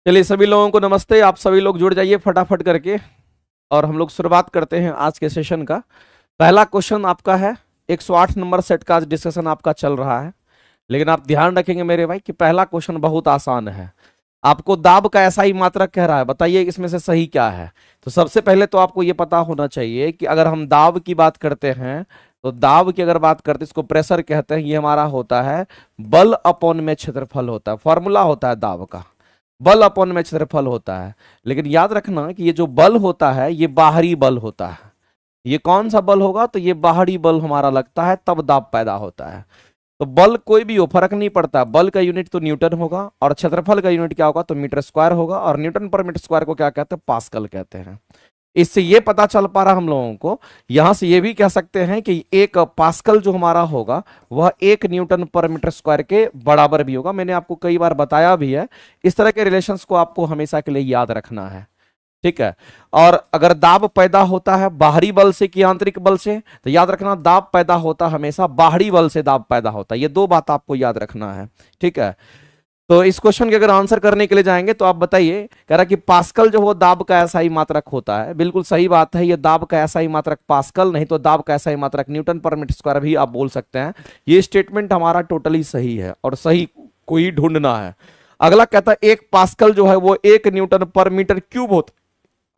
चलिए सभी लोगों को नमस्ते। आप सभी लोग जुड़ जाइए फटाफट करके और हम लोग शुरुआत करते हैं आज के सेशन का। पहला क्वेश्चन आपका है, 108 नंबर सेट का आज डिस्कशन आपका चल रहा है, लेकिन आप ध्यान रखेंगे मेरे भाई कि पहला क्वेश्चन बहुत आसान है। आपको दाब का ऐसा ही मात्रक कह रहा है, बताइए इसमें से सही क्या है। तो सबसे पहले तो आपको ये पता होना चाहिए कि अगर हम दाब की बात करते हैं तो दाब की अगर बात करते हैं, इसको प्रेशर कहते हैं। ये हमारा होता है बल अपॉन में क्षेत्रफल होता है, फॉर्मूला होता है दाब का, बल अपॉन में क्षेत्रफल होता है। लेकिन याद रखना कि ये जो बल होता है ये बाहरी बल होता है। ये कौन सा बल होगा, तो ये बाहरी बल हमारा लगता है तब दाब पैदा होता है। तो बल कोई भी हो फर्क नहीं पड़ता, बल का यूनिट तो न्यूटन होगा और क्षेत्रफल का यूनिट क्या होगा, तो मीटर स्क्वायर होगा। और न्यूटन पर मीटर स्क्वायर को क्या कहते हैं, पास्कल कहते हैं। इससे ये पता चल पा रहा हम लोगों को, यहां से ये भी कह सकते हैं कि एक पास्कल जो हमारा होगा वह 1 न्यूटन पर मीटर स्क्वायर के बराबर भी होगा। मैंने आपको कई बार बताया भी है, इस तरह के रिलेशंस को आपको हमेशा के लिए याद रखना है, ठीक है। और अगर दाब पैदा होता है बाहरी बल से कि आंतरिक बल से, तो याद रखना दाब पैदा होता हमेशा बाहरी बल से दाब पैदा होता है। ये दो बात आपको याद रखना है, ठीक है। तो इस क्वेश्चन के अगर आंसर करने के लिए जाएंगे तो आप बताइए, कह रहा कि पास्कल जो हो दाब का ऐसा ही मात्रक होता है। बिल्कुल सही बात है, ये दाब का ऐसा ही मात्रक पास्कल, नहीं तो दाब का ऐसा ही मात्रक न्यूटन पर मीटर स्क्वायर भी आप बोल सकते हैं। ये स्टेटमेंट हमारा टोटली सही है और सही को ही ढूंढना है। अगला कहता है 1 पास्कल जो है वो 1 न्यूटन पर मीटर क्यूब होता।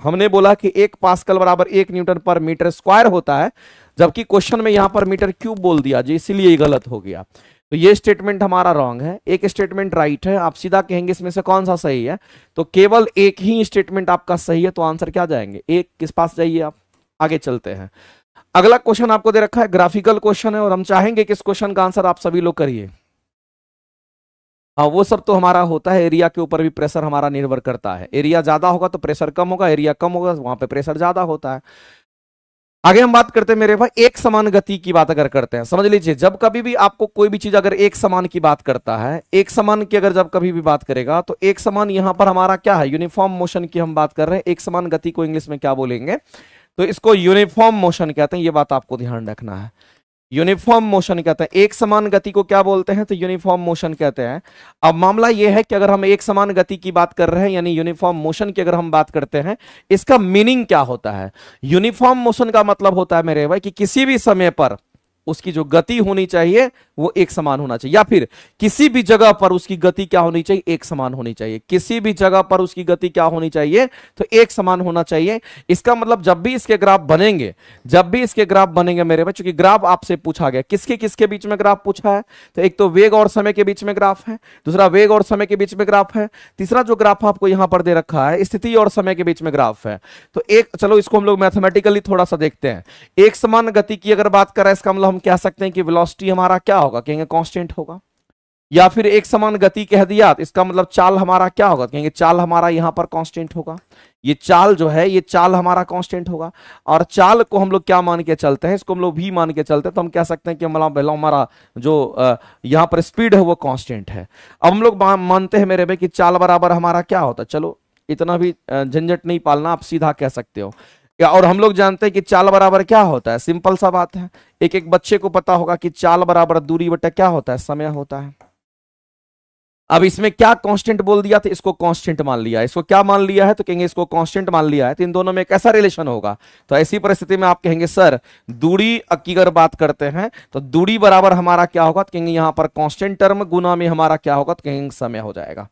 हमने बोला कि 1 पास्कल बराबर 1 न्यूटन पर मीटर स्क्वायर होता है, जबकि क्वेश्चन में यहां पर मीटर क्यूब बोल दिया जी, इसीलिए गलत हो गया। तो ये स्टेटमेंट हमारा रॉन्ग है, एक स्टेटमेंट राइट है। आप सीधा कहेंगे इसमें से कौन सा सही है, तो केवल एक ही स्टेटमेंट आपका सही है। तो आंसर क्या जाएंगे, एक किस पास जाइए आप। आगे चलते हैं, अगला क्वेश्चन आपको दे रखा है, ग्राफिकल क्वेश्चन है और हम चाहेंगे कि इस क्वेश्चन का आंसर आप सभी लोग करिए। हाँ वो सब तो हमारा होता है, एरिया के ऊपर भी प्रेशर हमारा निर्भर करता है। एरिया ज्यादा होगा तो प्रेशर कम होगा, एरिया कम होगा वहां पे प्रेशर ज्यादा होता है। आगे हम बात करते हैं मेरे भाई एक समान गति की बात अगर करते हैं, समझ लीजिए जब कभी भी आपको कोई भी चीज अगर एक समान की बात करता है, एक समान की अगर जब कभी भी बात करेगा तो एक समान यहां पर हमारा क्या है, यूनिफॉर्म मोशन की हम बात कर रहे हैं। एक समान गति को इंग्लिश में क्या बोलेंगे, तो इसको यूनिफॉर्म मोशन कहते हैं। ये बात आपको ध्यान रखना है, यूनिफॉर्म मोशन कहते हैं। एक समान गति को क्या बोलते हैं, तो यूनिफॉर्म मोशन कहते हैं। अब मामला यह है कि अगर हम एक समान गति की बात कर रहे हैं यानी यूनिफॉर्म मोशन की अगर हम बात करते हैं, इसका मीनिंग क्या होता है। यूनिफॉर्म मोशन का मतलब होता है मेरे भाई कि किसी भी समय पर उसकी जो गति होनी चाहिए वो एक समान होना चाहिए, या फिर किसी भी जगह पर उसकी गति क्या होनी चाहिए, एक समान होनी चाहिए। किसी भी जगह पर उसकी गति क्या होनी चाहिए, तो एक समान होना चाहिए। इसका मतलब जब भी इसके ग्राफ बनेंगे, जब भी इसके ग्राफ बनेंगे मेरे भाई, चूंकि ग्राफ आपसे पूछा गया, किसके किसके बीच में ग्राफ पूछा है, तो एक तो वेग और समय के बीच में ग्राफ है, दूसरा वेग और समय के बीच में ग्राफ है, तीसरा जो ग्राफ आपको यहां पर दे रखा है स्थिति और समय के बीच में ग्राफ है। तो एक चलो इसको हम लोग मैथमेटिकली थोड़ा सा देखते हैं। एक समान गति की अगर बात करें, इसका मतलब हम कह सकते हैं कि वेलोसिटी हमारा क्या होगा, कहेंगे कांस्टेंट होगा। या फिर एक समान गति कह दिया तो इसका मतलब चाल हमारा क्या होगा, कहेंगे चाल हमारा यहां पर कांस्टेंट होगा। ये चाल जो है ये चाल हमारा कांस्टेंट होगा। और चाल को हम लोग क्या मान के चलते हैं, इसको हम लोग भी मान के चलते हैं, तो हम कह सकते हैं कि हमारा जो यहां पर स्पीड है वो कांस्टेंट है। अब हम लोग मानते हैं मेरे भाई कि चाल बराबर हमारा क्या होता है, चलो इतना भी झंझट नहीं पालना, आप सीधा कह सकते हो। और हम लोग जानते हैं कि चाल बराबर क्या होता है, सिंपल सा बात है, एक एक बच्चे को पता होगा कि चाल बराबर दूरी बटा क्या होता है, समय होता है। अब इसमें क्या कांस्टेंट बोल दिया, तो इसको कांस्टेंट मान लिया, इसको क्या मान लिया है, तो कहेंगे इसको कांस्टेंट मान लिया है। तो इन दोनों में कैसा रिलेशन होगा, तो ऐसी परिस्थिति में आप कहेंगे सर दूरी की अगर बात करते हैं तो दूरी बराबर हमारा क्या होगा, तो कहेंगे यहां पर कांस्टेंट टर्म गुना में हमारा क्या होगा, तो कहेंगे समय हो जाएगा।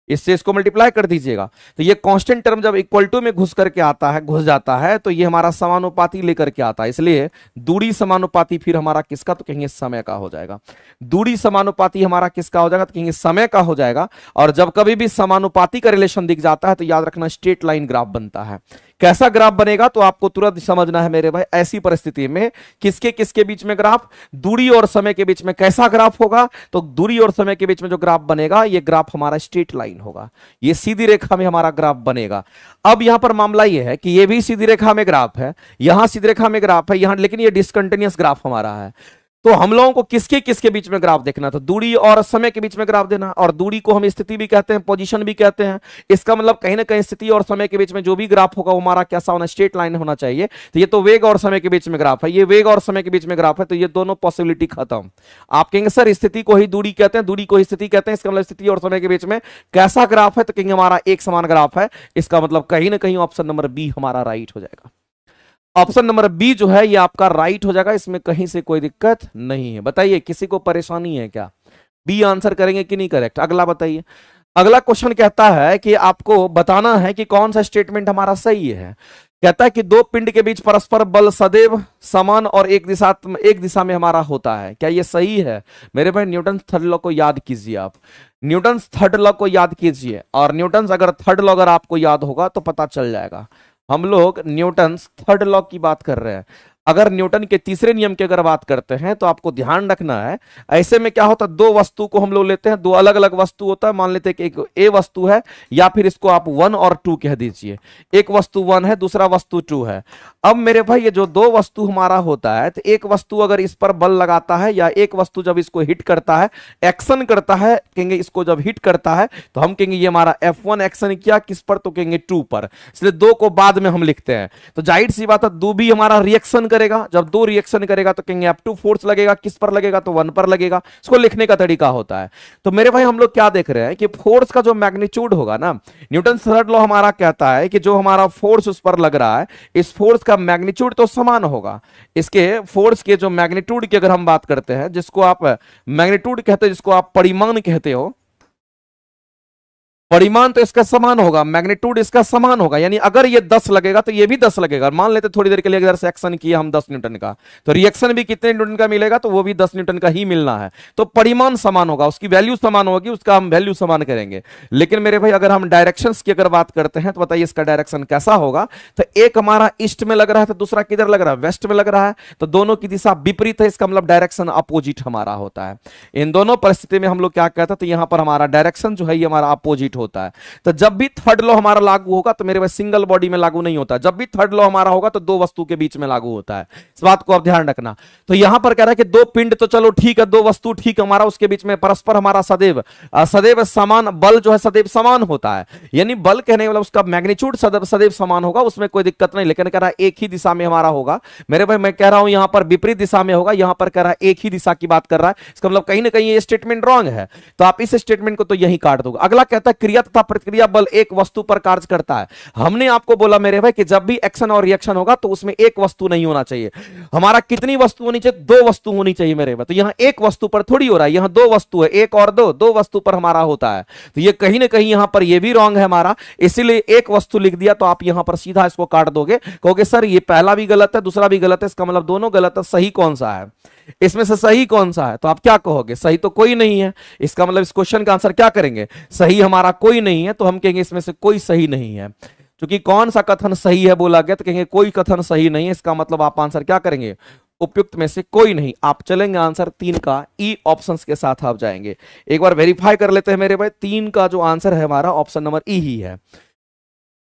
इससे इसको मल्टीप्लाई कर दीजिएगा, तो ये कांस्टेंट टर्म जब इक्वल टू में घुस करके आता है, घुस जाता है, तो ये हमारा समानुपाती लेकर के आता है। इसलिए दूरी समानुपाती फिर हमारा किसका, तो कहेंगे समय का हो जाएगा। दूरी समानुपाती हमारा किसका हो जाएगा, तो कहेंगे समय का हो जाएगा। और जब कभी भी समानुपाती का रिलेशन दिख जाता है तो याद रखना स्ट्रेट लाइन ग्राफ बनता है। कैसा ग्राफ बनेगा, तो आपको तुरंत समझना है मेरे भाई, ऐसी परिस्थिति में किसके किसके बीच में ग्राफ, दूरी और समय के बीच में कैसा ग्राफ होगा, तो दूरी और समय के बीच में जो ग्राफ बनेगा ये ग्राफ हमारा स्ट्रेट लाइन होगा, ये सीधी रेखा में हमारा ग्राफ बनेगा। अब यहां पर मामला ये है कि ये भी सीधी रेखा में ग्राफ है, यहां सीधी रेखा में ग्राफ है, यहां लेकिन ये डिसकंटिन्यूअस ग्राफ हमारा है। तो हम लोगों को किसके किसके बीच में ग्राफ देखना था, दूरी और समय के बीच में ग्राफ देना, और दूरी को हम स्थिति भी कहते हैं, पोजीशन भी कहते हैं। इसका मतलब कहीं ना कहीं स्थिति और समय के बीच में जो भी ग्राफ होगा वो हमारा कैसा होना, स्ट्रेट लाइन होना चाहिए। तो ये तो वेग और समय के बीच में ग्राफ है, ये वेग और समय के बीच में ग्राफ है, तो ये दोनों पॉसिबिलिटी खत्म। आप कहेंगे सर स्थिति को ही दूरी कहते हैं, दूरी को ही स्थिति कहते हैं, इसका मतलब स्थिति और समय के बीच में कैसा ग्राफ है, तो कहेंगे हमारा एक समान ग्राफ है। इसका मतलब कहीं ना कहीं ऑप्शन नंबर बी हमारा राइट हो जाएगा। ऑप्शन नंबर बी जो है ये आपका राइट हो जाएगा, इसमें कहीं से कोई दिक्कत नहीं है। बताइए किसी को परेशानी है क्या, बी आंसर करेंगे कि नहीं करेक्ट? अगला बताइए। अगला क्वेश्चन कहता है कि आपको बताना है कि कौन सा स्टेटमेंट हमारा सही है। कहता है कि दो पिंड के बीच परस्पर बल सदैव समान और एक दिशा में हमारा होता है। क्या ये सही है? मेरे भाई न्यूटन थर्ड लॉ को याद कीजिए, आप न्यूटन थर्ड लॉ को याद कीजिए, और न्यूटन अगर थर्ड लॉ अगर आपको याद होगा तो पता चल जाएगा। हम लोग न्यूटन थर्ड लॉ की बात कर रहे हैं। अगर न्यूटन के तीसरे नियम की अगर बात करते हैं तो आपको ध्यान रखना है, ऐसे में क्या होता है, दो वस्तु को हम लोग लेते हैं, दो अलग अलग वस्तु होता है, मान लेते हैं कि एक ए वस्तु है, या फिर इसको आप 1 और 2 कह दीजिए। एक वस्तु 1 है, दूसरा वस्तु 2 है। अब मेरे भाई ये जो दो वस्तु हमारा होता है, तो एक वस्तु अगर इस पर बल लगाता है, या एक वस्तु जब इसको हिट करता है, एक्शन करता है, कहेंगे इसको जब हिट करता है तो हम कहेंगे ये हमारा F1 एक्शन किया किस पर, तो कहेंगे 2 पर, इसलिए 2 को बाद में हम लिखते हैं। तो जाहिर सी बात है 2 भी हमारा रिएक्शन करेगा, जब 2 रिएक्शन करेगा तो कहेंगे F2 फोर्स लगेगा, किस पर लगेगा, तो 1 पर लगेगा। इसको लिखने का तरीका होता है। तो मेरे भाई हम लोग क्या देख रहे हैं कि फोर्स का जो मैग्नीट्यूड होगा ना, न्यूटन थर्ड लॉ हमारा कहता है कि जो हमारा फोर्स उस पर लग रहा है, इस फोर्स का मैग्नीट्यूड तो समान होगा। इसके फोर्स के जो मैग्नीट्यूड की अगर हम बात करते हैं, जिसको आप मैग्नीट्यूड कहते हैं, जिसको आप परिमाण कहते हो, परिमाण तो इसका समान होगा, मैग्नीट्यूड इसका समान होगा। यानी अगर ये 10 लगेगा तो ये भी 10 लगेगा। मान लेते थोड़ी देर के लिए अगर से एक्शन किया हम 10 न्यूटन का, तो रिएक्शन भी कितने न्यूटन का मिलेगा, तो वो भी 10 न्यूटन का ही मिलना है। तो परिमाण समान होगा, उसकी वैल्यू समान होगी, उसका हम वैल्यू समान करेंगे। लेकिन मेरे भाई अगर हम डायरेक्शंस की अगर बात करते हैं तो बताइए इसका डायरेक्शन कैसा होगा। तो एक हमारा ईस्ट में लग रहा है, तो दूसरा किधर लग रहा है, वेस्ट में लग रहा है, तो दोनों की दिशा विपरीत है, इसका मतलब डायरेक्शन अपोजिट हमारा होता है। इन दोनों परिस्थिति में हम लोग क्या कहते हैं, तो यहां पर हमारा डायरेक्शन जो है ये हमारा अपोजिट होता है। तो जब भी थर्ड लॉ हमारा लागू होगा तो मेरे पास सिंगल बॉडी में लागू नहीं होता, जब भी थर्ड लॉ हमारा होगा तो दो वस्तु के बीच में लागू होता है। इस बात को आप ध्यान रखना। तो यहां पर कह रहा है कि दो पिंड तो चलो ठीक है, दो वस्तु ठीक हमारा, उसके बीच में परस्पर हमारा सदैव समान बल जो है सदैव समान होता है। यानी बल कहने वाला उसका मैग्नीट्यूड सदैव समान होगा, उसमें कोई दिक्कत नहीं। लेकिन कह रहा है एक ही दिशा में हमारा होगा। मेरे भाई मैं कह रहा हूं यहां पर विपरीत दिशा में होगा, यहां पर कह रहा है एक ही दिशा की बात कर रहा है। इसका मतलब कहीं ना कहीं ये स्टेटमेंट रॉन्ग है, तो आप इस स्टेटमेंट को तो यही काट दोगे। अगला कहता है क्रिया तथा प्रतिक्रिया बल एक वस्तु पर कार्य करता है। हमने आपको बोला मेरे भाई कि जब भी एक्शन और रिएक्शन होगा तो उसमें एक वस्तु नहीं होना चाहिए। हमारा कितनी वस्तु होनी चाहिए, दो वस्तु होनी चाहिए मेरे भाई। तो यहां एक वस्तु पर थोड़ी हो रहा है, यहां दो वस्तु है, एक और दो वस्तु पर हमारा होता है। तो ये कहीं ना कहीं यहां पर ये भी रॉन्ग है हमारा, इसीलिए एक वस्तु लिख दिया। तो आप यहां पर सीधा इसको काट दोगे, कहोगे सर ये पहला भी गलत है दूसरा भी गलत है, इसका मतलब दोनों गलत है, सही कौन सा है, इसमें से सही कौन सा है? तो आप क्या कहोगे, सही तो कोई नहीं है। इसका मतलब इस क्वेश्चन का आंसर क्या करेंगे, सही हमारा कोई नहीं है, तो हम कहेंगे इसमें से कोई सही नहीं है। क्योंकि कौन सा कथन सही है बोला गया, तो कहेंगे कोई कथन सही नहीं है। इसका मतलब आप आंसर क्या करेंगे, उपयुक्त में से कोई नहीं। आप चलेंगे आंसर 3 का ई ऑप्शंस के साथ आप जाएंगे। एक बार वेरीफाई कर लेते हैं मेरे भाई, 3 का जो आंसर है हमारा ऑप्शन नंबर ई ही है।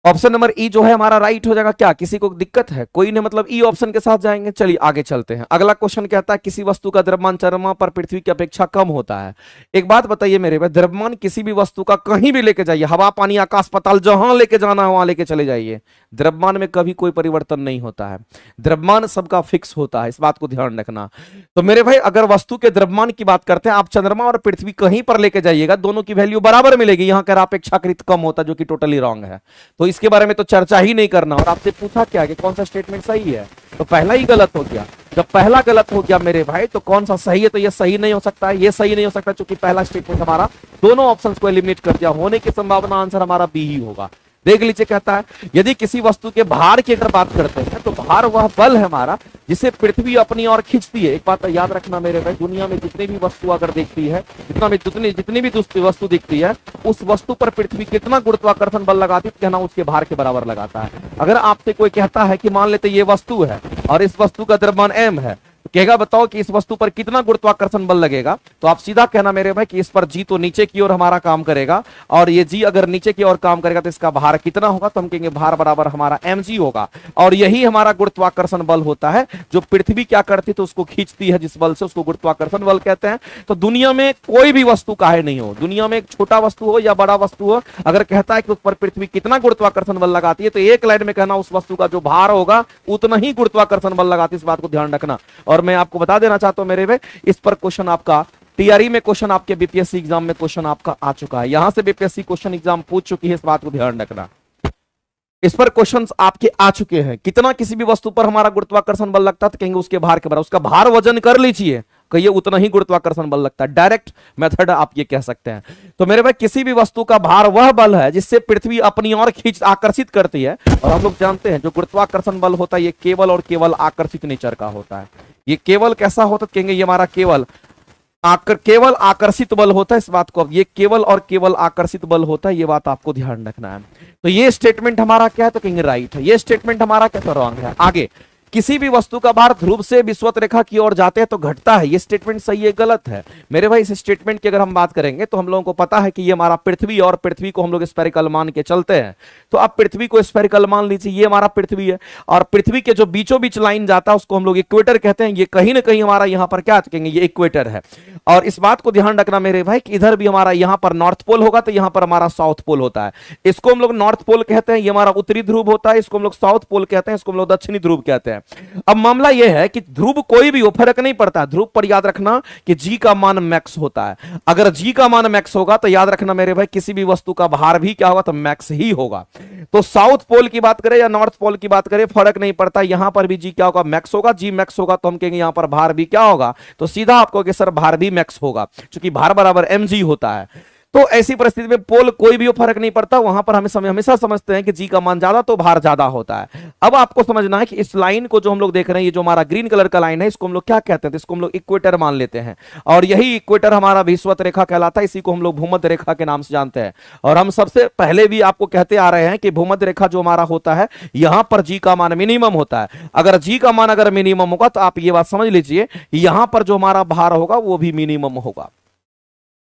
ऑप्शन नंबर ई जो है हमारा राइट हो जाएगा। क्या किसी को दिक्कत है? कोई नहीं, मतलब ई ऑप्शन के साथ जाएंगे। चलिए आगे चलते हैं। अगला क्वेश्चन कहता है किसी वस्तु का द्रव्यमान चंद्रमा पर पृथ्वी की अपेक्षा कम होता है। एक बात बताइए मेरे भाई, द्रव्यमान किसी भी वस्तु का कहीं भी लेके जाइए, हवा पानी आकाश पाताल जहां लेके जाना है वहां लेके चले जाइए, द्रव्यमान में कभी कोई परिवर्तन नहीं होता है। द्रव्यमान सबका फिक्स होता है, इस बात को ध्यान रखना। तो मेरे भाई अगर वस्तु के द्रव्यमान की बात करते हैं, आप चंद्रमा और पृथ्वी कहीं पर लेके जाइएगा, दोनों की वैल्यू बराबर मिलेगी। यहां कह अपेक्षाकृत कम होता है, जो कि टोटली रॉन्ग है। तो इसके बारे में तो चर्चा ही नहीं करना। और आपसे पूछा क्या कि कौन सा स्टेटमेंट सही है, तो पहला ही गलत हो गया। जब पहला गलत हो गया मेरे भाई, तो कौन सा सही है, तो ये सही नहीं हो सकता है, ये सही नहीं हो सकता, क्योंकि पहला स्टेटमेंट हमारा दोनों ऑप्शंस को एलिमिनेट कर दिया। होने की संभावना आंसर हमारा बी ही होगा। देख लीजिए, कहता है यदि किसी वस्तु के भार की अगर बात करते हैं, तो भार वह बल है हमारा जिसे पृथ्वी अपनी ओर खींचती है। एक बात तो याद रखना मेरे भाई, दुनिया में जितनी भी वस्तु अगर देखती है, जितनी भी वस्तु दिखती है, उस वस्तु पर पृथ्वी कितना गुरुत्वाकर्षण बल लगाती है, कहना उसके भार के बराबर लगाता है। अगर आपसे कोई कहता है कि मान लेते ये वस्तु है और इस वस्तु का द्रव्यमान m है, तो कहेगा बताओ कि इस वस्तु पर कितना गुरुत्वाकर्षण बल लगेगा, तो आप सीधा कहना मेरे भाई कि इस पर जी तो नीचे की ओर हमारा काम करेगा, और ये जी अगर नीचे की ओर काम करेगा तो इसका भार कितना होगा, तो हम कहेंगे भार बराबर हमारा mg होगा। और यही हमारा गुरुत्वाकर्षण बल होता है जो पृथ्वी क्या करती है तो उसको खींचती है, जिस बल से उसको गुरुत्वाकर्षण बल कहते हैं। तो दुनिया में कोई भी वस्तु काहे नहीं हो, दुनिया में एक छोटा वस्तु हो या बड़ा वस्तु हो, अगर कहता है कि उस पर पृथ्वी कितना गुरुत्वाकर्षण बल लगाती है, तो एक लाइन में कहना उस वस्तु का जो भार होगा उतना ही गुरुत्वाकर्षण बल लगाती है। इस बात को ध्यान रखना। और मैं आपको बता देना चाहता हूं मेरे भाई, इस पर क्वेश्चन आपका टीआरई में क्वेश्चन आपके बीपीएससी एग्जाम में क्वेश्चन आपका आ चुका है, यहां से बीपीएससी क्वेश्चन एग्जाम पूछ चुकी है, इस बात को ध्यान रखना। इस पर क्वेश्चंस आपके आ चुके हैं। कितना किसी भी वस्तु पर हमारा गुरुत्वाकर्षण बल लगता है, तो कहेंगे उसके भार के बराबर, उसका भार वजन कर लीजिए, कहिए उतना ही गुरुत्वाकर्षण बल लगता है। डायरेक्ट मेथड आप ये कह सकते हैं। तो मेरे भाई किसी भी वस्तु का भार वह बल है जिससे पृथ्वी अपनी ओर खींच आकर्षित करती है। और हम लोग जानते हैं जो गुरुत्वाकर्षण बल होता है ये केवल और केवल आकर्षित नेचर का होता है। ये केवल कैसा होता है, कहेंगे ये हमारा केवल आकर्षित बल होता है। इस बात को अब ये केवल और केवल आकर्षित बल होता है, ये बात आपको ध्यान रखना है। तो ये स्टेटमेंट हमारा क्या है, तो कहेंगे राइट है। ये स्टेटमेंट हमारा क्या, तो रॉन्ग है। आगे, किसी भी वस्तु का भार ध्रुव से विषुवत रेखा की ओर जाते हैं तो घटता है, ये स्टेटमेंट सही है गलत है। मेरे भाई इस स्टेटमेंट की अगर हम बात करेंगे तो हम लोगों को पता है कि ये हमारा पृथ्वी, और पृथ्वी को हम लोग स्फेरिकल मान के चलते हैं। तो आप पृथ्वी को स्फेरिकल मान लीजिए, ये हमारा पृथ्वी है, और पृथ्वी के जो बीचों बीच लाइन जाता है उसको हम लोग इक्वेटर कहते हैं। ये कहीं ना कहीं हमारा यहाँ पर क्या कहेंगे, ये इक्वेटर है। और इस बात को ध्यान रखना मेरे भाई कि इधर भी हमारा यहाँ पर नॉर्थ पोल होगा तो यहाँ पर हमारा साउथ पोल होता है। इसको हम लोग नॉर्थ पोल कहते हैं, ये हमारा उत्तरी ध्रुव होता है। इसको हम लोग साउथ पोल कहते हैं, इसको हम लोग दक्षिणी ध्रुव कहते हैं। अब मामला यह है कि ध्रुव कोई भी हो, फर्क नहीं पड़ता। ध्रुव पर याद रखना कि जी का मान मैक्स होता है। अगर जी का मान मैक्स होगा तो याद रखना मेरे भाई किसी भी वस्तु का भार भी क्या होगा, तो मैक्स ही होगा। तो साउथ पोल की बात करें या नॉर्थ पोल की बात करें, फर्क नहीं पड़ता, यहां पर भी जी क्या होगा, मैक्स होगा। जी मैक्स होगा तो हम कहेंगे यहां पर भार भी क्या होगा, तो सीधा आपको कि सर भार भी मैक्स होगा, क्योंकि भार बराबर mg होता है। तो ऐसी परिस्थिति में पोल कोई भी फर्क नहीं पड़ता, वहां पर हमें हमेशा समझते हैं कि जी का मान ज्यादा तो भार ज्यादा होता है। अब आपको समझना है कि इस लाइन को जो हम लोग देख रहे हैं, ये जो हमारा ग्रीन कलर का लाइन है, इसको हम लोग क्या कहते हैं, तो इसको हम लोग इक्वेटर मान लेते हैं। और यही इक्वेटर हमारा विषुवत रेखा कहलाता है, इसी को हम लोग भूमध्य रेखा के नाम से जानते हैं। और हम सबसे पहले भी आपको कहते आ रहे हैं कि भूमध्य रेखा जो हमारा होता है, यहां पर जी का मान मिनिमम होता है। अगर जी का मान अगर मिनिमम होगा तो आप ये बात समझ लीजिए, यहां पर जो हमारा भार होगा वो भी मिनिमम होगा।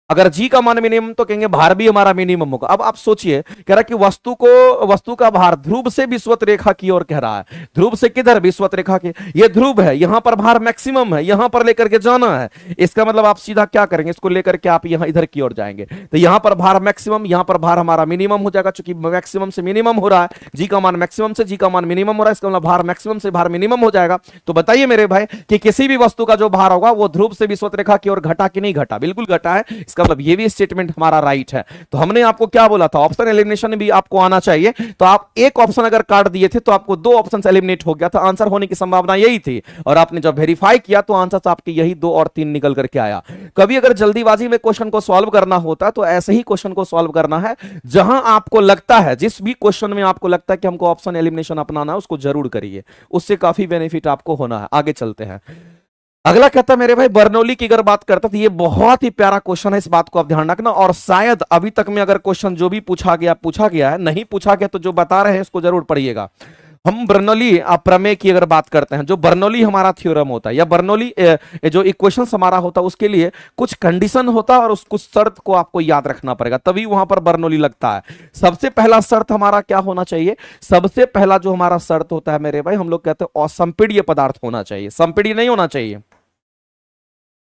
अगर जी का मान मिनिमम तो कहेंगे भार भी हमारा मिनिमम होगा। अब आप सोचिए, कह रहा है कि वस्तु का भार ध्रुव से विषुवत रेखा की ओर कह रहा है। ध्रुव से किधर, विषुवत रेखा के, ये ध्रुव है, यहां पर भार मैक्सिमम है, यहां पर लेकर के जाना है। इसका मतलब आप सीधा क्या करेंगे, इसको लेकर के आप यहां इधर की ओर जाएंगे, तो यहां पर भार मैक्सिमम, यहां पर भार हमारा मिनिमम हो जाएगा। चूंकि मैक्सिमम से मिनिमम हो रहा है, जी का मान मैक्सिमम से जी का मान मिनिमम हो रहा है, इसका मतलब भार मैक्सिमम से भार मिनिमम हो जाएगा। तो बताइए मेरे भाई कि किसी भी वस्तु का जो भार होगा वो ध्रुव से विषुवत रेखा की ओर घटा कि नहीं घटा, बिल्कुल घटा है। इसका मतलब ये भी स्टेटमेंट हमारा राइट है। तो हमने आपको क्या बोला था, ऑप्शन एलिमिनेशन भी आपको आना चाहिए। तो आप एक ऑप्शन अगर काट दिए थे तो आपको दो ऑप्शन एलिमिनेट हो गया था, आंसर होने की संभावना यही थी। और आपने जब वेरीफाई किया तो आंसर आपके यही 2 और 3 निकल करके आया। कभी अगर जल्दीबाजी में क्वेश्चन को सॉल्व करना होता तो ऐसे ही क्वेश्चन को सॉल्व करना है। जहां आपको लगता है, जिस भी क्वेश्चन में आपको लगता है कि हमको ऑप्शन एलिमिनेशन अपनाना है, उसको जरूर करिए, उससे काफी बेनिफिट आपको होना है। आगे चलते हैं। अगला कहता है मेरे भाई बर्नौली की अगर बात करता तो ये बहुत ही प्यारा क्वेश्चन है, इस बात को आप ध्यान रखना। और शायद अभी तक में अगर क्वेश्चन जो भी पूछा गया है, नहीं पूछा गया तो जो बता रहे हैं इसको जरूर पढ़िएगा। हम बर्नौली प्रमेय की अगर बात करते हैं, जो बर्नौली हमारा थ्योरम होता है या बर्नौली जो इक्वेशंस हमारा होता है, उसके लिए कुछ कंडीशन होता है और उस कुछ शर्त को आपको याद रखना पड़ेगा, तभी वहां पर बर्नौली लगता है। सबसे पहला शर्त हमारा क्या होना चाहिए, सबसे पहला जो हमारा शर्त होता है मेरे भाई, हम लोग कहते हैं असंपीड्य पदार्थ होना चाहिए, संपीड्य नहीं होना चाहिए।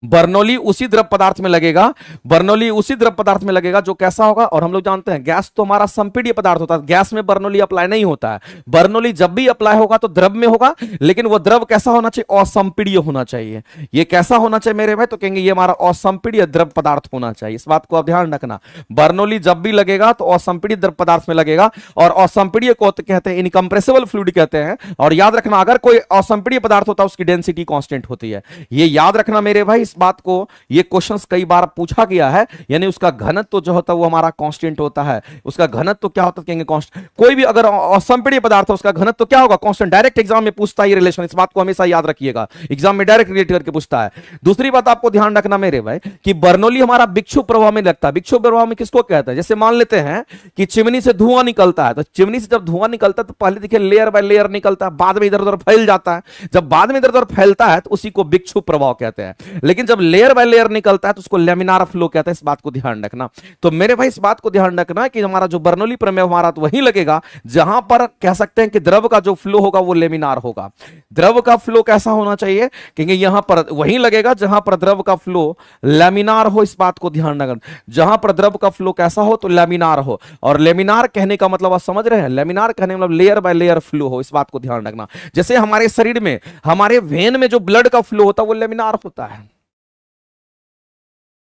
बर्नौली उसी द्रव पदार्थ में लगेगा, बर्नौली उसी द्रव पदार्थ में लगेगा जो कैसा होगा। और हम लोग जानते हैं गैस तो हमारा संपीड्य पदार्थ होता है, गैस में बर्नौली अप्लाई नहीं होता है। बर्नौली जब भी अप्लाई होगा तो द्रव में होगा, लेकिन वो द्रव कैसा होना चाहिए, असंपीड्य होना चाहिए। ये कैसा होना चाहिए मेरे भाई, तो कहेंगे ये हमारा असंपीड्य द्रव पदार्थ होना चाहिए। इस बात को आप ध्यान रखना, बर्नौली जब भी लगेगा तो असंपीड्य द्रव पदार्थ में लगेगा। और असंपीड्य को कहते हैं इनकंप्रेसिबल फ्लूइड कहते हैं। और याद रखना, अगर कोई असंपीड्य पदार्थ होता है उसकी डेंसिटी कांस्टेंट होती है, ये याद रखना मेरे भाई। इस बात को, ये क्वेश्चंस कई बार पूछा गया है, यानी उसका घनत्व तो जो होता है वो हमारा कांस्टेंट होता है। उसका घनत्व तो क्या होता है, कहेंगे कांस्टेंट। कोई भी अगर असंपीड्य पदार्थ है उसका घनत्व तो क्या होगा, कांस्टेंट। डायरेक्ट एग्जाम में पूछता है ये रिलेशन, इस बात को हमेशा याद रखिएगा, एग्जाम में डायरेक्ट रिलेट करके पूछता है। दूसरी बात आपको ध्यान रखना मेरे भाई कि बर्नौली हमारा विक्षुब्ध प्रवाह में लगता है। विक्षुब्ध प्रवाह में किसको कहते हैं, जैसे मान लेते हैं कि चिमनी से धुआं निकलता है, तो चिमनी से जब धुआं निकलता है तो पहले देखिए लेयर बाय लेयर निकलता है, बाद में इधर उधर फैल जाता है। जब बाद में इधर उधर फैलता है तो उसी को विक्षुब्ध प्रवाह कहते हैं। लेकिन जब लेयर बाय लेयर निकलता है तो उसको लेमिनार फ्लो कहते हैं। इस बात को ध्यान रखना। तो मेरे भाई इस बात को ध्यान रखना कि हमारा जो बर्नौली प्रमेय हमारा तो वही लगेगा जहां पर कह सकते हैं कि द्रव का जो फ्लो होगा वो लेमिनार होगा। द्रव का फ्लो कैसा होना चाहिए, क्योंकि यहां पर वही लगेगा जहां पर द्रव का फ्लो लेमिनार हो। इस बात को ध्यान रखना, जहां पर द्रव का फ्लो कैसा हो तो लेमिनार हो। और लेमिनार कहने का मतलब आप समझ रहे हैं, लेमिनार कहने का मतलब लेयर बाय लेयर फ्लो हो। इस बात को ध्यान रखना। जैसे हमारे शरीर में, हमारे वेन में जो ब्लड का फ्लो होता है वो लेमिनार होता है।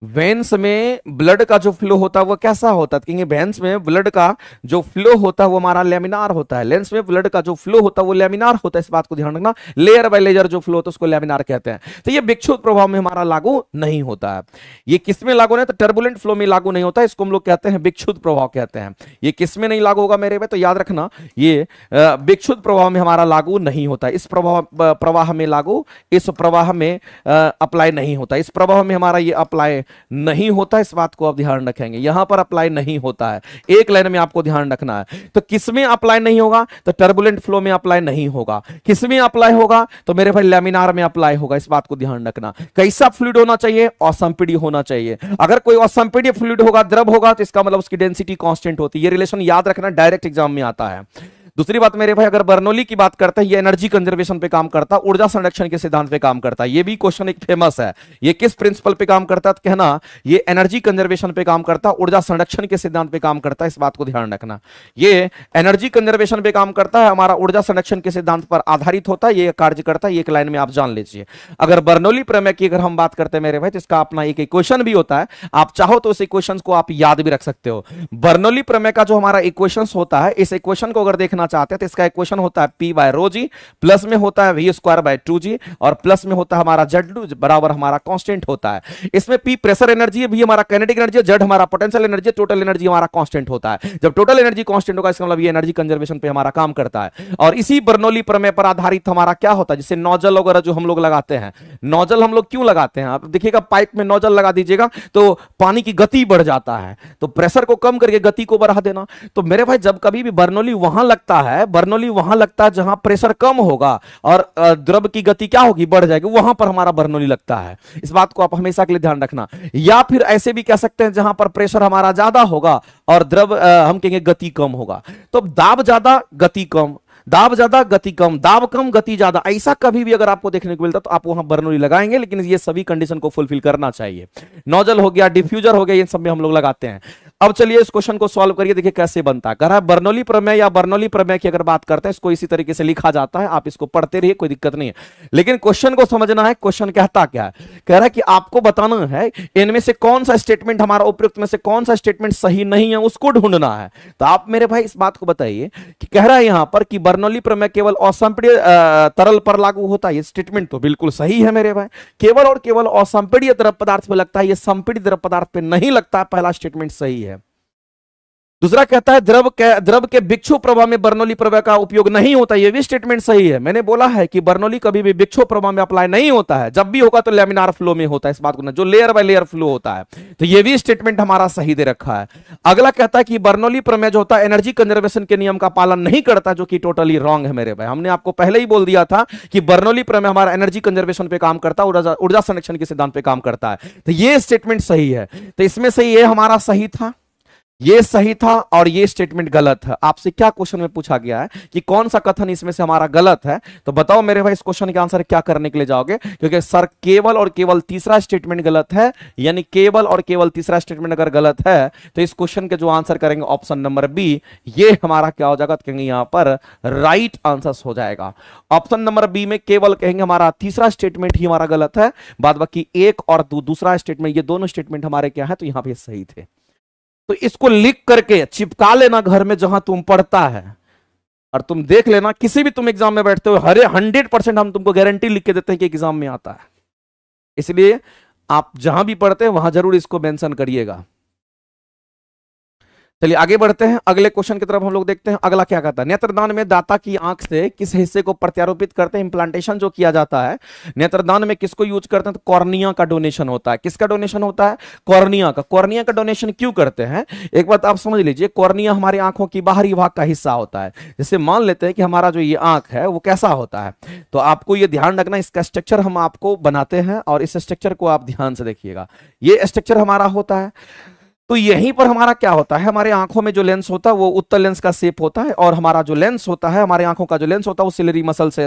वेन्स में ब्लड का जो फ्लो होता है वो कैसा होता है, क्योंकि वेन्स में ब्लड का जो फ्लो होता है वो हमारा लेमिनार होता है। लेंस में ब्लड का जो फ्लो होता है वो लेमिनार होता है। इस बात को ध्यान रखना। लेयर बाय लेयर जो फ्लो होता है उसको लेमिनार कहते हैं। तो ये विक्षुब्ध प्रभाव में हमारा लागू नहीं होता है। ये किस में लागू नहीं, तो टर्बुलेंट फ्लो में लागू नहीं होता है। इसको हम लोग कहते हैं विक्षुब्ध प्रभाव कहते हैं। ये किस में नहीं लागू होगा मेरे में, तो याद रखना ये विक्षुब्ध प्रभाव में हमारा लागू नहीं होता। इस प्रवाह में लागू, इस प्रवाह में अप्लाई नहीं होता। इस प्रवाह में हमारा ये अप्लाई नहीं होता। इस बात को आप ध्यान रखेंगे, यहां पर अप्लाई नहीं होता है। एक लाइन में आपको ध्यान रखना है। तो किसमें अप्लाई नहीं होगा, तो टर्बुलेंट फ्लो में अप्लाई नहीं होगा। किसमें अप्लाई होगा, तो मेरे भाई लेमिनार में अप्लाई होगा। इस बात को ध्यान रखना। कैसा फ्लूइड होना चाहिए, असंपीड्य होना चाहिए। अगर कोई असंपीड्य फ्लूइड होगा, द्रव होगा, तो इसका मतलब उसकी डेंसिटी कांस्टेंट होती है। ये रिलेशन याद रखना, डायरेक्ट एग्जाम में आता है। दूसरी बात मेरे भाई, अगर बर्नौली की बात करते हैं, ये एनर्जी कंजर्वेशन पे काम करता है, ऊर्जा संरक्षण के सिद्धांत पे काम करता है। ये भी क्वेश्चन एक फेमस है। ये किस प्रिंसिपल पे काम करता है, तो कहना ये एनर्जी कंजर्वेशन पे काम करता है, ऊर्जा संरक्षण के सिद्धांत पे काम करता है। इस बात को ध्यान रखना। ये एनर्जी कंजर्वेशन पे काम करता है, हमारा ऊर्जा संरक्षण के सिद्धांत पर आधारित होता है, ये कार्य करता है। एक लाइन में आप जान लीजिए। अगर बर्नौली प्रमेय की अगर हम बात करते हैं मेरे भाई, तो इसका अपना एक इक्वेशन भी होता है। आप चाहो तो इस इक्वेशन को आप याद भी रख सकते हो। बर्नौली प्रमेय का जो हमारा इक्वेशन होता है, इस इक्वेशन को अगर देखना चाहते हैं तो इसका होता है P बाय रो जी, प्लस में होता है V स्क्वायर बाय 2G, और प्लस में होता है हमारा Z बराबर हमारा कांस्टेंट होता है। इसमें P प्रेशर एनर्जी है, V हमारा काइनेटिक एनर्जी है, Z हमारा पोटेंशियल एनर्जी, टोटल एनर्जी हमारा कांस्टेंट होता है। जब टोटल एनर्जी कांस्टेंट होगा इसका मतलब ये एनर्जी कंजर्वेशन पे हमारा काम करता है। और इसी बर्नौली प्रमेय पर आधारित हमारा क्या होता है, जैसे नोजल वगैरह जो हम लोग लगाते हैं। नोजल हम लोग क्यों लगाते हैं, आप देखिएगा पाइप में नोजल लगा दीजिएगा तो पानी की गति बढ़ जाता है, तो प्रेशर को कम करके गति को बढ़ा देना। तो मेरे भाई जब कभी भी बर्नौली वहां लगता है, बर्नौली वहां लगता है जहां प्रेशर कम होगा और द्रव की गति क्या होगी, बढ़ जाएगी, वहां पर हमारा बर्नौली लगता है। इस बात को आप हमेशा के लिए ध्यान रखना। या फिर ऐसे भी कह सकते हैं जहां पर प्रेशर हमारा ज्यादा होगा और द्रव हम कहेंगे गति कम होगा। तो दाब ज्यादा गति कम, दाब ज्यादा गति कम, दाब कम गति ज्यादा, ऐसा कभी भी अगर आपको देखने को मिलता तो आप वहां बर्नौली लगाएंगे। लेकिन ये सभी कंडीशन को फुलफिल करना चाहिए। नोजल हो गया, डिफ्यूजर हो गया, ये सब में हम लोग लगाते हैं। अब चलिए इस क्वेश्चन को सॉल्व करिए, देखिए कैसे बनता है। कह रहा है बर्नौली प्रमेय या बर्नौली प्रमेय की अगर बात करते हैं, इसको इसी तरीके से लिखा जाता है। आप इसको पढ़ते रहिए, कोई दिक्कत नहीं है, लेकिन क्वेश्चन को समझना है। क्वेश्चन कहता क्या है, कह रहा है कि आपको बताना है इनमें से कौन सा स्टेटमेंट, हमारा उपयुक्त में से कौन सा स्टेटमेंट सही नहीं है, उसको ढूंढना है। तो आप मेरे भाई इस बात को बताइए कि कह रहा है यहां पर कि बर्नौली प्रमेय केवल असंपीड्य तरल पर लागू होता है। ये स्टेटमेंट तो बिल्कुल सही है मेरे भाई। केवल और केवल असंपीड्य द्रव पदार्थ पे लगता है, ये संपीड्य द्रव पदार्थ पे नहीं लगता है। पहला स्टेटमेंट सही है। दूसरा कहता है द्रव के विक्षुब्ध प्रवाह में बर्नौली प्रमेय का उपयोग नहीं होता, यह भी स्टेटमेंट सही है। मैंने बोला है कि बर्नौली कभी भी विक्षुब्ध प्रवाह में अप्लाई नहीं होता है, जब भी होगा तो लेमिनार फ्लो में होता है। इस बात को ना, जो लेयर बाय लेयर फ्लो होता है। तो यह भी स्टेटमेंट हमारा सही दे रखा है। अगला कहता है कि बर्नौली प्रमेय जो होता है एनर्जी कंजर्वेशन के नियम का पालन नहीं करता, जो कि टोटली रॉन्ग है मेरे भाई। हमने आपको पहले ही बोल दिया था कि बर्नौली प्रमेय हमारा एनर्जी कंजर्वेशन पे काम करता है, ऊर्जा संरक्षण के सिद्धांत पे काम करता है। तो यह स्टेटमेंट सही है। तो इसमें से यह हमारा सही था, ये सही था, और ये स्टेटमेंट गलत है। आपसे क्या क्वेश्चन में पूछा गया है कि कौन सा कथन इसमें से हमारा गलत है, तो बताओ मेरे भाई इस क्वेश्चन के आंसर क्या करने के लिए जाओगे। क्योंकि सर केवल और केवल तीसरा स्टेटमेंट गलत है, यानी केवल और केवल तीसरा स्टेटमेंट अगर गलत है तो इस क्वेश्चन के जो आंसर करेंगे ऑप्शन नंबर बी, ये हमारा क्या हो जाएगा, कहेंगे यहां पर राइट आंसर हो जाएगा। ऑप्शन नंबर बी में केवल कहेंगे हमारा तीसरा स्टेटमेंट ही हमारा गलत है, बाद बाकी एक और दूसरा स्टेटमेंट, ये दोनों स्टेटमेंट हमारे क्या है, तो यहां पर सही थे। तो इसको लिख करके चिपका लेना घर में जहां तुम पढ़ता है, और तुम देख लेना किसी भी तुम एग्जाम में बैठते हो, हरे 100% हम तुमको गारंटी लिख के देते हैं कि एग्जाम में आता है। इसलिए आप जहां भी पढ़ते हैं वहां जरूर इसको मेंशन करिएगा। चलिए आगे बढ़ते हैं, अगले क्वेश्चन की तरफ हम लोग देखते हैं। अगला क्या कहता है, नेत्रदान में दाता की आंख से किस हिस्से को प्रत्यारोपित करते हैं? इंप्लांटेशन जो किया जाता है नेत्रदान में किसको यूज करते हैं? तो कॉर्निया का डोनेशन होता है। किसका डोनेशन होता है? कॉर्निया का। कॉर्निया का डोनेशन क्यों करते हैं? एक बात आप समझ लीजिए, कॉर्निया हमारी आंखों की बाहरी भाग का हिस्सा होता है। जैसे मान लेते हैं कि हमारा जो ये आंख है वो कैसा होता है, तो आपको ये ध्यान रखना, इसका स्ट्रक्चर हम आपको बनाते हैं और इस स्ट्रक्चर को आप ध्यान से देखिएगा। ये स्ट्रक्चर हमारा होता है, तो यहीं पर हमारा क्या होता है, हमारे आंखों में जो लेंस होता है वो उत्तल लेंस का शेप होता है, और हमारा जो लेंस होता है, हमारे आंखों का जो लेंस होता है वो सिलरी मसल से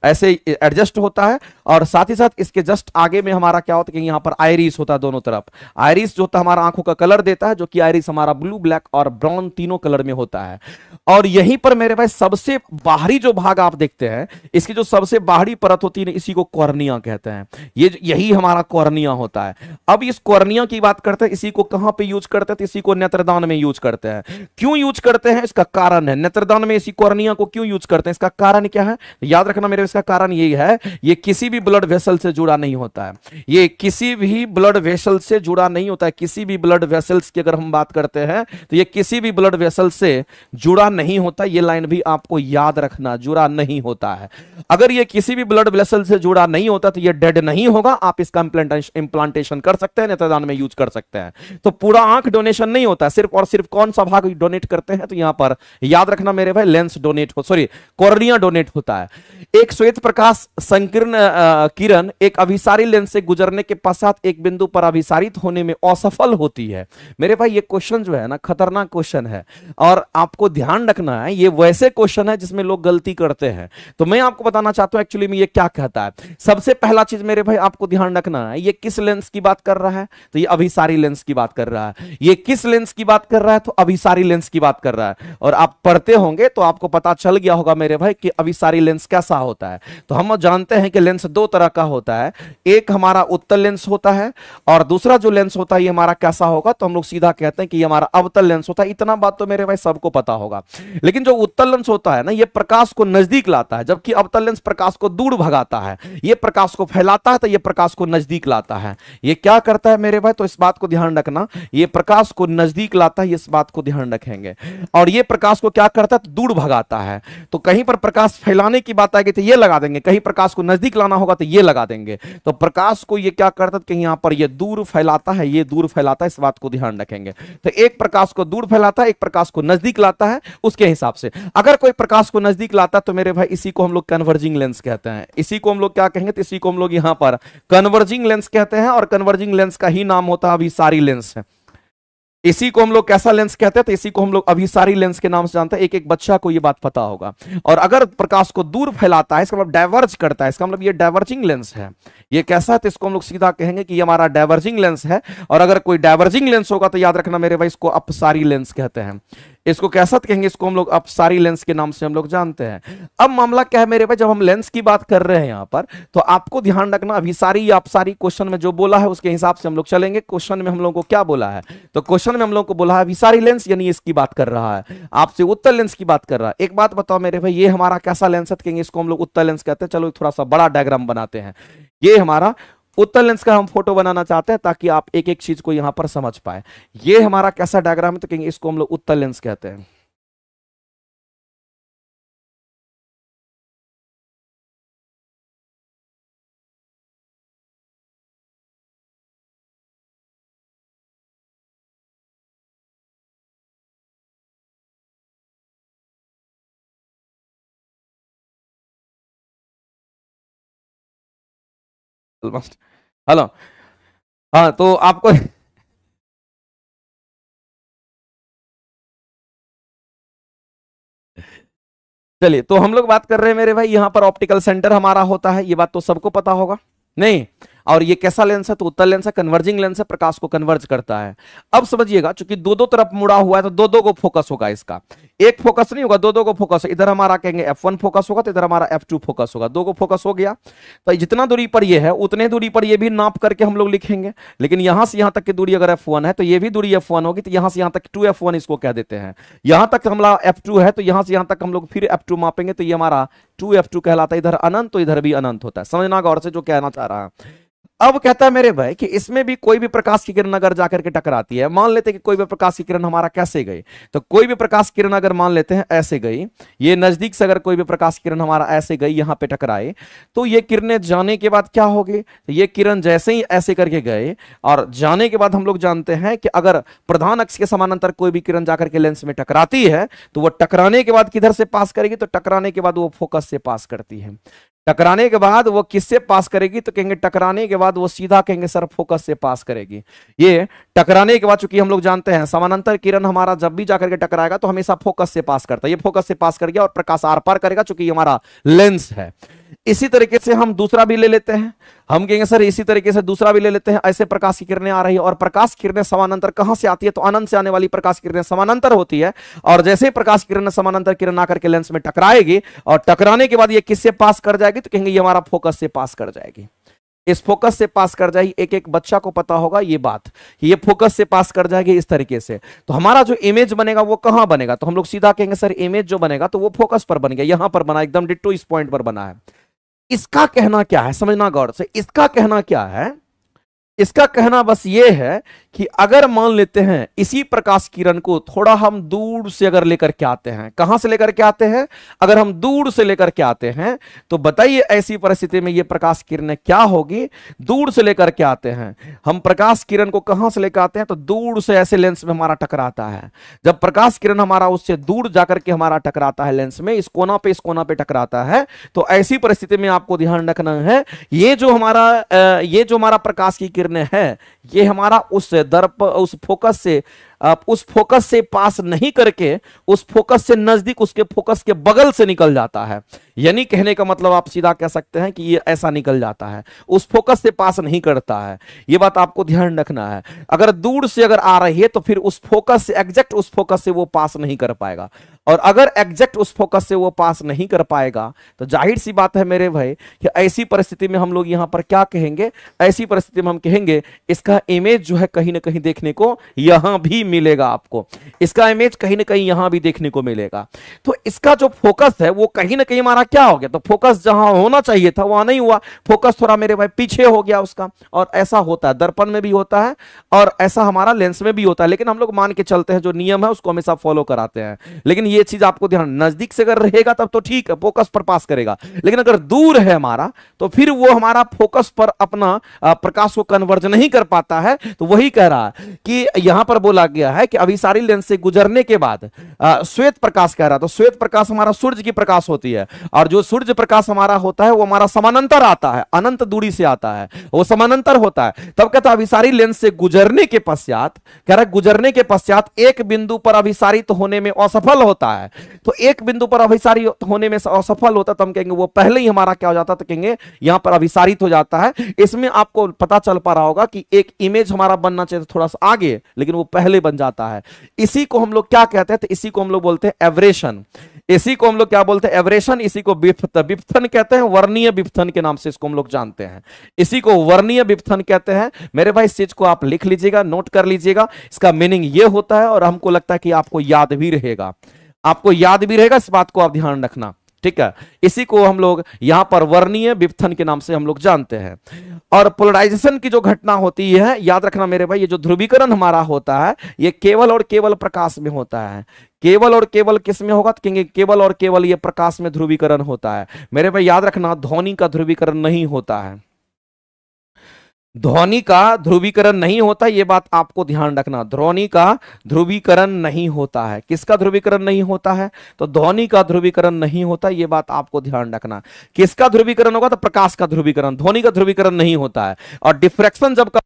ऐसे एडजस्ट होता है। और साथ ही साथ इसके जस्ट आगे में हमारा क्या होता है कि यहाँ पर आइरिस होता है दोनों तरफ। आइरिस जो होता है हमारा आंखों का कलर देता है, जो कि आइरिस हमारा ब्लू, ब्लैक और ब्राउन तीनों कलर में होता है। और यहीं पर मेरे भाई सबसे बाहरी जो भाग आप देखते हैं, इसकी जो सबसे बाहरी परत होती है इसी को कॉर्निया कहते हैं। यही हमारा कॉर्निया होता है। अब इस कॉर्निया की बात करते हैं, इसी को कहां पे यूज करते हैं? तो इसी को नेत्रदान में यूज करते हैं। क्यों यूज करते हैं? इसका कारण है, नेत्रदान में इसी कॉर्निया को क्यों यूज करते हैं, इसका कारण क्या है? याद रखना मेरे, इसका कारण यही है, ये किसी भी ब्लड वेसल से जुड़ा नहीं होता है। ये किसी भी ब्लड वेसल से जुड़ा नहीं होता है। किसी भी ब्लड वेसल्स की अगर हम बात करते हैं तो ये किसी भी ब्लड वेसल से जुड़ा नहीं होता। ये लाइन भी आपको याद रखना, जुड़ा नहीं होता है। अगर ये किसी भी ब्लड वेसल से जुड़ा नहीं होता तो ये डेड नहीं होगा। आप इसका इंप्लांटेशन कर सकते हैं, नेत्रदान में यूज कर सकते हैं। तो पूरा आंख डोनेशन नहीं होता, सिर्फ और सिर्फ कौन सा भाग डोनेट करते हैं? तो यहां पर याद रखना मेरे भाई, लेंस डोनेट हो, सॉरी कॉर्निया डोनेट होता है। एक श्वेत प्रकाश संकीर्ण किरण एक अभिसारी लेंस से गुजरने के पश्चात एक बिंदु पर अभिसारित होने में असफल होती है। मेरे भाई ये क्वेश्चन जो है ना, खतरनाक क्वेश्चन है, और आपको ध्यान रखना है ये वैसे क्वेश्चन है जिसमें लोग गलती करते हैं। तो मैं आपको बताना चाहता हूं एक्चुअली में ये क्या कहता है। सबसे पहला चीज मेरे भाई आपको ध्यान रखना है, ये किस लेंस की बात कर रहा है? तो ये अभिसारी लेंस की बात कर रहा है। ये किस लेंस की बात कर रहा है? तो अभिसारी लेंस की बात कर रहा है। और आप पढ़ते होंगे तो आपको पता चल गया होगा मेरे भाई कि अभिसारी लेंस कैसा होता है। तो हम जानते हैं कि लेंस दो तरह का होता है, एक हमारा उत्तल लेंस होता है और दूसरा जो लेंस होता है ये हमारा कैसा होगा? तो हम लोग सीधा कहते हैं कि ये हमारा अवतल लेंस होता है। इतना बात तो मेरे भाई सबको पता होगा। लेकिन जो उत्तल लेंस होता है ना, ये प्रकाश को नजदीक लाता है, जबकि अवतल लेंस प्रकाश को दूर भगाता है। ये प्रकाश को फैलाता है तो ये प्रकाश को नजदीक लाता है। ये क्या करता है मेरे भाई? तो इस बात को ध्यान रखना, ये प्रकाश को नजदीक लाता है, इस बात को ध्यान रखेंगे। और ये प्रकाश को क्या करता है? तो दूर भगाता है। तो कहीं पर प्रकाश फैलाने की बात आएगी तो ये लगा देंगे, कहीं प्रकाश को नजदीक लाना होगा तो ये लगा देंगे। तो प्रकाश को ये क्या करता है? कहीं यहां पर ये दूर फैलाता है, ये दूर फैलाता है, इस बात को ध्यान रखेंगे। तो एक प्रकाश को दूर फैलाता है, एक प्रकाश को नजदीक लाता है। उसके हिसाब से अगर कोई प्रकाश को नजदीक लाता है तो मेरे भाई इसी को हम लोग कन्वर्जिंग लेंस कहते हैं। इसी को हम लोग क्या कहेंगे? तो इसी को हम लोग यहां पर कन्वर्जिंग लेंस कहते हैं। और कन्वर्जिंग लेंस का ही नाम होता है अभिसारी लेंस है। इसी को हम लोग कैसा लेंस कहते हैं? तो इसी को हम लोग अभिसारी लेंस के नाम से जानते हैं। एक एक बच्चा को ये बात पता होगा। और अगर प्रकाश को दूर फैलाता है, इसका मतलब डाइवर्ज करता है, इसका मतलब ये डाइवर्जिंग लेंस है। ये कैसा है? तो इसको हम लोग सीधा कहेंगे कि ये हमारा डाइवर्जिंग लेंस है। और अगर कोई डाइवर्जिंग लेंस होगा तो याद रखना मेरे भाई, इसको अपसारी लेंस कहते हैं। इसको कैसा कहेंगे? इसको हम लोग अपसारी लेंस के नाम से हम लोग जानते हैं। अब मामला क्या है मेरे भाई, जब हम लेंस की बात कर रहे हैं यहां पर, तो आपको ध्यान रखना अभिसारी या अपसारी क्वेश्चन में जो बोला है उसके हिसाब से हम लोग चलेंगे। क्वेश्चन में हम लोग को क्या बोला है? तो क्वेश्चन में हम लोग को बोला है अभिसारी लेंस, यानी इसकी बात कर रहा है, आपसे उत्तल लेंस की बात कर रहा है। एक बात बताओ मेरे भाई, ये हमारा कैसा लेंस है? कहेंगे इसको हम लोग उत्तल लेंस कहते हैं। चलो थोड़ा सा बड़ा डायग्राम बनाते हैं। ये हमारा उत्तल लेंस का हम फोटो बनाना चाहते हैं ताकि आप एक एक चीज को यहां पर समझ पाए। ये हमारा कैसा डायग्राम है? तो कहेंगे इसको हम लोग उत्तल लेंस कहते हैं। ऑलमोस्ट। हेलो। हाँ तो आपको चलिए, तो हम लोग बात कर रहे हैं मेरे भाई, यहां पर ऑप्टिकल सेंटर हमारा होता है, ये बात तो सबको पता होगा नहीं? और ये कैसा लेंस है? तो उत्तल लेंस है, कन्वर्जिंग लेंस है, प्रकाश को कन्वर्ज करता है। अब समझिएगा, चूंकि दो दो तरफ मुड़ा हुआ है तो दो दो को फोकस होगा इसका, एक फोकस नहीं होगा, दो दो को फोकस। इधर हमारा कहेंगे F1 फोकस होगा, तो इधर हमारा F2 फोकस होगा, दो को फोकस हो गया। तो जितना दूरी पर ये है उतने दूरी पर ये भी नाप करके हम लोग लिखेंगे। लेकिन यहां से यहां तक की दूरी अगर F1 है तो ये भी दूरी F1 होगी, तो यहां से यहां तक 2F1 इसको कह देते हैं। यहां तक हमारा F2 है तो यहां से यहां तक हम लोग फिर F2 मापेंगे, तो ये हमारा 2F2 कहलाता है। इधर अनंत तो इधर भी अनंत होता है। समझना गौर से जो कहना चाह रहा है। अब कहता है मेरे भाई कि इसमें भी कोई भी प्रकाश की किरण अगर जाकर के टकराती है, मान लेते हैं कि कोई भी प्रकाश की किरण हमारा कैसे गई, तो कोई भी प्रकाश की किरण अगर मान लेते हैं ऐसे गई, ये नजदीक से अगर कोई भी प्रकाश की किरण हमारा ऐसे गई, यहां पे टकराए, तो ये किरणें जाने के बाद क्या होगी, तो ये किरण जैसे ही ऐसे करके गए और जाने के बाद हम लोग जानते हैं कि अगर प्रधान अक्ष के समानांतर कोई भी किरण जाकर के लेंस में टकराती है, तो वो टकराने के बाद किधर से पास करेगी, तो टकराने के बाद वो फोकस से पास करती है। टकराने के बाद वो किससे पास करेगी, तो कहेंगे टकराने के बाद वो सीधा कहेंगे सर फोकस से पास करेगी। ये टकराने के बाद, चूंकि हम लोग जानते हैं समानांतर किरण हमारा जब भी जाकर के टकराएगा तो हमेशा फोकस से पास करता है, ये फोकस से पास कर गया और प्रकाश आर पार करेगा, चूंकि हमारा लेंस है। इसी तरीके से हम दूसरा भी ले लेते हैं, हम कहेंगे सर इसी तरीके से दूसरा भी ले लेते हैं। ऐसे प्रकाश की किरणें आ रही है और प्रकाश किरणें समानांतर कहां से आती है, तो अनंत से आने वाली प्रकाश किरणें समानांतर होती है, और जैसे ही प्रकाश किरण समानांतर किरण आकर के लेंस में टकराएगी और टकराने के बाद ये किससे पास कर जाएगी, तो कहेंगे ये हमारा फोकस से पास कर जाएगी। इस फोकस से पास कर जाएगी, एक एक बच्चा को पता होगा ये बात, ये फोकस से पास कर जाएगी इस तरीके से। तो हमारा जो इमेज बनेगा वो कहां बनेगा, तो हम लोग सीधा कहेंगे सर इमेज जो बनेगा तो वो फोकस पर बन गया, यहां पर बना, एकदम डिट्टो इस पॉइंट पर बना है। इसका कहना क्या है, समझना गौर से, इसका कहना क्या है, इसका कहना बस ये है कि अगर मान लेते हैं इसी प्रकाश किरण को थोड़ा हम दूर से अगर लेकर के आते हैं, कहां से लेकर के आते हैं, अगर हम दूर से लेकर के आते हैं, तो बताइए ऐसी परिस्थिति में ये प्रकाश किरणें क्या होगी। दूर से लेकर के आते हैं हम प्रकाश किरण को, कहां से लेकर आते हैं, तो दूर से ऐसे लेंस में हमारा टकराता है। जब प्रकाश किरण हमारा उससे दूर जाकर के हमारा टकराता है लेंस में, इस कोना पे टकराता है, तो ऐसी परिस्थिति में आपको ध्यान रखना है ये जो हमारा प्रकाश की किरणें है, ये हमारा उस फोकस से पास नहीं करके उस फोकस से नजदीक, उसके फोकस के बगल से निकल जाता है। यानी कहने का मतलब आप सीधा कह सकते हैं कि ये ऐसा निकल जाता है, उस फोकस से पास नहीं करता है। ये बात आपको ध्यान रखना है। अगर दूर से अगर आ रही है तो फिर उस फोकस से, एग्जैक्ट उस फोकस से वो पास नहीं कर पाएगा, और अगर एग्जैक्ट उस फोकस से वो पास नहीं कर पाएगा तो जाहिर सी बात है मेरे भाई कि ऐसी परिस्थिति में हम लोग यहां पर क्या कहेंगे, ऐसी परिस्थिति में हम कहेंगे इसका इमेज जो है कहीं ना कहीं देखने को यहां भी मिलेगा, आपको इसका इमेज कहीं ना कहीं यहां भी देखने को मिलेगा। तो इसका जो फोकस है वो कहीं ना कहीं हमारा क्या हो गया, तो फोकस जहां होना चाहिए था वहां नहीं हुआ, फोकस थोड़ा मेरे भाई पीछे हो गया उसका। और ऐसा होता है, दर्पण में भी होता है और ऐसा हमारा लेंस में भी होता है, लेकिन हम लोग मान के चलते हैं जो नियम है उसको हमेशा फॉलो कराते हैं। लेकिन ये चीज आपको ध्यान, नजदीक से अगर रहेगा तब तो ठीक है, फोकस पर पास करेगा, लेकिन अगर दूर है हमारा तो फिर वो हमारा फोकस पर अपना प्रकाश को कन्वर्ज नहीं कर पाता है। तो वही कह रहा है कि यहां पर बोला गया है कि अभिसारी लेंस से गुजरने के बाद श्वेत प्रकाश कह रहा, तो श्वेत प्रकाश हमारा सूर्य की प्रकाश होती है, और जो सूर्य प्रकाश हमारा होता है वो हमारा समानांतर आता है, अनंत दूरी से आता है, वो समानांतर होता है। तब कहता है अभिसारी लेंस से गुजरने के पश्चात, कह रहा है गुजरने के पश्चात एक बिंदु पर अभिसारित होने में असफल होता है। तो एक बिंदु पर अभिसारित होने में असफल होता तो हम कहेंगे वो पहले ही हमारा क्या हो जाता, तो कहेंगे यहां पर अभिसारित हो जाता है। इसमें आपको पता चल पा रहा होगा कि एक इमेज हमारा बनना चाहिए थोड़ा सा आगे, लेकिन वो पहले बन जाता है। इसी को हम लोग क्या कहते हैं, तो इसी को हम लोग बोलते हैं एवरेशन। इसी को हम लोग क्या बोलते हैं, एवरेशन। इसी को विपथन कहते हैं, वर्णीय विपथन के नाम से इसको हम लोग जानते हैं। इसी को वर्णीय विपथन कहते हैं। मेरे भाई इस चीज को आप लिख लीजिएगा, नोट कर लीजिएगा, इसका मीनिंग ये होता है, और हमको लगता है कि आपको याद भी रहेगा, आपको याद भी रहेगा, इस बात को आप ध्यान रखना, ठीक है। इसी को हम लोग यहां पर वर्णीय विपथन के नाम से हम लोग जानते हैं। और पोलराइजेशन की जो घटना होती है, याद रखना मेरे भाई, ये जो ध्रुवीकरण हमारा होता है ये केवल और केवल प्रकाश में होता है। केवल और केवल किस में होगा, तो कहेंगे केवल और केवल ये प्रकाश में ध्रुवीकरण होता है। मेरे भाई याद रखना, ध्वनि का ध्रुवीकरण नहीं होता है, ध्वनि का ध्रुवीकरण नहीं होता, यह बात आपको ध्यान रखना। ध्वनि का ध्रुवीकरण नहीं होता है। किसका ध्रुवीकरण नहीं होता है, तो ध्वनि का ध्रुवीकरण नहीं होता, यह बात आपको ध्यान रखना। किसका ध्रुवीकरण होगा, तो प्रकाश का ध्रुवीकरण, ध्वनि का ध्रुवीकरण नहीं होता है। और डिफ्रैक्शन जब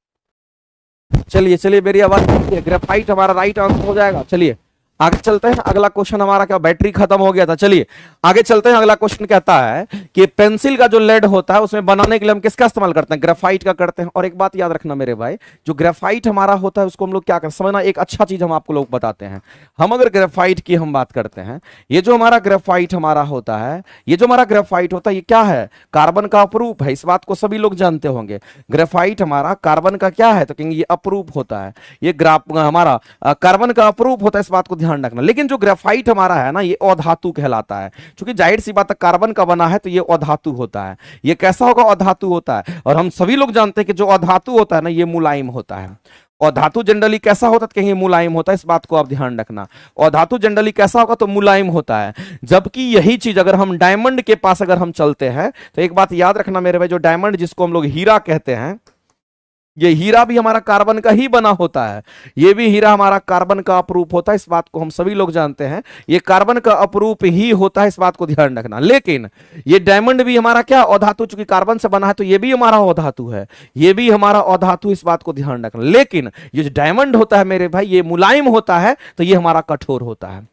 चलिए मेरी आवाज, ग्रेफाइट हमारा राइट आंसर हो जाएगा। चलिए आगे चलते हैं। अगला क्वेश्चन हमारा क्या, बैटरी खत्म हो गया था, चलिए आगे चलते हैं। अगला क्वेश्चन कहता है कि पेंसिल का जो लेड होता है उसमें बनाने के लिए हम किसका इस्तेमाल करते हैं, ग्रेफाइट का करते हैं। और एक बात याद रखना मेरे भाई, जो ग्रेफाइट हमारा होता है उसको हम लोग क्या करते हैं, समझना, एक अच्छा चीज हम आपको लोग बताते हैं। हम अगर ग्रेफाइट की हम बात करते हैं, ये जो हमारा ग्रेफाइट हमारा होता है, ये जो हमारा ग्रेफाइट होता है ये क्या है, कार्बन का अपरूप है। इस बात को सभी लोग जानते होंगे। ग्रेफाइट हमारा कार्बन का क्या है, तो कहेंगे ये अपरूप होता है, ये हमारा कार्बन का अपरूप होता है, इस बात को ध्यान ध्यान रखना। लेकिन जो ग्रेफाइट हमारा है ना, ये अधातु कहलाता है, क्योंकि जाहिर सी बात है कार्बन का बना है तो ये अधातु होता है। ये कैसा होगा? अधातु होता है। और हम सभी लोग जानते हैं कि जो अधातु होता है ना, ये मुलायम होता है। और धातु जनरली कैसा होता है? कहीं मुलायम होता है, इस बात को आप ध्यान रखना। और धातु जनरली कैसा होगा? तो मुलायम होता है। जबकि यही चीज अगर हम डायमंड के पास अगर हम चलते हैं तो एक बात याद रखना मेरे भाई, जो डायमंड जिसको हम लोग हीरा कहते हैं, ये हीरा भी हमारा कार्बन का ही बना होता है। ये भी हीरा हमारा कार्बन का अपरूप होता है, इस बात को हम सभी लोग जानते हैं। ये कार्बन का अपरूप ही होता है, इस बात को ध्यान रखना। लेकिन ये डायमंड भी हमारा क्या? अधातु, चूंकि कार्बन से बना है तो ये भी हमारा अधातु है, ये भी हमारा अधातु, इस बात को ध्यान रखना। लेकिन ये जो डायमंड होता है मेरे भाई, ये मुलायम होता है तो ये हमारा कठोर होता है।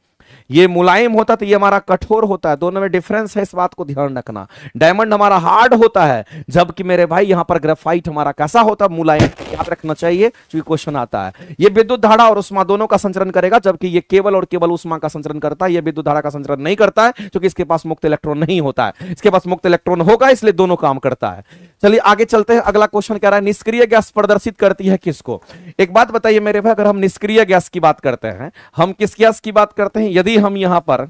ये मुलायम होता तो ये हमारा कठोर होता है। दोनों में डिफरेंस है, इस बात को ध्यान रखना। डायमंड हमारा हार्ड होता है, जबकि मेरे भाई यहां पर ग्रेफाइट हमारा कैसा होता है? मुलायम। याद रखना चाहिए क्योंकि क्वेश्चन आता है। ये विद्युत धारा और उष्मा दोनों का संचरण करेगा, जबकि ये केवल और केवल उष्मा का संचरण करता है। ये विद्युत धारा का संचरण नहीं करता है, क्योंकि इसके पास मुक्त इलेक्ट्रॉन नहीं होता है। इसके पास मुक्त इलेक्ट्रॉन होगा, इसलिए दोनों काम करता है। चलिए आगे चलते हैं। अगला क्वेश्चन कह रहा है निष्क्रिय गैस प्रदर्शित करती है किसको? एक बात बताइए मेरे भाई, अगर हम निष्क्रिय गैस की बात करते हैं, हम किस गैस की बात करते हैं? यदि हम यहां पर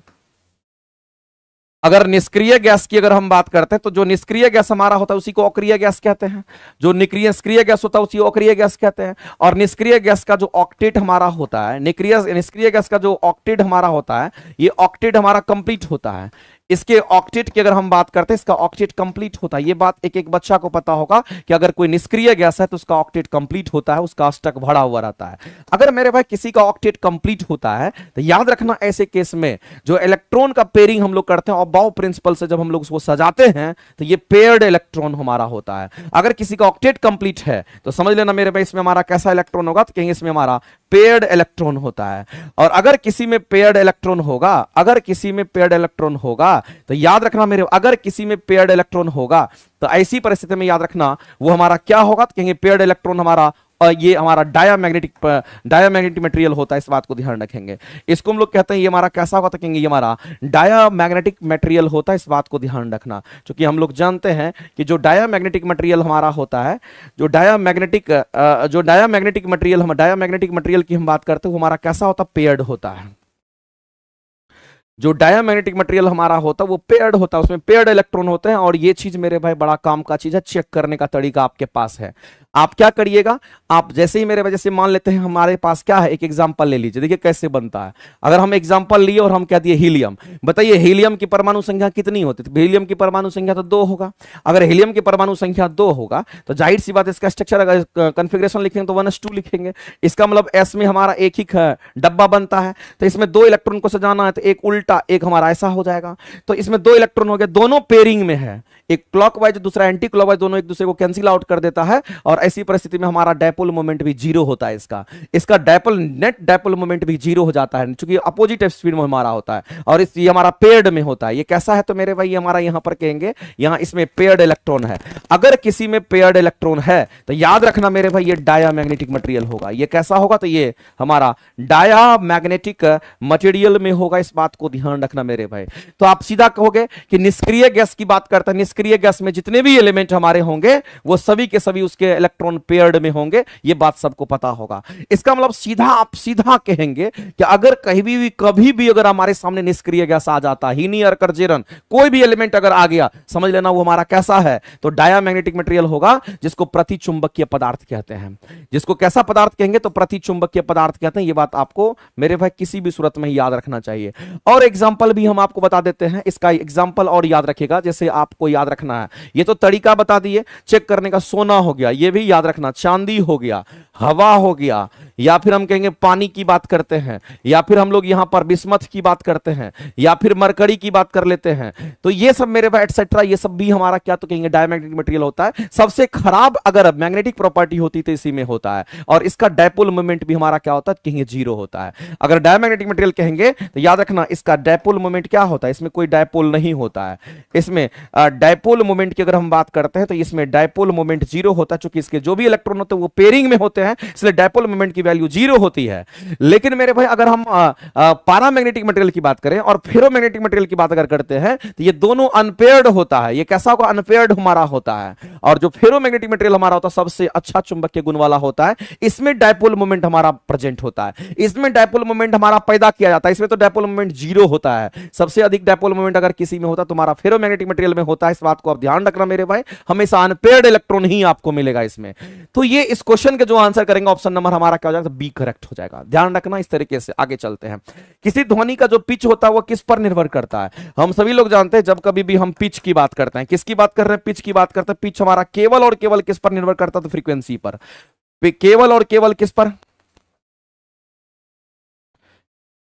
अगर निष्क्रिय गैस की अगर हम बात करते हैं, तो जो निष्क्रिय गैस हमारा होता है उसी को अक्रिय गैस कहते हैं। जो निष्क्रिय गैस होता है उसी को अक्रिय गैस कहते हैं। और निष्क्रिय गैस का जो ऑक्टेट हमारा होता है, निष्क्रिय गैस का जो ऑक्टेट हमारा होता है, ये ऑक्टेट हमारा कंप्लीट होता है। इसके ऑक्टेट की अगर हम बात करते हैं, इसका ऑक्टेट कंप्लीट होता है। ये बात एक एक बच्चा को पता होगा कि अगर कोई निष्क्रिय गैस है तो उसका ऑक्टेट कंप्लीट होता है, उसका अष्टक भरा हुआ रहता है। अगर मेरे भाई किसी का ऑक्टेट कंप्लीट होता है तो याद रखना ऐसे केस में जो इलेक्ट्रॉन का पेयरिंग हम लोग करते हैं और बाउ प्रिंसिपल से जब हम लोग उसको सजाते हैं तो ये पेयर्ड इलेक्ट्रॉन हमारा होता है। अगर किसी का ऑक्टेट कंप्लीट है तो समझ लेना मेरे भाई इसमें हमारा कैसा इलेक्ट्रॉन होगा? तो कहेंगे इसमें हमारा पेयर्ड इलेक्ट्रॉन होता है। और अगर किसी में पेयर्ड इलेक्ट्रॉन होगा, अगर किसी में पेयर्ड इलेक्ट्रॉन होगा तो याद रखना मेरे, अगर किसी में पेयर्ड इलेक्ट्रॉन होगा तो ऐसी परिस्थिति में याद रखना वो हमारा क्या होगा? तो कहेंगे पेयर्ड इलेक्ट्रॉन हमारा, और ये हमारा डायामैग्नेटिक मटेरियल होता है, इस बात को ध्यान रखेंगे। इसको हम लोग कहते हैं ये हमारा कैसा होगा? तो कहेंगे ये हमारा डायामैग्नेटिक मटेरियल होता है, इस बात को ध्यान रखना। क्योंकि हम लोग जानते हैं कि जो डायामैग्नेटिक मटेरियल हमारा होता है, जो डायामैग्नेटिक मटेरियल की हम बात करते हैं, वो हमारा कैसा होता है? पेयर्ड होता है। जो डायामैग्नेटिक मटेरियल हमारा होता है वो पेयर्ड होता है, उसमें पेयर्ड इलेक्ट्रॉन होते हैं। और ये चीज मेरे भाई बड़ा काम का चीज है, चेक करने का तरीका आपके पास है। आप क्या करिएगा, आप जैसे ही मेरे वजह से मान लेते हैं हमारे पास क्या है, एक एग्जांपल ले लीजिए, देखिए कैसे बनता है। अगर हम एग्जांपल लिए और हम कह दिए हीलियम, बताइए हीलियम की परमाणु संख्या कितनी होती है? तो हीलियम की परमाणु संख्या तो 2 होगा। अगर हीलियम की परमाणु संख्या 2 होगा तो जाहिर सी बात इसका स्ट्रक्चर अगर कॉन्फ़िगरेशन लिखेंगे तो 1s2 लिखेंगे। इसका मतलब s में हमारा एक ही डब्बा बनता है, तो इसमें 2 इलेक्ट्रॉन को सजाना है तो एक उल्टा एक हमारा ऐसा हो जाएगा। तो इसमें 2 इलेक्ट्रॉन हो गए, दोनों पेयरिंग में है, एक क्लॉकवाइज दूसरा एंटी क्लॉकवाइज, दोनों एक दूसरे को कैंसिल आउट कर देता है। और ऐसी परिस्थिति में हमारा डायपोल मोमेंट भी 0 होता है। इसका नेट डायपोल मोमेंट भी 0 हो जाता है, क्योंकि अपोजिट स्पीड में हमारा होता है। और ये हमारा पेयर्ड में होता है। ये कैसा है? तो मेरे भाई ये हमारा यहां पर कहेंगे, यहां इसमें पेयर्ड इलेक्ट्रॉन है। अगर किसी में पेयर्ड इलेक्ट्रॉन है तो याद रखना मेरे भाई ये डायामैग्नेटिक मटेरियल होगा। ये कैसा होगा? तो ये हमारा डायामैग्नेटिक मटेरियल में होगा, इस बात को ध्यान रखना मेरे भाई। तो आप सीधा कहोगे कि निष्क्रिय गैस की बात करते हैं, निष्क्रिय गैस में जितने भी एलिमेंट हमारे होंगे वो सभी के सभी उसके इलेक्ट्रॉन पेयर्ड में होंगे। ये बात सबको पता होगा। इसका मतलब सीधा आप सीधा कहेंगे कि अगर कभी भी अगर हमारे सामने निष्क्रिय गैस आ जाता, हीनी और कर्जेरन कोई भी एलिमेंट अगर आ गया, समझ लेना वो हमारा कैसा है? तो डायामैग्नेटिक मटेरियल होगा, जिसको प्रतिचुंबकीय पदार्थ कहते हैं। जिसको कैसा पदार्थ कहेंगे? तो प्रतिचुंबकीय पदार्थ कहते हैं। ये बात आपको मेरे भाई किसी भी सूरत में याद रखना चाहिए। और एग्जांपल भी हम आपको बता देते हैं, इसका एग्जांपल और याद रखिएगा। जैसे आपको याद रखना है, ये तो तरीका बता दिए चेक करने का, सोना हो गया, ये भी याद रखना, चांदी हो गया, हवा हो गया, या फिर हम कहेंगे पानी की बात करते हैं, या फिर हम लोग यहां पर बिस्मथ की बात करते हैं, या फिर मरकरी की बात कर लेते हैं। तो ये सब मेरे भाई एटसेट्रा, ये सब भी हमारा क्या तो कहेंगे डायमैग्नेटिक मटेरियल होता है। सबसे खराब अगर मैग्नेटिक प्रॉपर्टी होती तो इसी में होता है। और इसका डायपोल मोमेंट भी हमारा क्या होता है? कहेंगे 0 होता है। अगर डायमैग्नेटिक मटेरियल कहेंगे तो याद रखना इसका डायपोल मोमेंट क्या होता है? इसमें कोई डायपोल नहीं होता है। इसमें डायपोल मोमेंट की अगर हम बात करते हैं तो इसमें डायपोल मोमेंट 0 होता है, क्योंकि इसके जो भी इलेक्ट्रॉन होते हैं वो पेयरिंग में होते हैं, इसलिए डायपोल मोमेंट की वैल्यू 0 होती है। लेकिन मेरे भाई अगर हम पैरामैग्नेटिक मटेरियल की बात करें और फेरोमैग्नेटिक मटेरियल की बात अगर करते हैं तो ये दोनों अनपेयर्ड होता है। ये कैसा होगा? अनपेयर्ड हमारा होता है। और जो फेरोमैग्नेटिक मटेरियल हमारा होता है सबसे अच्छा चुंबकीय गुण वाला होता है, इसमें डायपोल मोमेंट हमारा प्रेजेंट होता है, इसमें डायपोल मोमेंट हमारा पैदा किया जाता है। इसमें तो डायपोल मोमेंट 0 होता है। सबसे अधिक डायपोल मोमेंट अगर किसी में होता है तो हमारा फेरोमैग्नेटिक मटेरियल में होता है। इस बात को आप ध्यान रखना मेरे भाई, हमेशा अनपेयर्ड इलेक्ट्रॉन ही आपको मिलेगा इसमें। तो ये इस क्वेश्चन के जो आंसर करेंगे ऑप्शन नंबर हमारा क्या हो जाएगा? बी करेक्ट हो जाएगा। ध्यान रखना। इस तरीके से आगे चलते हैं। किसी ध्वनि का जो पिच होता है वो किस पर निर्भर करता है? हम सभी लोग जानते हैं जब कभी भी हम पिच की बात करते हैं, किसकी बात कर रहे हैं? पिच की बात करते हैं। पिच हमारा केवल और केवल किस पर निर्भर करता है? तो फ्रीक्वेंसी पर। केवल और केवल किस पर?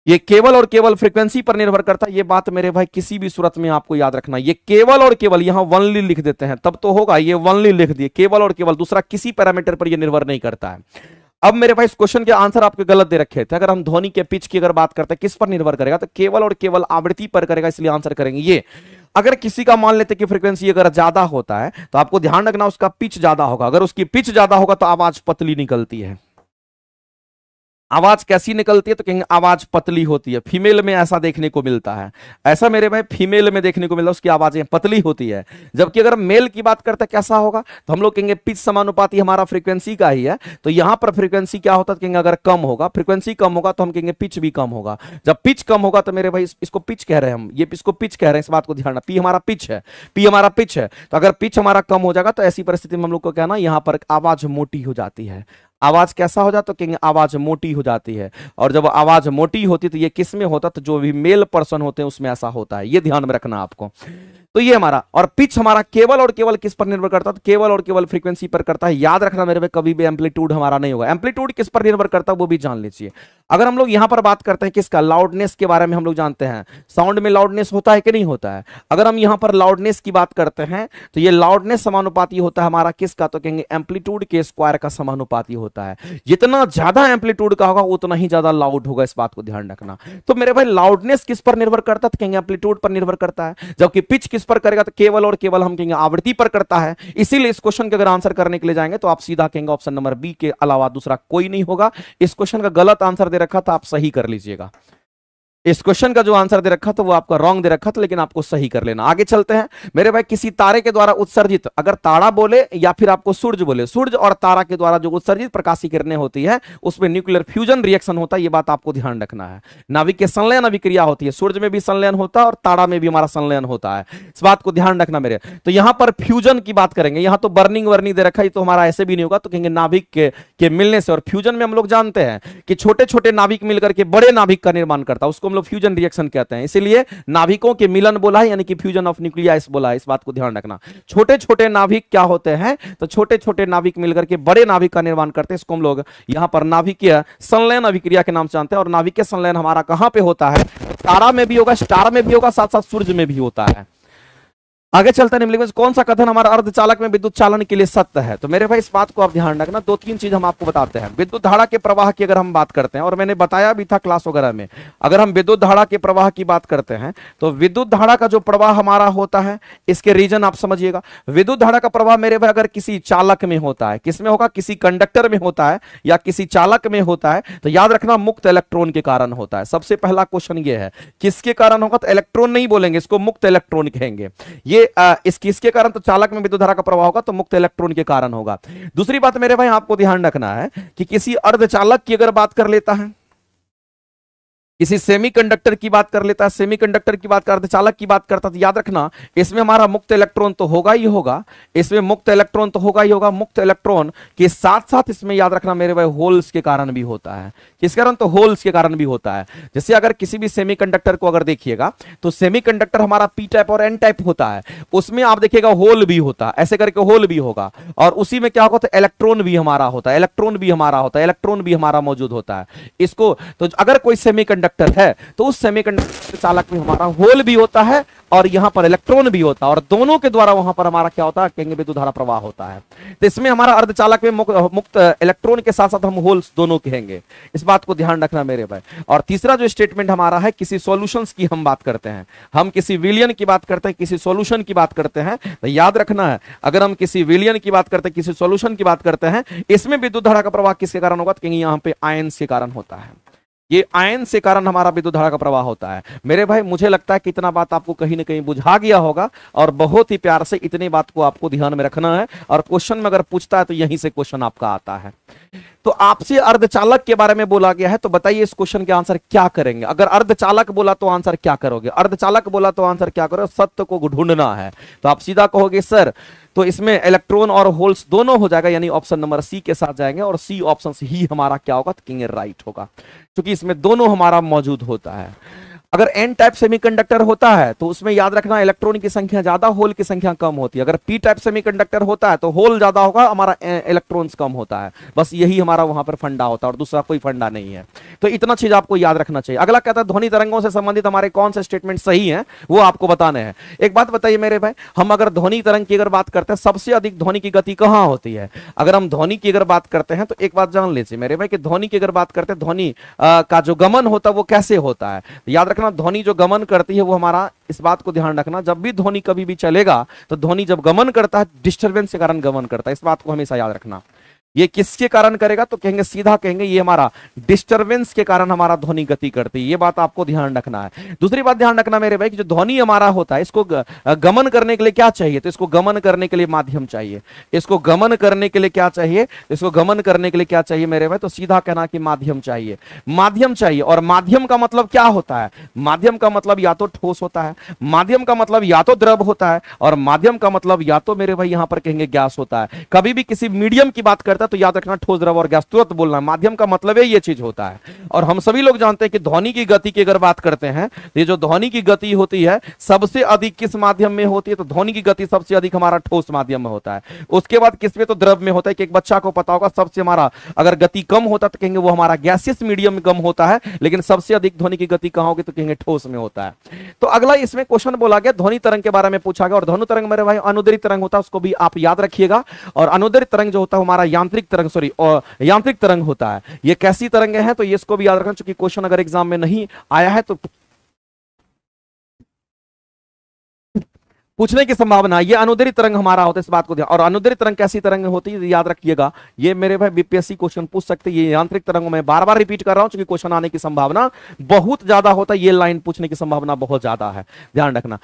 ये केवल और केवल फ्रीक्वेंसी पर निर्भर करता है। ये बात मेरे भाई किसी भी सूरत में आपको याद रखना। ये केवल और केवल, यहां वनली लिख देते हैं तब तो होगा, ये वनली लिख दिए, केवल और केवल, दूसरा किसी पैरामीटर पर ये निर्भर नहीं करता है। अब मेरे भाई इस क्वेश्चन के आंसर आपके गलत दे रखे थे। अगर हम ध्वनि के पिच की अगर बात करते हैं किस पर निर्भर करेगा, तो केवल और केवल आवृत्ति पर करेगा, इसलिए आंसर करेंगे ये। अगर किसी का मान लेते कि फ्रीक्वेंसी अगर ज्यादा होता है तो आपको ध्यान रखना उसका पिच ज्यादा होगा। अगर उसकी पिच ज्यादा होगा तो आवाज पतली निकलती है। आवाज कैसी निकलती है? तो कहेंगे आवाज पतली होती है। फीमेल में ऐसा देखने को मिलता है, ऐसा मेरे भाई फीमेल में देखने को मिलता है, उसकी आवाजें पतली होती है। जबकि अगर मेल की बात करते हैं कैसा होगा, तो हम लोग कहेंगे पिच समानुपाती हमारा फ्रीक्वेंसी का ही है। तो यहां पर फ्रीक्वेंसी क्या होता है? कहेंगे अगर कम होगा, फ्रीक्वेंसी कम होगा तो हम कहेंगे पिच भी कम होगा। जब पिच कम होगा तो मेरे भाई इसको पिच कह रहे हैं हम, ये इसको पिच कह रहे हैं, इस बात को ध्यान रखना। पी हमारा पिच है, पी हमारा पिच है। तो अगर पिच हमारा कम हो जाएगा तो ऐसी परिस्थिति में हम लोग को कहना यहां पर आवाज मोटी हो जाती है। आवाज कैसा हो जाता? तो कहेंगे आवाज मोटी हो जाती है। और जब आवाज मोटी होती है तो ये किस में होता? तो जो भी मेल पर्सन होते हैं उसमें ऐसा होता है। ये ध्यान में रखना आपको। तो ये हमारा, और पिच हमारा केवल और केवल किस पर निर्भर करता है? तो केवल और केवल फ्रीक्वेंसी पर करता है। याद रखना मेरे भाई, कभी भी एम्पलीट्यूड हमारा नहीं होगा। एम्पलीट्यूड किस पर निर्भर करता है वो भी जान लीजिए। अगर हम लोग यहां पर बात करते हैं किसका, लाउडनेस के बारे में, हम लोग जानते हैं साउंड में लाउडनेस होता है कि नहीं होता है। अगर हम यहां पर लाउडनेस की बात करते हैं तो ये लाउडनेस समानुपाती होता है हमारा किसका? तो कहेंगे एम्पलीट्यूड के स्क्वायर का समानुपाती होता है। जितना ज्यादा एम्पलीट्यूड का होगा उतना ही ज्यादा लाउड होगा, इस बात को ध्यान रखना। तो मेरे भाई लाउडनेस किस पर निर्भर करता है? तो कहेंगे एम्पलीट्यूड पर निर्भर करता है। जबकि पिच किस पर करेगा? तो केवल और केवल हम कहेंगे आवृत्ति पर करता है। इसीलिए इस क्वेश्चन के अगर आंसर करने के लिए जाएंगे तो आप सीधा कहेंगे ऑप्शन नंबर बी के अलावा दूसरा कोई नहीं होगा। इस क्वेश्चन का गलत आंसर दे रखा था, आप सही कर लीजिएगा। इस क्वेश्चन का जो आंसर दे रखा था वो आपका रॉन्ग दे रखा था, लेकिन आपको सही कर लेना। आगे चलते हैं मेरे भाई। किसी तारे के द्वारा उत्सर्जित, अगर तारा बोले या फिर आपको सूर्य बोले, सूर्य और तारा के द्वारा जो उत्सर्जित प्रकाशीय किरणें होती है उसमें न्यूक्लियर फ्यूजन रिएक्शन होता है। ये बात आपको ध्यान रखना है। नाभिक संलयन अभिक्रिया होती है, सूर्य में भी संलयन होता है और तारा में भी हमारा संलयन होता है। इस बात को ध्यान रखना मेरे। तो यहां पर फ्यूजन की बात करेंगे। यहां तो बर्निंग वर्निंग दे रखा है, तो हमारा ऐसे भी नहीं होगा। तो कहेंगे नाभिक के मिलने से, और फ्यूजन में हम लोग जानते हैं कि छोटे छोटे नाभिक मिलकर के बड़े नाभिक का निर्माण करता है, उसको हम लोग फ्यूजन रिएक्शन कहते हैं। इसीलिए नाभिकों के मिलन बोला है, यानी कि फ्यूजन ऑफ न्यूक्लियस बोला है। इस बात को ध्यान रखना। छोटे छोटे नाभिक क्या होते हैं? तो छोटे छोटे नाभिक मिलकर के बड़े नाभिक का निर्माण करते हैं। इसको हम लोग यहां पर नाभिकीय संलयन अभिक्रिया के नाम से जानते हैं। और नाभिकीय संलयन हमारा कहां पे होता है? तारा में भी होगा, स्टार में भी होगा, साथ साथ सूर्य में भी होता है। आगे चलता है। निम्नलिखित में कौन सा कथन हमारा अर्धचालक में विद्युत चालन के लिए सत्य है? तो मेरे भाई इस बात को आप ध्यान रखना। दो तीन चीज हम आपको बताते हैं। विद्युत धारा के प्रवाह की अगर हम बात करते हैं, और मैंने बताया भी था क्लास वगैरह में, अगर हम विद्युत धारा के प्रवाह की बात करते हैं तो विद्युत धारा का जो प्रवाह हमारा होता है, इसके रीजन आप समझिएगा। विद्युत धारा का प्रवाह मेरे भाई अगर किसी चालक में होता है, किसमें होगा? किसी कंडक्टर में होता है या किसी चालक में होता है, तो याद रखना मुक्त इलेक्ट्रॉन के कारण होता है। सबसे पहला क्वेश्चन ये है, किसके कारण होगा? तो इलेक्ट्रॉन नहीं बोलेंगे, इसको मुक्त इलेक्ट्रॉन कहेंगे। ये इसके कारण, तो चालक में विद्युत धारा का प्रवाह होगा तो मुक्त इलेक्ट्रॉन के कारण होगा। दूसरी बात मेरे भाई आपको ध्यान रखना है कि किसी अर्धचालक की अगर बात कर लेता है, किसी सेमीकंडक्टर की बात कर लेता है, सेमीकंडक्टर की बात कर, अर्धचालक की बात करता है, तो याद रखना इसमें हमारा मुक्त इलेक्ट्रॉन तो होगा ही होगा, इसमें मुक्त इलेक्ट्रॉन तो होगा ही होगा। मुक्त इलेक्ट्रॉन के साथ साथ इसमें याद रखना मेरे भाई होल्स के कारण भी होता है। किस कारण? तो होल्स के कारण भी होता है। जैसे अगर किसी भी सेमीकंडक्टर को अगर देखिएगा तो सेमीकंडक्टर हमारा पी टाइप और एन टाइप होता है, उसमें आप देखिएगा होल भी होता है, ऐसे करके होल भी होगा। और उसी में क्या होगा? तो इलेक्ट्रॉन भी हमारा होता है, इलेक्ट्रॉन भी हमारा होता है, इलेक्ट्रॉन भी हमारा मौजूद होता है। इसको तो अगर कोई सेमीकंडक्टर सेमीकंडक्टर है तो उस सेमीकंडक्टर चालक में हमारा होल भी होता है और यहां पर इलेक्ट्रॉन भी होता है, और दोनों के द्वारा वहां पर हमारा क्या होता है, कहेंगे विद्युत धारा प्रवाह होता है। तो इसमें हमारा अर्धचालक में मुक्त इलेक्ट्रॉन के साथ साथ हम होल्स दोनों कहेंगे, इस बात को ध्यान रखना मेरे भाई। और तीसरा जो स्टेटमेंट हमारा है, किसी सॉल्यूशंस की हम बात करते हैं, हम किसी विलयन की बात करते हैं, किसी सॉल्यूशन की बात करते हैं, तो याद रखना है अगर हम किसी विलयन की बात करते हैं, किसी सॉल्यूशन की बात करते हैं, इसमें विद्युत धारा का प्रवाह किसके कारण होगा, तो कहेंगे यहां पे आयंस के कारण होता है, ये आयन से कारण हमारा विद्युत धारा का प्रवाह होता है। मेरे भाई मुझे लगता है कि इतना बात आपको कहीं ना कहीं बुझा गया होगा, और बहुत ही प्यार से इतनी बात को आपको ध्यान में रखना है, और क्वेश्चन में अगर पूछता है तो यहीं से क्वेश्चन आपका आता है। तो आपसे अर्धचालक के बारे में बोला गया है, तो बताइए इस क्वेश्चन के आंसर क्या करेंगे। अगर अर्धचालक बोला तो आंसर क्या करोगे, अर्धचालक बोला तो आंसर क्या करोगे, सत्य को ढूंढना है। तो आप सीधा कहोगे सर तो इसमें इलेक्ट्रॉन और होल्स दोनों हो जाएगा, यानी ऑप्शन नंबर सी के साथ जाएंगे, और सी ऑप्शन ही हमारा क्या होगा, तो कहेंगे राइट होगा, क्योंकि इसमें दोनों हमारा मौजूद होता है। अगर एन टाइप सेमीकंडक्टर होता है तो उसमें याद रखना इलेक्ट्रॉन की संख्या ज्यादा, होल की संख्या कम होती है। अगर पी टाइप सेमीकंडक्टर होता है तो होल ज्यादा होगा, हमारा इलेक्ट्रॉन्स कम होता है। बस यही हमारा वहां पर फंडा होता है, और दूसरा कोई फंडा नहीं है। तो इतना चीज आपको याद रखना चाहिए। अगला कहता है ध्वनि तरंगों से संबंधित हमारे कौन से स्टेटमेंट सही है, वो आपको बताने हैं। एक बात बताइए मेरे भाई, हम अगर ध्वनि तरंग की अगर बात करते हैं, सबसे अधिक ध्वनि की गति कहां होती है। अगर हम ध्वनि की अगर बात करते हैं तो एक बात जान लीजिए मेरे भाई कि ध्वनि की अगर बात करते हैं, ध्वनि का जो गमन होता है वो कैसे होता है। याद रखना ध्वनि जो गमन करती है वो हमारा, इस बात को ध्यान रखना, जब भी ध्वनि कभी भी चलेगा तो ध्वनि जब गमन करता है डिस्टरबेंस के कारण गमन करता है, इस बात को हमेशा याद रखना। ये किसके कारण करेगा, तो कहेंगे सीधा कहेंगे ये हमारा डिस्टरबेंस के कारण हमारा ध्वनि गति करती है, ये बात आपको ध्यान रखना है। दूसरी बात ध्यान रखना मेरे भाई कि जो ध्वनि हमारा होता है इसको गमन करने के लिए क्या चाहिए, तो इसको गमन करने के लिए माध्यम चाहिए। इसको गमन करने के लिए क्या चाहिए, इसको गमन करने के लिए क्या चाहिए मेरे भाई, तो सीधा कहना कि माध्यम चाहिए, माध्यम चाहिए। और माध्यम का मतलब क्या होता है, माध्यम का मतलब या तो ठोस होता है, माध्यम का मतलब या तो द्रव होता है, और माध्यम का मतलब या तो मेरे भाई यहां पर कहेंगे गैस होता है। कभी भी किसी मीडियम की बात करता है तो याद रखना ठोस, द्रव और गैस तुरंत बोलना, माध्यम का मतलब है ये चीज होता है। और हम सभी लोग जानते हैं कि ध्वनि की गति की अगर बात करते हैं, ये जो ध्वनि की गति होती है सबसे अधिक किस माध्यम में होती है, तो ध्वनि की गति सबसे अधिक हमारा ठोस माध्यम में होता है। उसके बाद किसमें, तो द्रव में होता है। कि एक बच्चा को पता होगा सबसे हमारा अगर गति कम होता तो कहेंगे वो हमारा गैसियस मीडियम में कम होता है, लेकिन सबसे अधिक ध्वनि की गति कहां होगी, तो कहेंगे ठोस में होता है। तो अगला इसमें क्वेश्चन बोला गया ध्वनि तरंग के बारे में पूछा गया, और ध्वनि तरंग मेरे भाई अनुदैर्ध्य तरंग होता है, उसको भी आप याद रखिएगा। और अनुदैर्ध्य तरंग जो होता है हमारा यांत्रिक तरंग, सॉरी यांत्रिक तरंग होता है। ये कैसी तरंगें हैं, तो ये इसको भी याद रखना, क्योंकि क्वेश्चन अगर एग्जाम में नहीं आया है तो पूछने की संभावना है। ये अनुदैर्ध्य तरंग हमारा होता है, इस बात को ध्यान। और अनुदैर्ध्य तरंग कैसी तरंग होती है याद रखिएगा, ये मेरे भाई बीपीएससी क्वेश्चन पूछ सकते हैं। ये यांत्रिक तरंगों में बार बार रिपीट कर रहा हूं क्योंकि क्वेश्चन आने की संभावना बहुत ज्यादा होता है, ये लाइन पूछने की संभावना बहुत ज्यादा है, ध्यान रखना।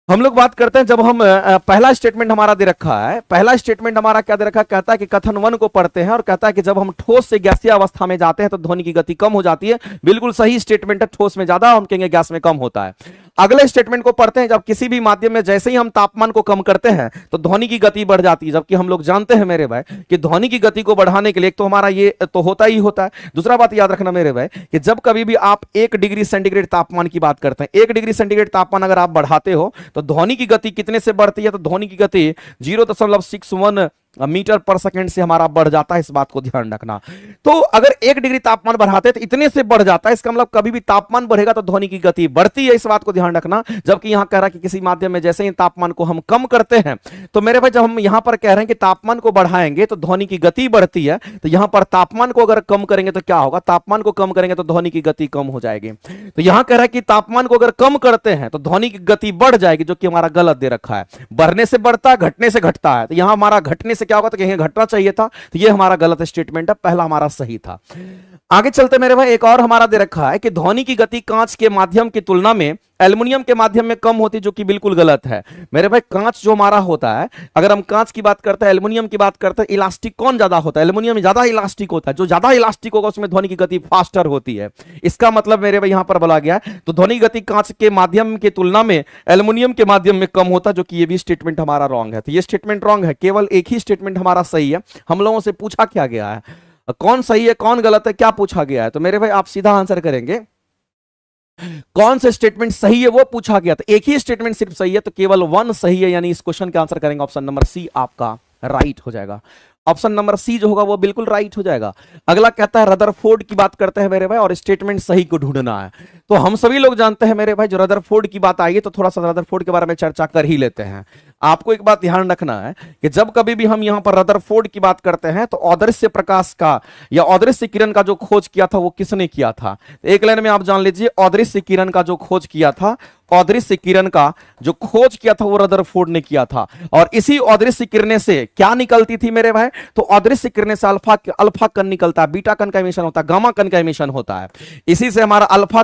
हम लोग बात करते हैं, जब हम पहला स्टेटमेंट हमारा दे रखा है, पहला स्टेटमेंट हमारा क्या दे रखा है, कहता है कि कथन 1 को पढ़ते हैं और कहता है कि जब हम ठोस से गैसीय अवस्था में जाते हैं तो ध्वनि की गति कम हो जाती है। बिल्कुल सही स्टेटमेंट है, ठोस में ज्यादा, हम कहेंगे गैस में कम होता है। अगले स्टेटमेंट को पढ़ते हैं, जब किसी भी माध्यम में जैसे ही हम तापमान को कम करते हैं तो ध्वनि की गति बढ़ जाती है। जबकि हम लोग जानते हैं मेरे भाई कि ध्वनि की गति को बढ़ाने के लिए एक तो हमारा ये तो होता ही होता है, दूसरा बात याद रखना मेरे भाई कि जब कभी भी आप 1 डिग्री सेंटीग्रेड तापमान की बात करते हैं, 1 डिग्री सेंटीग्रेड तापमान अगर आप बढ़ाते हो तो ध्वनि की गति कितने से बढ़ती है, तो ध्वनि की गति 0.61 मीटर पर सेकंड से हमारा बढ़ जाता है, इस बात को ध्यान रखना। तो अगर 1 डिग्री तापमान बढ़ाते हैं तो इतने से बढ़ जाता है, इसका मतलब कभी भी तापमान बढ़ेगा तो ध्वनि की गति बढ़ती है, इस बात को ध्यान रखना। जबकि यहां कह रहा है कि किसी माध्यम में जैसे ही तापमान को हम कम करते हैं, तो मेरे भाई जब हम यहां पर कह रहे हैं कि तापमान को बढ़ाएंगे तो ध्वनि की गति बढ़ती है, तो यहां पर तापमान को अगर कम करेंगे तो क्या होगा, तापमान को कम करेंगे तो ध्वनि की गति कम हो जाएगी। तो यहां कह रहा है कि तापमान को अगर कम करते हैं तो ध्वनि की गति बढ़ जाएगी, जो कि हमारा गलत दे रखा है। बढ़ने से बढ़ता है, घटने से घटता है, तो यहां हमारा घटने से क्या होगा, तो कहेंगे घटना चाहिए था, तो ये हमारा गलत स्टेटमेंट है, पहला हमारा सही था। आगे चलते मेरे भाई, एक और हमारा दे रखा है कि ध्वनि की गति कांच के माध्यम की तुलना में एल्युमिनियम के माध्यम में कम होती, जो कि बिल्कुल गलत है मेरे भाई। कांच जो हमारा होता है, अगर हम कांच की बात करते हैं, एल्युमिनियम की बात करते हैं, इलास्टिक कौन ज्यादा होता है, एल्युमिनियम ज्यादा इलास्टिक होता है। जो ज्यादा इलास्टिक होगा उसमें ध्वनि की गति फास्टर होती है, इसका मतलब मेरे भाई यहां पर बोला गया है। तो ध्वनि गति कांच के माध्यम की तुलना में एल्युमिनियम के माध्यम में कम होता, जो कि ये भी स्टेटमेंट हमारा रॉन्ग है। तो ये स्टेटमेंट रॉन्ग है, केवल एक ही स्टेटमेंट हमारा सही है। हम लोगों से पूछा क्या गया है, कौन सही है कौन गलत है, क्या पूछा गया है, तो मेरे भाई आप सीधा आंसर करेंगे कौन से स्टेटमेंट सही है वो पूछा गया था। एक ही स्टेटमेंट सिर्फ सही है, तो केवल 1 सही है, यानी इस क्वेश्चन का आंसर करेंगे ऑप्शन नंबर सी आपका राइट हो जाएगा। ऑप्शन नंबर सी जो होगा वो बिल्कुल राइट हो जाएगा। अगला कहता है रदरफोर्ड की बात करते हैं मेरे भाई, और स्टेटमेंट सही को ढूंढना है। तो हम सभी लोग जानते हैं मेरे भाई, जो रदरफोर्ड की बात आई है तो थोड़ा सा रदरफोर्ड के बारे में चर्चा कर ही लेते हैं। आपको एक बात ध्यान रखना है कि जब कभी भी हम यहां पर रदरफोर्ड की बात करते हैं तो अदृश्य प्रकाश का या अदृश्य किरण का जो खोज किया था वो किसने किया था? एक लाइन में आप जान लीजिए, अदृश्य किरण का जो खोज किया था, अदृश्य किरण का जो खोज किया था वो रदरफोर्ड ने किया था। और इसी अदृश्य किरणें से क्या निकलती थी मेरे भाई? तो अदृश्य किरणें से अल्फा कण निकलता है, बीटा कण का इमिशन होता है, गामा कण का इमिशन होता है। इसी से हमारा अल्फा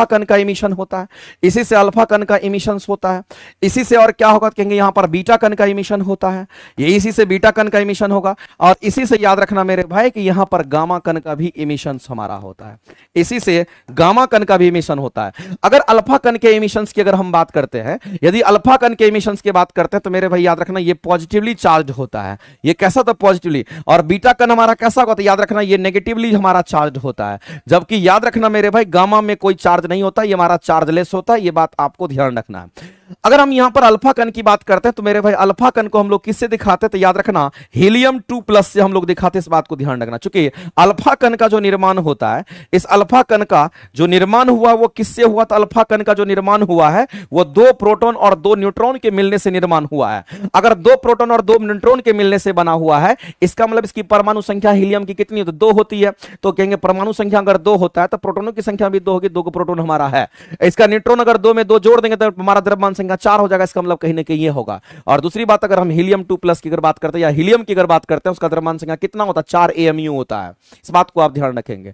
कण का इमिशन होता है, इसी से अल्फा कण का इमिशन होता है। इसी से और क्या होगा कहेंगे, यहां पर बीटा कण का इमिशन होता है, ये इसी से बीटा कण का इमिशन होगा। और इसी से याद रखना मेरे भाई कि यहां पर गामा कण का भी इमिशन हमारा होता है, इसी से गामा कण का भी इमिशन होता है। अगर अल्फा कण के इमिशंस की अगर हम बात करते हैं, यदि अल्फा कण के इमिशंस की बात करते हैं तो मेरे भाई याद रखना ये पॉजिटिवली चार्ज होता है। ये कैसा था? पॉजिटिवली। और बीटा कण हमारा कैसा होता है? याद रखना ये नेगेटिवली हमारा चार्ज होता है। जबकि याद रखना मेरे भाई गामा में कोई चार्ज नहीं होता, ये हमारा चार्जलेस होता है। ये बात आपको ध्यान रखना है। अगर हम यहां पर अल्फा कण की बात करते हैं तो मेरे भाई अल्फा कण को हम लोग किससे दिखाते हैं? तो याद रखना हीलियम 2+ से हम लोग दिखाते हैं। इस बात को ध्यान रखना, चूंकि अल्फा कण का जो निर्माण होता है, इस अल्फा कण का जो निर्माण हुआ वो किससे हुआ? तो अल्फा कण का जो निर्माण हुआ है वो 2 प्रोटॉन और 2 न्यूट्रॉन के मिलने से निर्माण हुआ है। अगर 2 प्रोटॉन और 2 न्यूट्रॉन के मिलने से बना हुआ है, इसका मतलब इसकी परमाणु संख्या हीलियम की कितनी होती है? 2 होती है। तो कहेंगे परमाणु संख्या अगर 2 होता है तो प्रोटोनों की संख्या भी 2 होगी, 2 प्रोटॉन हमारा है। इसका न्यूट्रॉन अगर 2 में 2 जोड़ देंगे तो हमारा द्रव्यमान संख्या 4 हो जाएगा। इसका मतलब कहीं ना कहीं ये होगा। और दूसरी बात, अगर हम हीलियम 2+ की अगर बात करते हैं या हीलियम की अगर बात करते हैं, उसका द्रव्यमान संख्या कितना होता है? 4 AMU होता है। इस बात को आप ध्यान रखेंगे।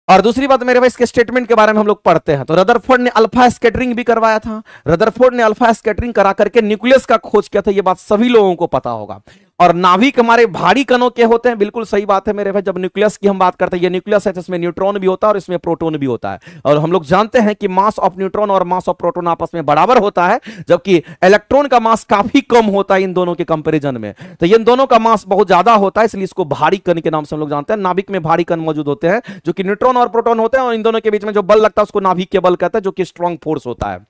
और दूसरी बात मेरे भाई, इसके स्टेटमेंट के बारे में हम लोग पढ़ते हैं तो रदरफोर्ड ने अल्फा स्कैटरिंग भी करवाया था। रदरफोर्ड ने अल्फा स्कैटरिंग करा करके न्यूक्लियस का खोज किया था। ये बात सभी लोगों को पता होगा। और नाभिक हमारे भारी कणों के होते हैं, बिल्कुल सही बात है मेरे भाई। जब न्यूक्लियस की हम बात करते हैं, ये न्यूक्लियस है जिसमें न्यूट्रॉन भी होता है और इसमें प्रोटॉन भी होता है। और हम लोग जानते हैं कि मास ऑफ न्यूट्रॉन और मास ऑफ प्रोटॉन आपस में बराबर होता है, जबकि इलेक्ट्रॉन का मास काफी कम होता है इन दोनों के कंपैरिजन में। तो इन दोनों का मास बहुत ज्यादा होता है, इसलिए इसको भारी कण के नाम से हम लोग जानते हैं। नाभिक में भारी कण मौजूद होते हैं जो कि न्यूट्रॉन और प्रोटॉन होते हैं, और इन दोनों के बीच में जो बल लगता है उसको नाभिक के बल कहते हैं, जो कि स्ट्रॉन्ग फोर्स होता है।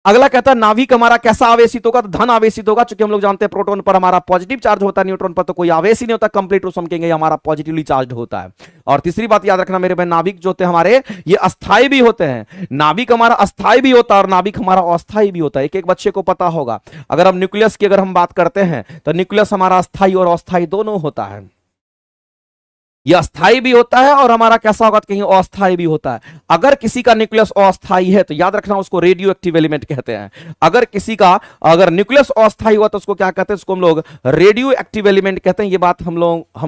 अगला कहता है नाभिक हमारा कैसा आवेशित होगा? तो धन आवेशित होगा, क्योंकि हम लोग जानते हैं प्रोटॉन पर हमारा पॉजिटिव चार्ज होता है, न्यूट्रॉन पर तो कोई आवेश ही नहीं होता। कंप्लीट रूप से हम कहेंगे हमारा पॉजिटिवली चार्ज होता है। और तीसरी बात याद रखना मेरे भाई, नाभिक जो होते हैं हमारे, ये अस्थायी भी होते हैं। नाभिक हमारा अस्थायी भी होता है और नाभिक हमारा अस्थायी भी होता है। एक एक बच्चे को पता होगा। अगर हम न्यूक्लियस की अगर हम बात करते हैं तो न्यूक्लियस हमारा अस्थायी और अस्थायी दोनों होता है। यह अस्थायी भी होता है और हमारा कैसा होगा? कहीं अस्थायी भी होता है। अगर किसी का न्यूक्लियस अस्थायी है तो याद रखना उसको रेडियो एक्टिव एलिमेंट कहते हैं। अगर किसी का अगर न्यूक्लियस अस्थायी हुआ तो उसको क्या कहते हैं? उसको हम लोग रेडियो एक्टिव एलिमेंट कहते हैं। ये बात हम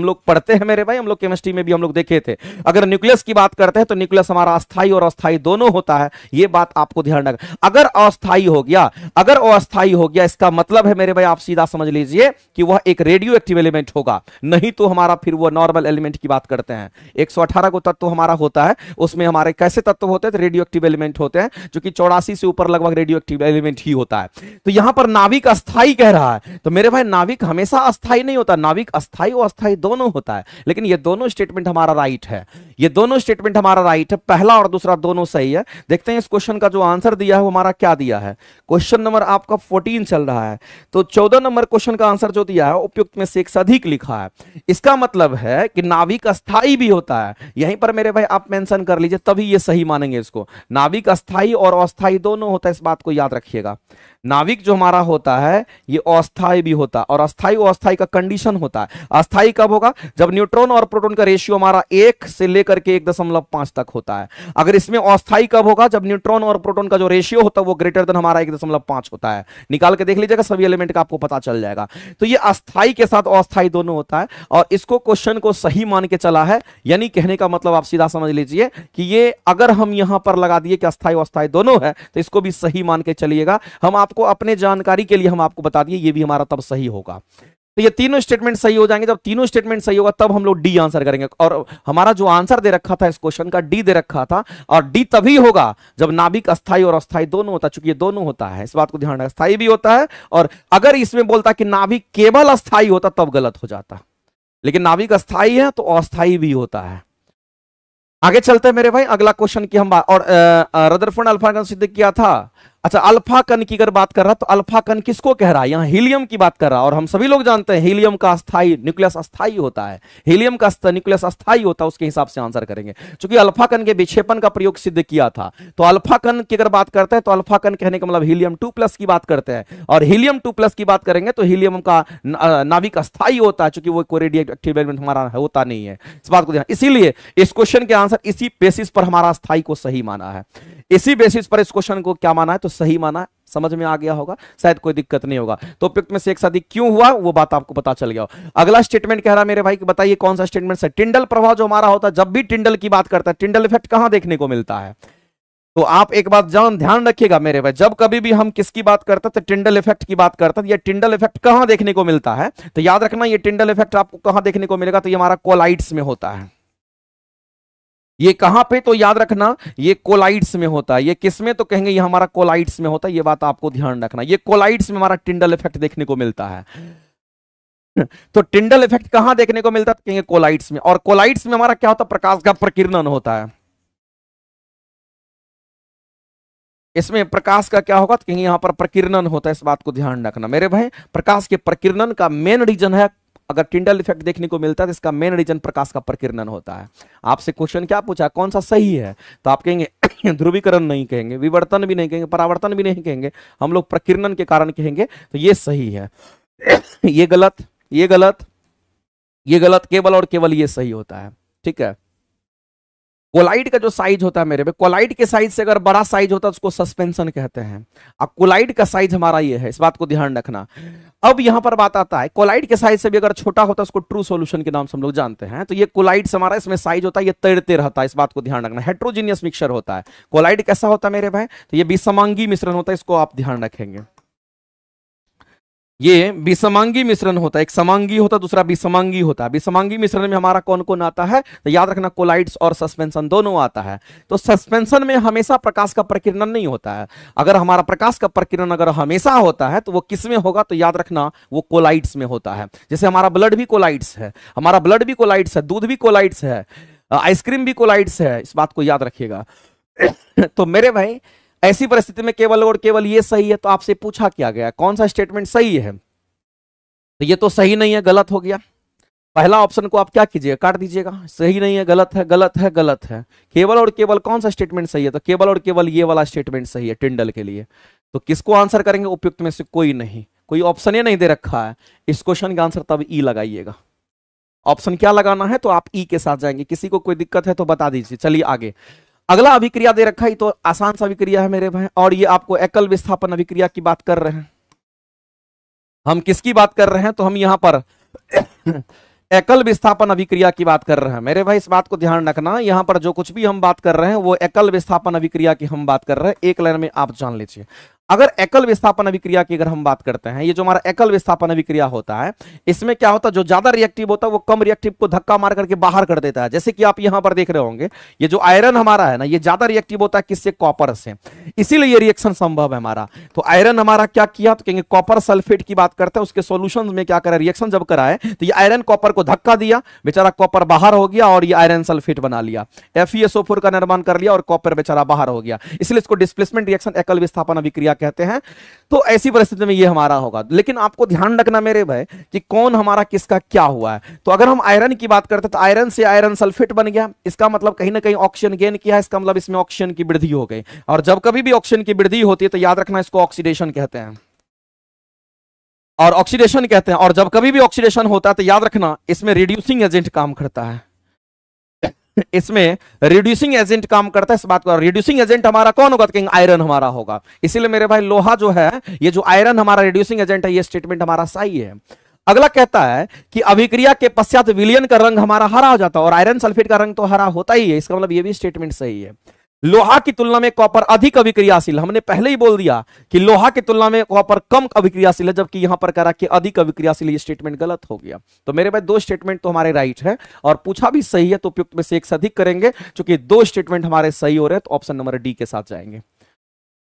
लोग पढ़ते हैं मेरे भाई, हम लोग केमिस्ट्री में भी हम लोग देखे थे। अगर न्यूक्लियस की बात करते हैं तो न्यूक्लियस हमारा अस्थायी और अस्थायी दोनों होता है। ये बात आपको ध्यान रखना। अगर अस्थायी हो गया, अगर अस्थायी हो गया, इसका मतलब है मेरे भाई आप सीधा समझ लीजिए कि वह एक रेडियो एक्टिव एलिमेंट होगा, नहीं तो हमारा फिर वो नॉर्मल एलिमेंट की बात करते हैं। 118 को तत्व हमारा होता है, उसमें हमारे कैसे तत्व होते हैं? तो रेडियो एक्टिव एलिमेंट होते हैं, जो कि 84 से ऊपर लगभग रेडियो एक्टिव एलिमेंट ही होता है। तो यहां पर नाभिक अस्थायी कह रहा है, तो मेरे भाई नाभिक हमेशा अस्थायी नहीं होता, नाभिक अस्थायी और अस्थायी दोनों होता है। लेकिन ये दोनों स्टेटमेंट हमारा राइट है, ये दोनों स्टेटमेंट हमारा राइट है। पहला और दूसरा दोनों सही है। देखते हैं इस क्वेश्चन का जो आंसर दिया है वो हमारा क्या दिया है। क्वेश्चन नंबर आपका 14 चल रहा है, तो 14 नंबर क्वेश्चन का आंसर जो दिया है उपयुक्त में से एक से अधिक लिखा है। इसका मतलब है कि नाभिक अस्थायी भी होता है। यहीं पर मेरे भाई आप मेंशन कर लीजिए, तभी ये सही मानेंगे इसको। नाभिक अस्थायी और अस्थायी दोनों होता है, इस बात को याद रखिएगा। नाभिक जो हमारा होता है ये अस्थायी भी होता है, और अस्थायी और अस्थायी का कंडीशन होता है। अस्थायी कब होगा? जब न्यूट्रॉन और प्रोटॉन का रेशियो हमारा 1 से लेकर के 1.5 तक होता है। अगर इसमें अस्थायी कब होगा? जब न्यूट्रॉन और प्रोटॉन का जो रेशियो होता है वो ग्रेटर देन हमारा 1.5 होता है। निकाल के देख लीजिएगा, सभी एलिमेंट का आपको पता चल जाएगा। तो ये अस्थायी के साथ अस्थायी दोनों होता है, और इसको क्वेश्चन को सही मान के चला है। यानी कहने का मतलब आप सीधा समझ लीजिए कि ये अगर हम यहां पर लगा दिए कि अस्थायी अस्थायी दोनों है, तो इसको भी सही मान के चलिएगा। हम आपको अपने जानकारी के लिए हम आपको बता दिए, ये भी हमारा तब सही होगा। तो ये तीनों स्टेटमेंट सही हो जाएंगे। जब तीनों स्टेटमेंट सही होगा तब हम लोग डी आंसर करेंगे। और हमारा जो आंसर दे रखा था इस क्वेश्चन का, डी दे रखा था, और डी तभी होगा जब नाभिक अस्थायी और अस्थायी दोनों होता है। चूंकि ये दोनों होता है, इस बात को ध्यान रखना, अस्थायी भी होता है। और अगर इसमें बोलता कि नाभिक केवल अस्थायी होता तब गलत हो जाता, लेकिन नाभिक अस्थायी है तो अस्थायी भी होता है। आगे चलते हैं मेरे भाई, अगला क्वेश्चन की हम बात। और रदरफोर्ड अल्फा का सिद्ध किया था, अच्छा, अल्फा कण की अगर बात कर रहा तो अल्फा कण किसको कह रहा है? यहाँ हीलियम की बात कर रहा है। और हम सभी लोग जानते हैं हीलियम का अस्थाई न्यूक्लियस अस्थाई होता है। हीलियम का न्यूक्लियस अस्थाई होता है, उसके हिसाब से आंसर करेंगे। क्योंकि अल्फा कण के विक्षेपण का प्रयोग सिद्ध किया था, तो अल्फा कण की अगर बात करते हैं तो अल्फा कण कहने का मतलब हीलियम 2+ की बात करते हैं। और हीलियम 2+ की बात करेंगे तो हीलियम का नाभिक अस्थाई होता है, क्योंकि वो कोई रेडियो एक्टिव एलिमेंट हमारा होता नहीं है। इस बात को ध्यान, इसीलिए इस क्वेश्चन के आंसर इसी बेसिस पर हमारा अस्थाई को सही माना है। इसी बेसिस पर इस क्वेश्चन को क्या माना है? तो सही माना है। समझ में आ गया होगा, शायद कोई दिक्कत नहीं होगा। तो उपयुक्त में से एक साथी क्यों हुआ वो बात आपको पता चल गया। अगला स्टेटमेंट कह रहा मेरे भाई कि बताइए कौन सा स्टेटमेंट है? टिंडल प्रभाव जो हमारा होता है, जब भी टिंडल की बात करता है, टिंडल इफेक्ट कहां देखने को मिलता है? तो आप एक बात ध्यान रखिएगा मेरे भाई, जब कभी भी हम किसकी बात करते हैं तो टिंडल इफेक्ट की बात करते हैं। ये टिंडल इफेक्ट कहां देखने को मिलता है? तो याद रखना, ये टिंडल इफेक्ट आपको कहां देखने को मिलेगा? तो ये हमारा कोलाइड्स में होता है। ये कहां पे? तो याद रखना, ये कोलाइड्स में होता है। ये किसमें? तो कहेंगे ये हमारा कोलाइड्स में होता है। ये बात आपको ध्यान रखना, ये कोलाइड्स में हमारा टिंडल इफेक्ट देखने को मिलता है। तो टिंडल इफेक्ट कहां देखने को मिलता है? तो कहेंगे कोलाइड्स में। और कोलाइड्स में हमारा क्या होता है? प्रकाश का प्रकीर्णन होता है। इसमें प्रकाश का क्या होगा? तो कहेंगे यहां पर प्रकीर्णन होता है। इस बात को ध्यान रखना मेरे भाई, प्रकाश के प्रकीर्णन का मेन रीजन है। अगर टिंडल इफेक्ट देखने को मिलता है तो इसका मेन रीजन प्रकाश का प्रकीर्णन होता है। आपसे क्वेश्चन क्या पूछा, कौन सा सही है? तो आप कहेंगे ध्रुवीकरण नहीं कहेंगे, विवर्तन भी नहीं कहेंगे, परावर्तन भी नहीं कहेंगे, हम लोग प्रकीर्णन के कारण कहेंगे। तो ये सही है। ये गलत, ये गलत, ये गलत, केवल और केवल ये सही होता है। ठीक है। कोलाइड का जो साइज होता है मेरे पे, कोलाइड के साइज से अगर बड़ा साइज होता है उसको सस्पेंशन कहते हैं। अब कोलाइड का साइज हमारा ये है, इस बात को ध्यान रखना। अब यहां पर बात आता है, कोलाइड के साइज से भी अगर छोटा होता है उसको ट्रू सॉल्यूशन के नाम से हम लोग जानते हैं। तो ये कोलाइड हमारा इसमें साइज होता है, ये तैरते रहता है। इस बात को ध्यान रखना, हेट्रोजीनियस मिक्सचर होता है। कोलाइड कैसा होता है मेरे भाई? तो ये विषमांगी मिश्रण होता है, इसको आप ध्यान रखेंगे। ये विषमांगी मिश्रण होता है, एक समांगी होता है, दूसरा विषमांगी होता है। विषमांगी मिश्रण में हमारा कौन कौन आता है? तो याद रखना, कोलाइड्स और सस्पेंशन दोनों आता है। तो सस्पेंशन में हमेशा प्रकाश का प्रकीर्णन नहीं होता है। अगर हमारा प्रकाश का प्रकीर्णन अगर हमेशा होता है तो वो किस में होगा? तो याद रखना, वो कोलाइड्स में होता है। जैसे हमारा ब्लड भी कोलाइड्स है, हमारा ब्लड भी कोलाइड्स है, दूध भी कोलाइड्स है, आइसक्रीम भी कोलाइड्स है। इस बात को याद रखिएगा। तो मेरे भाई, ऐसी परिस्थिति में केवल और केवल ये सही है। तो आपसे पूछा क्या गया, कौन सा स्टेटमेंट सही है? तो ये तो सही नहीं है, गलत हो गया। पहला ऑप्शन को आप क्या कीजिएगा? काट दीजिएगा। सही नहीं है, गलत है, गलत है, गलत है। केवल और केवल कौन सा स्टेटमेंट सही है? तो केवल और केवल ये वाला स्टेटमेंट सही है टिंडल के लिए। तो किसको आंसर करेंगे? उपयुक्त में से कोई नहीं, कोई ऑप्शन ही नहीं दे रखा है। इस क्वेश्चन का आंसर तब ई लगाइएगा। ऑप्शन क्या लगाना है? तो आप ई के साथ जाएंगे। किसी को कोई दिक्कत है तो बता दीजिए। चलिए आगे। अगला अभिक्रिया दे रखा है, तो आसान सा अभिक्रिया है मेरे भाई, और ये आपको एकल विस्थापन अभिक्रिया की बात कर रहे हैं। हम किसकी बात कर रहे हैं? तो हम यहां पर एकल विस्थापन अभिक्रिया की बात कर रहे हैं मेरे भाई। इस बात को ध्यान रखना, यहां पर जो कुछ भी हम बात कर रहे हैं वो एकल विस्थापन अभिक्रिया की हम बात कर रहे हैं। एक लाइन में आप जान लीजिए, अगर एकल विस्थापन अभिक्रिया की अगर हम बात करते हैं, ये जो हमारा एकल विस्थापन अभिक्रिया होता है, इसमें क्या होता है? जो ज्यादा रिएक्टिव होता है वो कम रिएक्टिव को धक्का मार करके बाहर कर देता है। जैसे कि आप यहां पर देख रहे होंगे, ये जो आयरन हमारा है ना, ये ज्यादा रिएक्टिव होता है किससे? कॉपर से। इसीलिए ये रिएक्शन संभव है हमारा। तो आयरन हमारा क्या किया? तो कहेंगे कॉपर सल्फेट की बात करते हैं, उसके सॉल्यूशन में क्या करा? रिएक्शन जब कराए तो ये आयरन कॉपर को धक्का दिया, बेचारा कॉपर बाहर हो गया और ये आयरन सल्फेट बना लिया, FeSO4 का निर्माण कर लिया और कॉपर बेचारा बाहर हो गया। इसलिए इसको डिस्प्लेसमेंट रिएक्शन एकल विस्थापन अभिक्रिया कहते हैं। तो ऐसी परिस्थिति में ये हमारा होगा। लेकिन आपको ध्यान रखना मेरे भाई कि कौन हमारा किसका क्या हुआ है। तो अगर हम आयरन की बात करते हैं तो आयरन से आयरन सल्फेट बन गया, इसका मतलब कहीं ना कहीं ऑक्सीजन गेन किया है, इसका मतलब इसमें ऑक्सीजन की वृद्धि हो गई। और जब कभी भी ऑक्सीजन की वृद्धि होती है तो याद रखना, इसको ऑक्सीडेशन कहते हैं, और ऑक्सीडेशन कहते हैं। और जब कभी भी ऑक्सीडेशन होता है तो याद रखना, इसमें रिड्यूसिंग एजेंट काम करता है। इसमें रिड्यूसिंग एजेंट काम करता है। इस बात को, रिड्यूसिंग एजेंट हमारा कौन होगा? तो आयरन हमारा होगा। इसीलिए मेरे भाई लोहा जो है, ये जो आयरन हमारा रिड्यूसिंग एजेंट है, ये स्टेटमेंट हमारा सही है। अगला कहता है कि अभिक्रिया के पश्चात विलयन का रंग हमारा हरा हो जाता है, और आयरन सल्फेट का रंग तो हरा होता ही है। इसका मतलब ये भी स्टेटमेंट सही है। लोहा की तुलना में कॉपर अधिक अभिक्रियाशील, हमने पहले ही बोल दिया कि लोहा की तुलना में कॉपर कम अभिक्रियाशील है, जबकि यहां पर कह रहा कि अधिक अभिक्रियाशील। ये स्टेटमेंट गलत हो गया। तो मेरे भाई दो स्टेटमेंट तो हमारे राइट है, और पूछा भी सही है, तो उपयुक्त में से एक से अधिक करेंगे। क्योंकि दो स्टेटमेंट हमारे सही हो रहे हैं, तो ऑप्शन नंबर डी के साथ जाएंगे।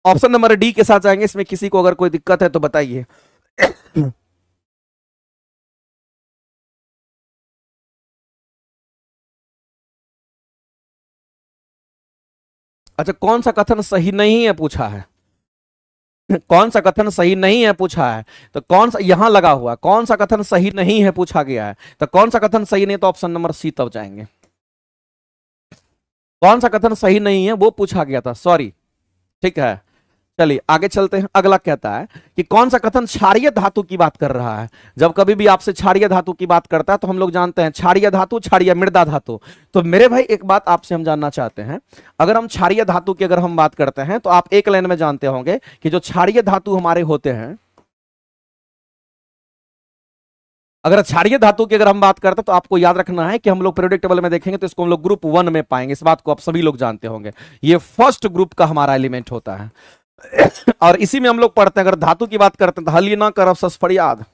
ऑप्शन नंबर डी के साथ जाएंगे। इसमें किसी को अगर कोई दिक्कत है तो बताइए। अच्छा, कौन सा कथन सही नहीं है पूछा है? कौन सा कथन सही नहीं है पूछा है, तो कौन सा यहां लगा हुआ, कौन सा कथन सही नहीं है पूछा गया है, तो कौन सा कथन सही नहीं, तो ऑप्शन नंबर सी तब जाएंगे। कौन सा कथन सही नहीं है वो पूछा गया था, सॉरी। ठीक है, चलिए आगे चलते हैं। अगला कहता है कि कौन सा कथन क्षारीय धातु की बात कर रहा है। जब कभी भी आपसे क्षारीय धातु की बात करता है तो हम लोग जानते हैं क्षारीय धातु, क्षारीय मृदा धातु। तो मेरे भाई एक बात आपसे हम जानना चाहते हैं, अगर हम क्षारीय धातु की अगर हम बात करते हैं तो आप एक लाइन में जानते होंगे कि जो क्षारीय धातु हमारे होते हैं, अगर क्षारीय धातु की अगर हम बात करते हैं तो आपको याद रखना है कि हम लोग पीरियोडिक टेबल में देखेंगे तो इसको हम लोग ग्रुप 1 में पाएंगे। इस बात को आप सभी लोग जानते होंगे, ये फर्स्ट ग्रुप का हमारा एलिमेंट होता है। और इसी में हम लोग पढ़ते हैं, अगर धातु की बात करते हैं तो हली ना करब सस फरियाद।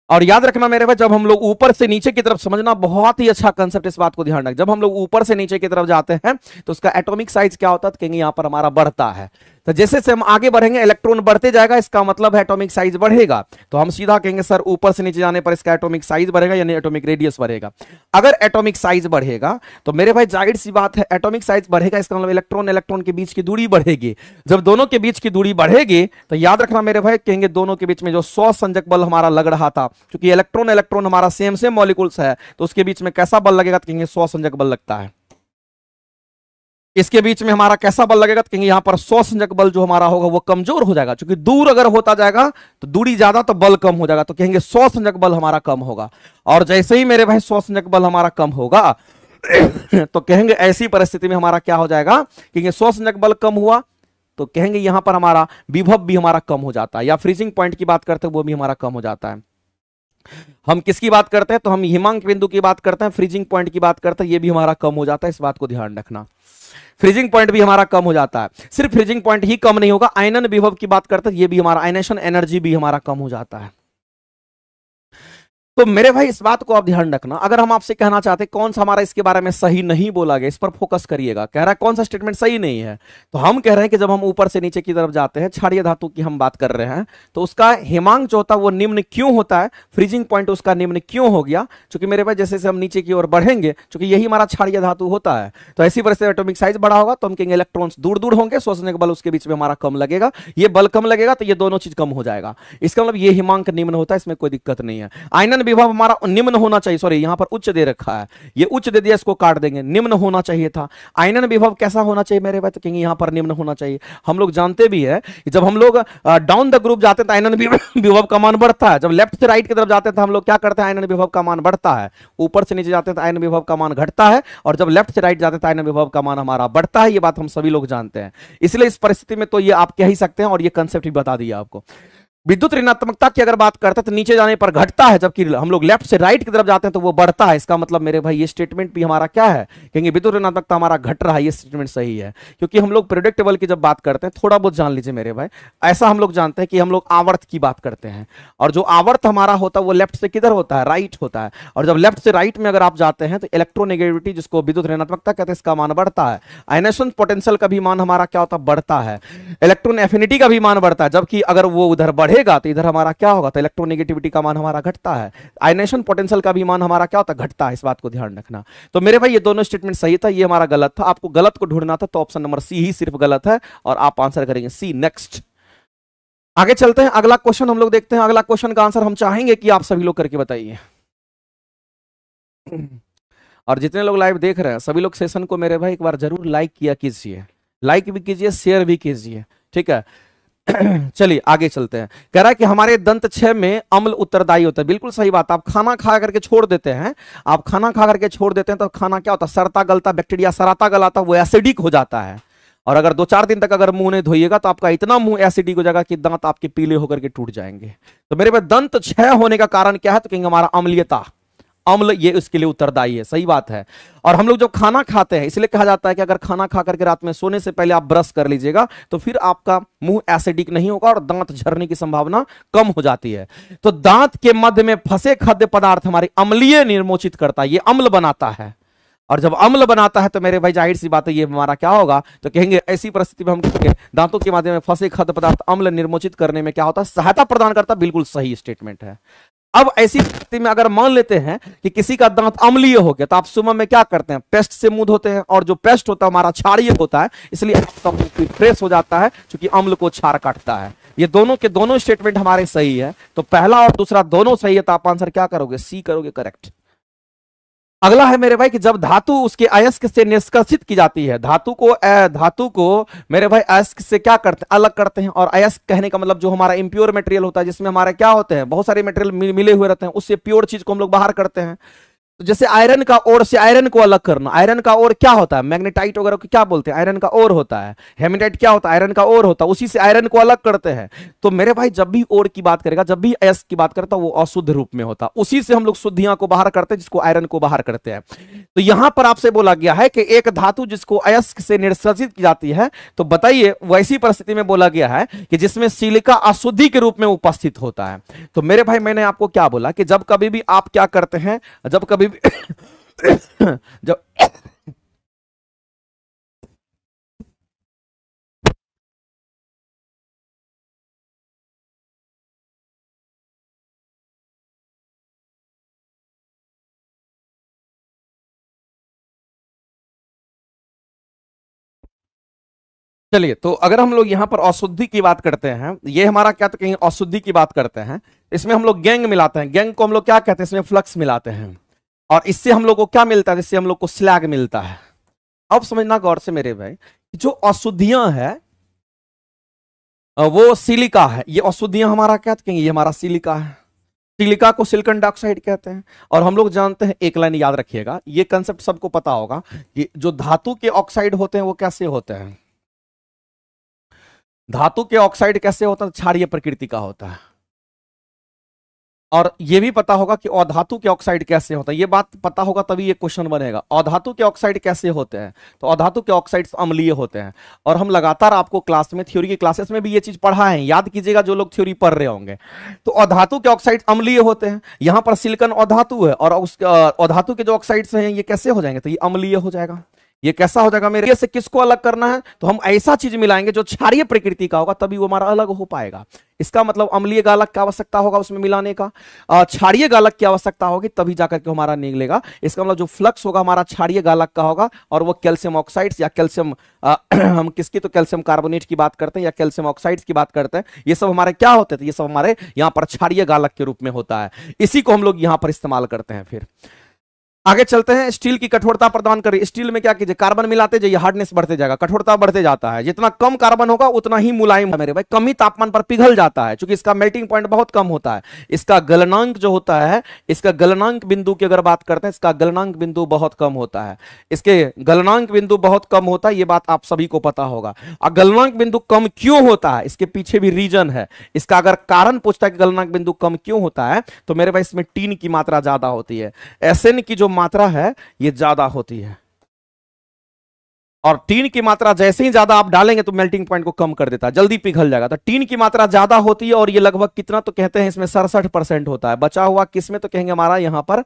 और याद रखना मेरे भाई, जब हम लोग ऊपर से नीचे की तरफ, समझना बहुत ही अच्छा कंसेप्ट, इस बात को ध्यान रख, जब हम लोग ऊपर से नीचे की तरफ जाते हैं तो उसका एटॉमिक साइज क्या होता है, तो कहेंगे यहां पर हमारा बढ़ता है। तो जैसे से हम आगे बढ़ेंगे इलेक्ट्रॉन बढ़ते जाएगा, इसका मतलब है एटॉमिक साइज बढ़ेगा। तो हम सीधा कहेंगे सर ऊपर से नीचे जाने पर इसका एटॉमिक साइज बढ़ेगा, यानी एटॉमिक रेडियस बढ़ेगा। अगर एटॉमिक साइज बढ़ेगा तो मेरे भाई जाहिर सी बात है एटॉमिक साइज बढ़ेगा, इसका मतलब इलेक्ट्रॉन इलेक्ट्रॉन के बीच की दूरी बढ़ेगी। जब दोनों के बीच की दूरी बढ़ेगी तो याद रखना मेरे भाई, कहेंगे दोनों के बीच में जो स्वसंजक बल हमारा लग रहा था, क्योंकि इलेक्ट्रॉन इलेक्ट्रॉन हमारा सेम सेम मॉलिक्यूल्स है, तो उसके बीच में कैसा बल लगेगा, तो कहेंगे स्वसंजक बल लगता है। इसके बीच में हमारा कैसा बल लगेगा, तो कहेंगे यहां पर स्वसंजक बल जो हमारा होगा वो कमजोर हो जाएगा, क्योंकि दूर अगर होता जाएगा तो दूरी ज्यादा तो बल कम हो जाएगा, तो कहेंगे स्वसंजक बल हमारा कम होगा। और जैसे ही मेरे भाई स्वसंजक बल हमारा कम होगा तो कहेंगे ऐसी परिस्थिति में हमारा क्या हो जाएगा, कहेंगे स्वसंजक बल कम हुआ तो कहेंगे यहां पर हमारा विभव भी हमारा कम हो जाता है, या फ्रीजिंग पॉइंट की बात करते हैं वो भी हमारा कम हो जाता है। हम किसकी बात करते हैं, तो हम हिमांक बिंदु की बात करते हैं, फ्रीजिंग पॉइंट की बात करते हैं, ये भी हमारा कम हो जाता है। इस बात को ध्यान रखना, फ्रीजिंग पॉइंट भी हमारा कम हो जाता है। सिर्फ फ्रीजिंग पॉइंट ही कम नहीं होगा, आयनन विभव की बात करते हैं, ये भी हमारा आयनेशन एनर्जी भी हमारा कम हो जाता है। तो मेरे भाई इस बात को आप ध्यान रखना, अगर हम आपसे कहना चाहते हैं कौन सा हमारा इसके बारे में सही नहीं बोला गया, इस पर फोकस करिएगा। कह रहा है कौन सा स्टेटमेंट सही नहीं है, तो हम कह रहे हैं कि जब हम ऊपर से नीचे की तरफ जाते हैं, क्षारीय धातु की हम बात कर रहे हैं, तो उसका हिमांक जो होता है वो निम्न क्यों होता है, फ्रीजिंग पॉइंट उसका निम्न क्यों हो गया, क्योंकि मेरे भाई जैसे हम नीचे की ओर बढ़ेंगे, क्योंकि यही हमारा क्षारीय धातु होता है, तो ऐसी परिस्थिति में एटॉमिक साइज बड़ा होगा तो हम कहेंगे इलेक्ट्रॉन्स दूर दूर होंगे, सोचने का बल उसके बीच में हमारा कम लगेगा, ये बल कम लगेगा तो ये दोनों चीज कम हो जाएगा। इसका मतलब ये हिमांक निम्न होता है, इसमें कोई दिक्कत नहीं है। आयनन विभव हमारा निम्न होना चाहिए, सॉरी यहां पर उच्च दे रखा है, ये उच्च दे दिया, इसको काट देंगे, निम्न होना चाहिए था। आयनन विभव कैसा होना चाहिए मेरे भाई, तो कहेंगे यहां पर निम्न होना चाहिए। हम लोग जानते भी है कि जब हम लोग डाउन द ग्रुप जाते हैं तो आयनन विभव का मान बढ़ता है, जब लेफ्ट से राइट की तरफ जाते हैं तो हम लोग क्या करते हैं, आयनन विभव का मान बढ़ता है। ऊपर से नीचे जाते हैं तो आयनन विभव का मान घटता है, और जब लेफ्ट से राइट जाते हैं तो आयनन विभव का मान हमारा बढ़ता है। ये बात हम सभी लोग जानते हैं, इसलिए इस परिस्थिति में तो ये आप कह ही सकते हैं, और ये कंसेप्ट भी बता दिया आपको। विद्युत ऋणात्मकता की अगर बात करते हैं तो नीचे जाने पर घटता है, जबकि हम लोग लेफ्ट से राइट की तरफ जाते हैं तो वो बढ़ता है। इसका मतलब मेरे भाई ये स्टेटमेंट भी हमारा क्या है, कहेंगे विद्युत ऋणात्मकता हमारा घट रहा है, ये स्टेटमेंट सही है। क्योंकि हम लोग पीरियोडिक टेबल की जब बात करते हैं, थोड़ा बहुत जान लीजिए मेरे भाई, ऐसा हम लोग जानते हैं कि हम लोग आवर्त की बात करते हैं, और जो आवर्त हमारा होता है वो लेफ्ट से किधर होता है, राइट होता है। और जब लेफ्ट से राइट में अगर आप जाते हैं तो इलेक्ट्रोनेगेटिविटी, जिसको विद्युत ऋणात्मकता कहते हैं, इसका मान बढ़ता है। आयनेशन पोटेंशियल का भी मान हमारा क्या होता है, बढ़ता है। इलेक्ट्रॉन एफिनिटी का भी मान बढ़ता है, जबकि अगर वो उधर बढ़ेगा तो इधर हमारा क्या होगा, तो इलेक्ट्रोनेगेटिविटी का मान हमारा घटता है। आयनेशन पोटेंशियल का भी मान हमारा क्या होता है, घटता है। इस बात को ध्यान रखना। तो मेरे भाई ये दोनों स्टेटमेंट सही था, ये हमारा गलत था। आपको गलत को ढूंढना था, तो ऑप्शन नंबर सी ही सिर्फ गलत है, और आप आंसर करेंगे सी। नेक्स्ट आगे चलते हैं, अगला क्वेश्चन हम लोग देखते हैं। अगला क्वेश्चन का आंसर हम चाहेंगे कि आप सभी लोग करके बताइए। और जितने लोग लाइव देख रहे हैं सभी लोग सेशन को मेरे भाई एक बार जरूर लाइक किया कीजिए, लाइक भी कीजिए, शेयर भी कीजिए, ठीक है। चलिए आगे चलते हैं। कह रहा है कि हमारे दंत क्षय में अम्ल उत्तरदायी होता है। बिल्कुल सही बात। आप खाना खा करके छोड़ देते हैं, आप खाना खा करके छोड़ देते हैं तो खाना क्या होता है, सड़ता गलता, बैक्टीरिया सराता गलाता, वो एसिडिक हो जाता है। और अगर 2-4 दिन तक अगर मुंह नहीं धोइएगा तो आपका इतना मुंह एसिडिक हो जाएगा कि दांत आपके पीले होकर के टूट जाएंगे। तो मेरे पास दंत क्षय होने का कारण क्या है, तो कहेंगे हमारा अम्लीयता, अम्ल ये उसके लिए उत्तरदायी है। सही बात है। और हम लोग जब खाना खाते हैं, इसलिए कहा जाता है कि अगर खाना खा करके रात में सोने से पहले आप ब्रश कर लीजिएगा तो फिर आपका मुंह एसिडिक नहीं होगा और दांत झड़ने की संभावना कम हो जाती है। तो दांत के मध्य में फंसे खाद्य पदार्थ हमारे अम्लीय निर्मोचित करता है, ये अम्ल बनाता है। और जब अम्ल बनाता है तो मेरे भाई जाहिर सी बात है ये हमारा क्या होगा, तो कहेंगे ऐसी परिस्थिति में हम कहेंगे दांतों के माध्यम में फंसे खाद्य पदार्थ अम्ल निर्मोचित करने में क्या होता है, सहायता प्रदान करता है। बिल्कुल सही स्टेटमेंट है। अब ऐसी स्थिति में अगर मान लेते हैं कि किसी का दांत अम्लीय हो गया, तो आप सुबह में क्या करते हैं, पेस्ट से मुंह धोते हैं, और जो पेस्ट होता है हमारा क्षारीय होता है, इसलिए आपका मुंह फ्रेश हो जाता है, क्योंकि अम्ल को क्षार काटता है। ये दोनों के दोनों स्टेटमेंट हमारे सही है, तो पहला और दूसरा दोनों सही है, तो आप आंसर क्या करोगे, सी करोगे, करेक्ट। अगला है मेरे भाई कि जब धातु उसके अयस्क से निष्कासित की जाती है, धातु को मेरे भाई अयस्क से क्या करते हैं, अलग करते हैं। और अयस्क कहने का मतलब जो हमारा इंप्योर मटेरियल होता है, जिसमें हमारे क्या होते हैं, बहुत सारे मटेरियल मिले हुए रहते हैं, उससे प्योर चीज को हम लोग बाहर करते हैं। तो जैसे आयरन का ओर से आयरन को अलग करना, आयरन का ओर क्या होता है, मैग्नेटाइट वगैरह को क्या बोलते हैं, आयरन का ओर होता है। हेमेटाइट क्या होता है, आयरन का ओर होता है, उसी से आयरन को अलग करते हैं। तो मेरे भाई जब भी ओर की बात करेगा, जब भी अयस्क की बात करता है, वो अशुद्ध रूप में होता है, उसी से हम लोग शुद्धियां को बाहर करते हैं, जिसको आयरन को बाहर करते हैं। तो यहां पर आपसे बोला गया है कि एक धातु जिसको अयस्क से निष्कासित की जाती है, तो बताइए वैसी परिस्थिति में बोला गया है कि जिसमें सिलिका अशुद्धि के रूप में उपस्थित होता है। तो मेरे भाई मैंने आपको क्या बोला कि जब कभी भी आप क्या करते हैं, जब कभी भी जब चलिए, तो अगर हम लोग यहां पर अशुद्धि की बात करते हैं, ये हमारा क्या, तो कहीं अशुद्धि की बात करते हैं, इसमें हम लोग गैंग मिलाते हैं, गैंग को हम लोग क्या कहते हैं, इसमें फ्लक्स मिलाते हैं, और इससे हम लोग को क्या मिलता है, इससे हम लोग को स्लैग मिलता है। अब समझना गौर से मेरे भाई, जो अशुद्धियां है वो सिलिका है, ये अशुद्धियां हमारा क्या कहेंगे, ये हमारा सिलिका है। सिलिका को सिलिकॉन डाइऑक्साइड कहते हैं। और हम लोग जानते हैं, एक लाइन याद रखिएगा, ये कंसेप्ट सबको पता होगा कि जो धातु के ऑक्साइड होते हैं वो कैसे होते हैं, धातु के ऑक्साइड कैसे होता है, क्षारीय प्रकृति का होता है। और ये भी पता होगा कि अधातु के ऑक्साइड कैसे होता है, ये बात पता होगा तभी ये क्वेश्चन बनेगा। अधातु के ऑक्साइड कैसे होते हैं, तो अधातु के ऑक्साइड अम्लीय होते हैं। और हम लगातार आपको क्लास में, थ्योरी की क्लासेस में भी ये चीज पढ़ा है, याद कीजिएगा जो लोग थ्योरी पढ़ रहे होंगे। तो अधातु के ऑक्साइड अम्लीय होते हैं, यहां पर सिलिकॉन अधातु है, और उस अधातु के जो ऑक्साइड्स हैं ये कैसे हो जाएंगे, तो ये अम्लीय हो जाएगा। ये कैसा हो जाएगा मेरे से, किसको अलग करना है, तो हम ऐसा चीज मिलाएंगे जो क्षारीय प्रकृति का होगा, तभी वो हमारा अलग हो पाएगा। इसका मतलब अम्लीय गालक की आवश्यकता होगा उसमें मिलाने का, क्षारीय गालक की आवश्यकता होगी, तभी जाकर के हमारा निकलेगा। इसका मतलब जो फ्लक्स होगा हमारा क्षारीय गालक का होगा, और वो कैल्शियम ऑक्साइड्स या कैल्शियम हम किसकी, तो कैल्शियम कार्बोनेट की बात करते हैं या कैल्शियम ऑक्साइड्स की बात करते हैं, ये सब हमारे क्या होते थे, ये सब हमारे यहाँ पर क्षारीय गालक के रूप में होता है। इसी को हम लोग यहाँ पर इस्तेमाल करते हैं। फिर आगे चलते हैं, स्टील की कठोरता प्रदान करिए। स्टील में क्या कीजिए, कार्बन मिलाते जाइए, हार्डनेस बढ़ते जाएगा, कठोरता बढ़ते जाता है। जितना कम कार्बन होगा उतना ही मुलायम है मेरे भाई, कम ही तापमान पर पिघल जाता है, क्योंकि इसका मेल्टिंग पॉइंट बहुत कम होता है। इसका गलनांक जो होता है, इसका गलनांक बिंदु की अगर बात करते हैं, इसका गलनांक बिंदु बहुत कम होता है, इसके गलनांक बिंदु बहुत कम होता है, ये बात आप सभी को पता होगा। और गलनांक बिंदु कम क्यों होता है, इसके पीछे भी रीजन है। इसका अगर कारण पूछता है कि गलनांक बिंदु कम क्यों होता है, तो मेरे भाई इसमें टीन की मात्रा ज्यादा होती है, एसएन की जो मात्रा है ये ज्यादा होती है। और टीन की मात्रा जैसे ही ज्यादा आप डालेंगे तो मेल्टिंग पॉइंट को कम कर देता है, जल्दी पिघल जाएगा। तो टीन की मात्रा ज्यादा होती है, और ये लगभग कितना, तो कहते हैं इसमें 67% होता है। बचा हुआ किसमें, तो कहेंगे हमारा यहां पर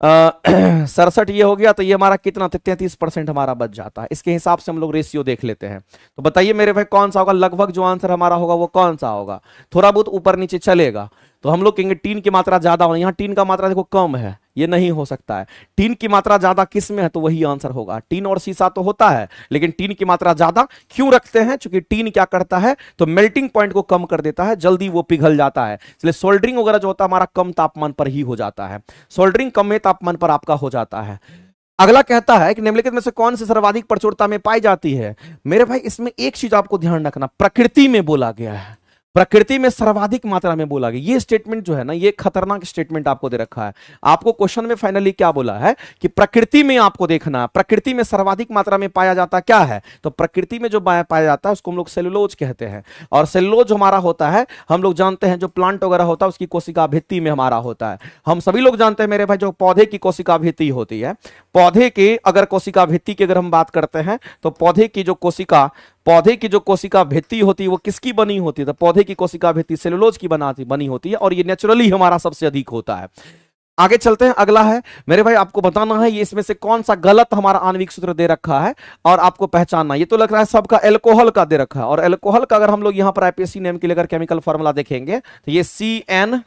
67 ये हो गया, तो ये हमारा कितना, 33% हमारा बच जाता है। इसके हिसाब से हम लोग रेशियो देख लेते हैं। तो बताइए मेरे भाई कौन सा होगा, लगभग जो आंसर हमारा होगा वो कौन सा होगा, थोड़ा बहुत ऊपर नीचे चलेगा। तो हम लोग कहेंगे टीन की मात्रा ज्यादा होना, यहाँ टीन का मात्रा देखो कम है, ये नहीं हो सकता है। टीन की मात्रा ज्यादा किस में है, तो वही आंसर होगा। टीन और सीसा तो होता है, लेकिन टीन की मात्रा ज्यादा क्यों रखते हैं, क्योंकि टीन क्या करता है, तो मेल्टिंग पॉइंट को कम कर देता है, जल्दी वो पिघल जाता है। इसलिए सोल्डरिंग वगैरह जो होता है हमारा कम तापमान पर ही हो जाता है, सोल्डरिंग कम तापमान पर आपका हो जाता है। अगला कहता है कि निम्नलिखित में से कौन सी सर्वाधिक प्रचुरता में पाई जाती है। मेरे भाई इसमें एक चीज आपको ध्यान रखना, प्रकृति में बोला गया है, प्रकृति में सर्वाधिक मात्रा में बोला गया। ये स्टेटमेंट जो है ना, ये खतरनाक स्टेटमेंट आपको दे रखा है। आपको क्वेश्चन में फाइनली क्या बोला है कि प्रकृति में आपको देखना है, प्रकृति में सर्वाधिक मात्रा में पाया जाता क्या है, तो प्रकृति में जो पाया जाता है उसको हम लोग सेलुलोज कहते हैं। और सेलुलोज हमारा होता है, हम लोग जानते हैं जो प्लांट वगैरह होता है उसकी कोशिका भित्ति में हमारा होता है। हम सभी लोग जानते हैं मेरे भाई जो पौधे की कोशिका भित्ति होती है, पौधे की अगर कोशिका भित्ति की अगर हम बात करते हैं, तो पौधे की जो कोशिका भित्ति होती है वो किसकी बनी होती है, तो पौधे की कोशिका भित्ति सेलुलोज की बनी होती है, और ये नेचुरली हमारा सबसे अधिक होता है। आगे चलते हैं, अगला है मेरे भाई आपको बताना है ये इसमें से कौन सा गलत हमारा आणविक सूत्र दे रखा है और आपको पहचानना। ये तो लग रहा है सबका एल्कोहल का दे रखा है, और एल्कोहल का अगर हम लोग यहां पर आईपीएससी नेम के लिए अगर केमिकल फॉर्मूला देखेंगे तो ये CN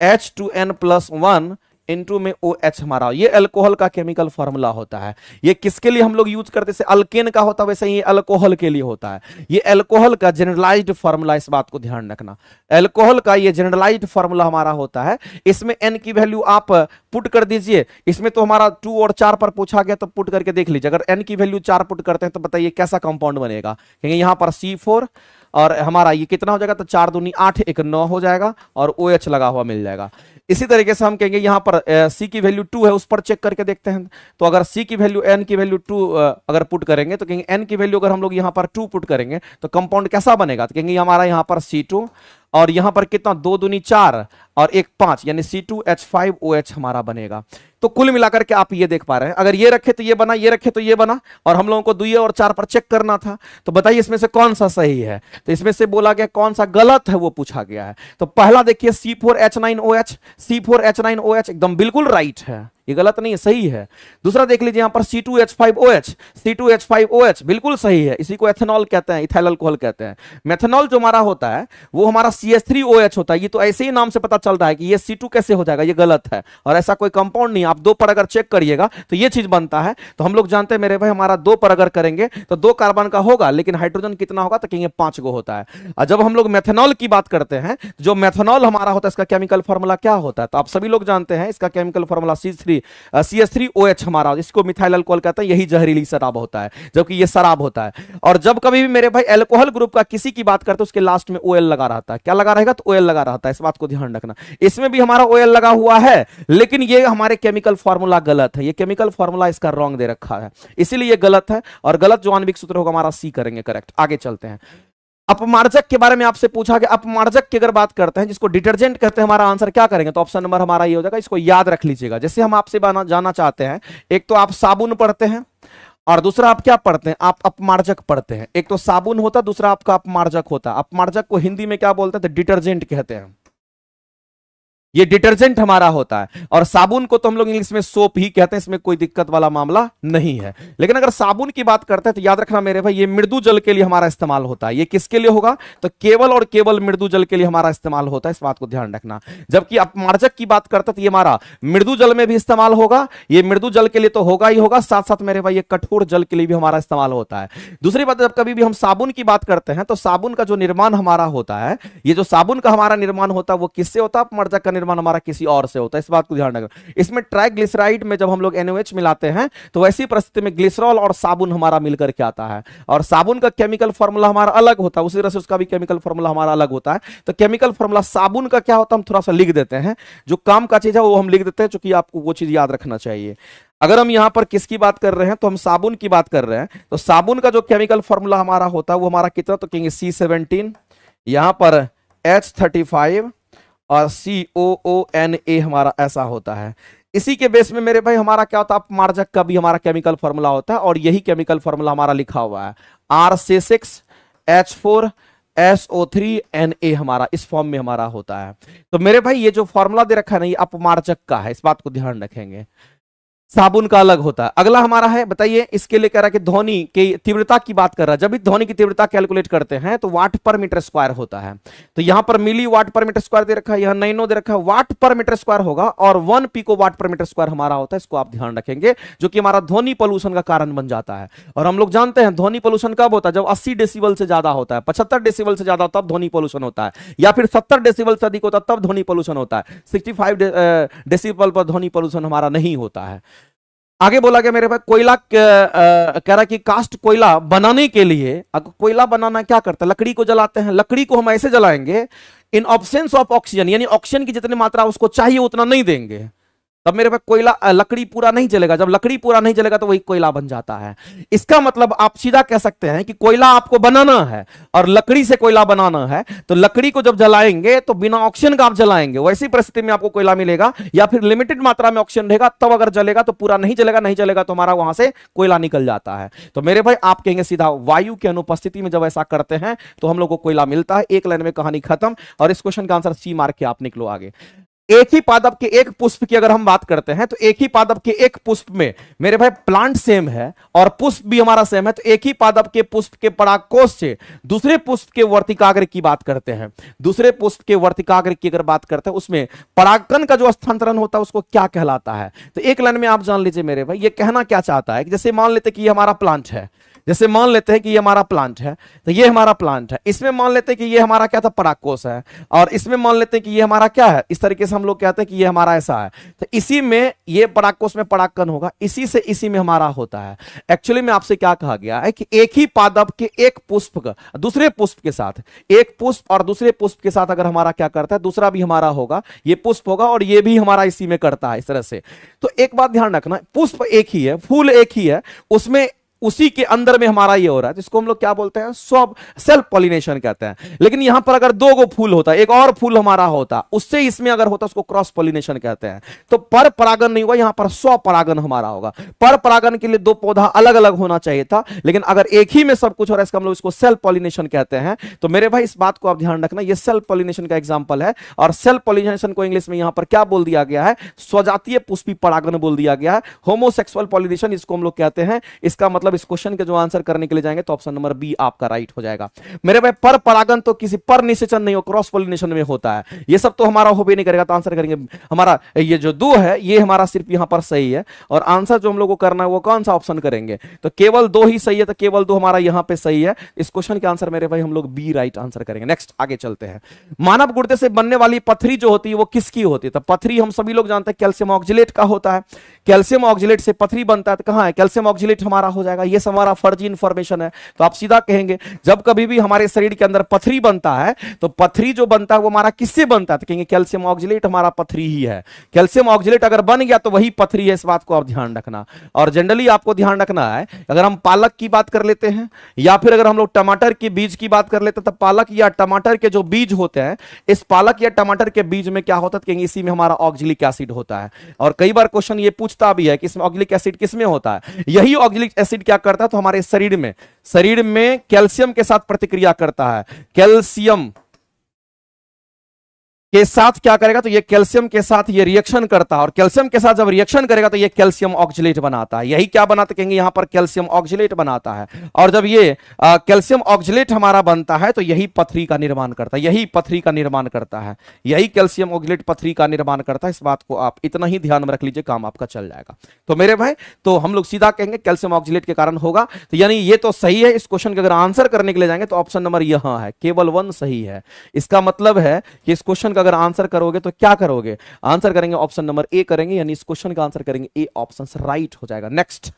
H2N+1 इनटू में OH हमारा, ये अल्कोहल का केमिकल फॉर्मूला होता है। ये किसके लिए हम लोग यूज करते हैं? जैसे अल्केन का होता है वैसे ही अल्कोहल के लिए होता है। ये अल्कोहल का जनरलाइज्ड फॉर्मूला, इस बात को ध्यान रखना। अल्कोहल का ये जनरलाइज्ड फॉर्मूला हमारा होता है। इसमें N की वैल्यू आप पुट कर दीजिए। इसमें तो हमारा 2 और 4 पर पूछा गया तो पुट करके देख लीजिए। अगर N की वैल्यू 4 पुट करते हैं तो बताइए कैसा कंपाउंड बनेगा। क्योंकि यहां पर C4 और हमारा ये कितना हो जाएगा, तो 4 दूनी 8, 1 9 हो जाएगा और OH लगा हुआ मिल जाएगा। इसी तरीके से हम कहेंगे यहां पर C की वैल्यू 2 है, उस पर चेक करके देखते हैं। तो अगर C की वैल्यू N की वैल्यू 2 अगर पुट करेंगे तो कहेंगे N की वैल्यू अगर हम लोग यहां पर 2 पुट करेंगे तो कंपाउंड कैसा बनेगा, तो कहेंगे हमारा यहां पर C2 और यहां पर कितना 2 दूनी 4 और 1 5 यानी C2H5OH हमारा बनेगा। तो कुल मिलाकर के आप ये देख पा रहे हैं, अगर ये रखे तो ये बना, ये रखे तो ये बना, और हम लोगों को 2 और 4 पर चेक करना था। तो बताइए इसमें से कौन सा सही है। तो इसमें से बोला गया कौन सा गलत है वो पूछा गया है। तो पहला देखिए C4H9OH, C4H9OH एकदम बिल्कुल राइट है, ये गलत नहीं है, सही है। दूसरा देख लीजिए यहां पर C2H5OH, C2H5OH बिल्कुल सही है। इसी को एथेनॉल कहते हैं, इथाइल अल्कोहल कहते हैं। मेथनॉल जो हमारा होता है वो हमारा CH3OH होता है। ये तो ऐसे ही नाम से पता चल रहा है कि ये C2 कैसे हो जाएगा, ये गलत है और ऐसा कोई कंपाउंड नहीं। आप 2 पर अगर चेक करिएगा तो ये चीज बनता है। तो हम लोग जानते हैं मेरे भाई हमारा 2 पर अगर करेंगे तो 2 कार्बन का होगा, लेकिन हाइड्रोजन कितना होगा, तो कहेंगे 5 गो होता है। और जब हम लोग मेथनॉल की बात करते हैं, जो मेथनॉल हमारा होता है इसका केमिकल फॉर्मूला क्या होता है, तो आप सभी लोग जानते हैं इसका केमिकल फॉर्मूला CH3OH हमारा, इसको मिथाइल अल्कोहल कहते हैं। यही जहरीली शराब होता है, जबकि ये शराब होता है। और जब कभी भी मेरे भाई अल्कोहल ग्रुप का किसी की बात करते हैं उसके लास्ट में OL लगा रहता है। क्या लगा रहेगा, तो OL लगा रहता है। इस बात को ध्यान रखना। इसमें भी हमारा OL लगा हुआ है, लेकिन ये हमारे केमिकल फॉर्मूला गलत है। ये केमिकल फॉर्मूला इसका रॉन्ग दे रखा है, इसीलिए ये गलत है। और गलत जो आणविक सूत्र होगा हमारा C करेंगे करेक्ट। आगे चलते हैं। अपमार्जक के बारे में आपसे पूछा गया। अपमार्जक की अगर बात करते हैं, जिसको डिटर्जेंट कहते हैं, हमारा आंसर क्या करेंगे, तो ऑप्शन नंबर हमारा ये हो जाएगा। इसको याद रख लीजिएगा। जैसे हम आपसे जानना चाहते हैं, एक तो आप साबुन पढ़ते हैं और दूसरा आप क्या पढ़ते हैं, आप अपमार्जक पढ़ते हैं। एक तो साबुन होता, दूसरा आपका अपमार्जक होता। अपमार्जक को हिंदी में क्या बोलते हैं, तो डिटर्जेंट कहते हैं। ये डिटर्जेंट हमारा होता है। और साबुन को तो हम लोग इंग्लिश में सोप ही कहते हैं, इसमें कोई दिक्कत वाला मामला नहीं है। लेकिन अगर साबुन की बात करते हैं तो याद रखना मेरे भाई, ये मृदु जल के लिए हमारा इस्तेमाल होता है। ये किसके लिए होगा, तो केवल और केवल मृदु जल के लिए हमारा इस्तेमाल होता है। इस बात को ध्यान रखना। जबकि अपमार्जक की बात करते हैं तो ये हमारा मृदु जल में भी इस्तेमाल होगा। ये मृदु जल के लिए तो होगा ही होगा, साथ साथ मेरे भाई ये कठोर जल के लिए भी हमारा इस्तेमाल होता है। दूसरी बात, जब कभी भी हम साबुन की बात करते हैं तो साबुन का जो निर्माण हमारा होता है, ये जो साबुन का हमारा निर्माण होता है वो किससे होता है, अपमार्जक का निर्माण हमारा किसी और से होता है। इस बात को ध्यान रखना। इसमें ट्राइग्लिसराइड में जब हम लोग NaOH मिलाते हैं तो वैसी परिस्थिति में ग्लिसरॉल और साबुन हमारा मिलकर के आता है। और साबुन का केमिकल फॉर्मूला हमारा अलग होता है, उसी तरह से उसका भी केमिकल फॉर्मूला हमारा अलग होता है। तो केमिकल फॉर्मूला साबुन का क्या होता है, हम थोड़ा सा लिख देते हैं। जो काम का चीज है वो हम लिख देते हैं, क्योंकि आपको वो चीज याद रखना चाहिए। अगर हम यहां पर किसकी बात कर रहे हैं, तो हम साबुन की बात कर रहे हैं। तो साबुन का जो केमिकल फॉर्मूला हमारा होता है वो हमारा कितना, तो कहेंगे C17, यहां पर H35 और COONA हमारा ऐसा होता है। इसी के बेस में मेरे भाई हमारा क्या होता है, अपमार्जक का भी हमारा केमिकल फॉर्मूला होता है। और यही केमिकल फॉर्मूला हमारा लिखा हुआ है RC6H4SO3Na हमारा इस फॉर्म में हमारा होता है। तो मेरे भाई ये जो फॉर्मूला दे रखा है ना, ये अपमार्जक का है। इस बात को ध्यान रखेंगे। साबुन का अलग होता है। अगला हमारा है, बताइए इसके लिए कह रहा है कि ध्वनि की तीव्रता की बात कर रहा है। जब भी ध्वनि की तीव्रता कैलकुलेट करते हैं तो वाट पर मीटर स्क्वायर होता है। तो यहां पर मिली वाट पर मीटर स्क्वायर दे रखा है, यहां नैनो दे रखा है, वाट पर मीटर स्क्वायर होगा और 1 पिको वाट पर मीटर स्क्वायर हमारा होता है। इसको आप ध्यान रखेंगे, जो कि हमारा ध्वनि पोल्यूशन का कारण बन जाता है। और हम लोग जानते हैं ध्वनि पोल्यूशन कब होता है, जब 80 डेसिबल से ज्यादा होता है, 75 डेसिबल से ज्यादा तब ध्वनि पोल्यूशन होता है, या फिर 70 डेसिबल से अधिक होता है तब ध्वनि पोल्यूशन होता है। 65 डेसिबल पर ध्वनि पोल्यूशन हमारा नहीं होता है। आगे बोला गया मेरे भाई, कोयला कह रहा कि कास्ट कोयला बनाने के लिए, कोयला बनाना क्या करता है, लकड़ी को जलाते हैं। लकड़ी को हम ऐसे जलाएंगे इन ऑब्सेंस ऑफ ऑक्सीजन, यानी ऑक्सीजन की जितनी मात्रा उसको चाहिए उतना नहीं देंगे, तब मेरे पास कोयला लकड़ी पूरा नहीं जलेगा। जब लकड़ी पूरा नहीं जलेगा तो वही कोयला बन जाता है। इसका मतलब आप सीधा कह सकते हैं कि कोयला आपको बनाना है और लकड़ी से कोयला बनाना है, तो लकड़ी को जब जलाएंगे तो बिना ऑक्सीजन का आप जलाएंगे, वैसी परिस्थिति में आपको कोयला मिलेगा, या फिर लिमिटेड मात्रा में ऑक्सीजन रहेगा तब अगर जलेगा, तो पूरा नहीं जलेगा, नहीं जलेगा तो हमारा वहां से कोयला निकल जाता है। तो मेरे भाई आप कहेंगे सीधा वायु की अनुपस्थिति में जब ऐसा करते हैं तो हम लोग को कोयला मिलता है। एक लाइन में कहानी खत्म। और इस क्वेश्चन का आंसर C मार्क के आप निकलो आगे। एक ही पादप के एक पुष्प की अगर हम बात करते हैं तो एक ही पादप के एक पुष्प में मेरे भाई प्लांट सेम है और पुष्प भी हमारा सेम है, तो एक ही पादप के पुष्प के परागकोश से दूसरे पुष्प के वर्तिकाग्र की बात करते हैं, दूसरे पुष्प के वर्तिकाग्र की अगर बात करते हैं उसमें परागकण का जो स्थानांतरण होता है उसको क्या कहलाता है। तो एक लाइन में आप जान लीजिए मेरे भाई, ये कहना क्या चाहता है कि जैसे मान लेते कि ये हमारा प्लांट है, जैसे मान लेते हैं कि ये हमारा प्लांट है, तो ये हमारा प्लांट है, इसमें मान लेते हैं कि ये हमारा क्या था, परागकोश है, और इसमें मान लेते हैं कि ये हमारा क्या है, इस तरीके से हम लोग कहते हैं कि ये हमारा ऐसा है, तो इसी में ये परागकोश में परागकण होगा, इसी से इसी में हमारा होता है। एक्चुअली में आपसे क्या कहा गया है कि एक ही पादप के एक पुष्प का दूसरे पुष्प के साथ, एक पुष्प और दूसरे पुष्प के साथ अगर हमारा क्या करता है, दूसरा भी हमारा होगा, ये पुष्प होगा और ये भी हमारा इसी में करता है, इस तरह से। तो एक बात ध्यान रखना, पुष्प एक ही है, फूल एक ही है, उसमें उसी के अंदर में हमारा ये हो रहा है, जिसको हम लोग क्या बोलते हैं, सब सेल्फ पॉलिनेशन कहते हैं। लेकिन यहां पर अगर दो गो फूल होता, एक और फूल हमारा होता, उससे इसमें अगर होता उसको क्रॉस पॉलिनेशन कहते हैं। तो पर परागन नहीं होगा, यहां पर स्व परागन हमारा होगा। पर परागन के लिए दो पौधा अलग अलग होना चाहिए था, लेकिन अगर एक ही में सब कुछ हो रहा है, इसका हम लोग इसको सेल्फ पॉलिनेशन कहते हैं। तो मेरे भाई इस बात को आप ध्यान रखना, ये सेल्फ पॉलिनेशन का एग्जांपल है, और सेल्फ पॉलिनेशन को इंग्लिश में यहां पर क्या बोल दिया गया है, स्वजातीय पुष्पी परागन बोल दिया गया है। होमोसेक्सुअल पॉलिनेशन इसको हम लोग कहते हैं। इसका मतलब इस क्वेश्चन के जो आंसर करने के लिए जाएंगे तो ऑप्शन नंबर बी आपका राइट हो जाएगा। मेरे भाई पर परागन तो किसी पर निषेचन नहीं हो, क्रॉस पॉलिनेशन में होता है। ये सब तो हमारा हो भी नहीं करेगा, तो आंसर करेंगे हमारा ये जो दो है, ये हमारा सिर्फ यहां पर सही है, और आंसर जो हम लोग को करना है वो कौन सा ऑप्शन करेंगे, तो केवल दो ही सही है, तो केवल दो हमारा यहां पे सही है। इस क्वेश्चन के आंसर मेरे भाई हम लोग बी राइट आंसर करेंगे। नेक्स्ट आगे चलते हैं। मानव गुर्दे से बनने वाली पथरी जो होती है वो किसकी होती है, तो पथरी हम सभी लोग जानते हैं कैल्शियम ऑक्जिलेट का होता है। कैल्शियम ऑक्जिलेट से पथरी बनता है, तो कहां है कैल्शियम ऑक्जिलेट हमारा हो जाएगा। ये हमारा फर्जी इंफॉर्मेशन है, तो आप सीधा कहेंगे जब कभी भी हमारे शरीर के अंदर पथरी बनता है, तो पथरी जो बनता है वो हमारा किससे बनता है, तो कहेंगे कैल्शियम ऑक्जिलेट हमारा पथरी ही है। कैल्शियम ऑक्जिलेट अगर बन गया तो वही पथरी है, इस बात को आप ध्यान रखना। और जनरली आपको ध्यान रखना है, अगर हम पालक की बात कर लेते हैं या फिर अगर हम लोग टमाटर के बीज की बात कर लेते हैं, तो पालक या टमाटर के जो बीज होते हैं, इस पालक या टमाटर के बीज में क्या होता है, कहेंगे इसी में हमारा ऑक्जिलिक एसिड होता है। और कई बार क्वेश्चन ये पूछता भी है कि इसमें ऑक्जिलिक एसिड किसमें होता है, यही ऑक्जिलिक एसिड क्या करता है, तो हमारे शरीर में कैल्शियम के साथ प्रतिक्रिया करता है। कैल्शियम के साथ क्या करेगा, तो ये कैल्शियम के साथ ये रिएक्शन करता है, और कैल्शियम के साथ जब रिएक्शन करेगा तो ये कैल्शियम ऑक्जिलेट बनाता है। यही क्या बनाते, कहेंगे यहां पर कैल्शियम ऑक्जिलेट बनाता है। और जब ये कैल्शियम ऑक्जिलेट हमारा बनता है तो यही पथरी का निर्माण करता है, यही पथरी का निर्माण करता है, यही कैल्शियम ऑक्जिलेट पथरी का निर्माण करता है। इस बात को आप इतना ही ध्यान में रख लीजिए, काम आपका चल जाएगा। तो मेरे भाई तो हम लोग सीधा कहेंगे कैल्शियम ऑक्जिलेट के कारण होगा, तो यानी ये तो सही है। इस क्वेश्चन के अगर आंसर करने के लिए जाएंगे तो ऑप्शन नंबर यहां है, केवल 1 सही है। इसका मतलब है कि इस क्वेश्चन अगर आंसर करोगे तो क्या करोगे, आंसर करेंगे ऑप्शन नंबर ए करेंगे, यानी इस क्वेश्चन का आंसर करेंगे ए, ऑप्शन राइट हो जाएगा। नेक्स्ट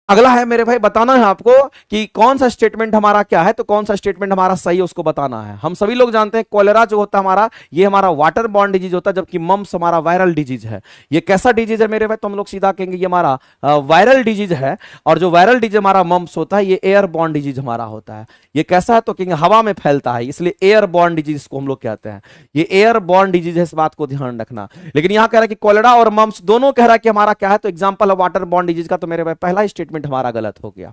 अगला है मेरे भाई, बताना है आपको कि कौन सा स्टेटमेंट हमारा क्या है, तो कौन सा स्टेटमेंट हमारा सही है उसको बताना है। हम सभी लोग जानते हैं कोलेरा जो होता है हमारा, ये हमारा वाटर बॉर्न डिजीज होता है, जबकि मम्स हमारा वायरल डिजीज है। ये कैसा डिजीज है मेरे भाई, तो हम लोग सीधा कहेंगे ये हमारा वायरल डिजीज है। और जो वायरल डिजीज हमारा मम्स होता है, ये एयर बॉर्न डिजीज हमारा होता है। ये कैसा है, तो कहेंगे हवा में फैलता है, इसलिए एयर बॉर्न डिजीज को हम लोग कहते हैं। ये एयर बॉर्न डिजीज है, इस बात को ध्यान रखना। लेकिन यहां कह रहा है कि कोलेरा और मम्स दोनों कह रहा है कि हमारा क्या है, तो एग्जाम्पल है वाटर बॉर्न डिजीज का, तो मेरे भाई पहला स्टेटमेंट हमारा गलत हो गया।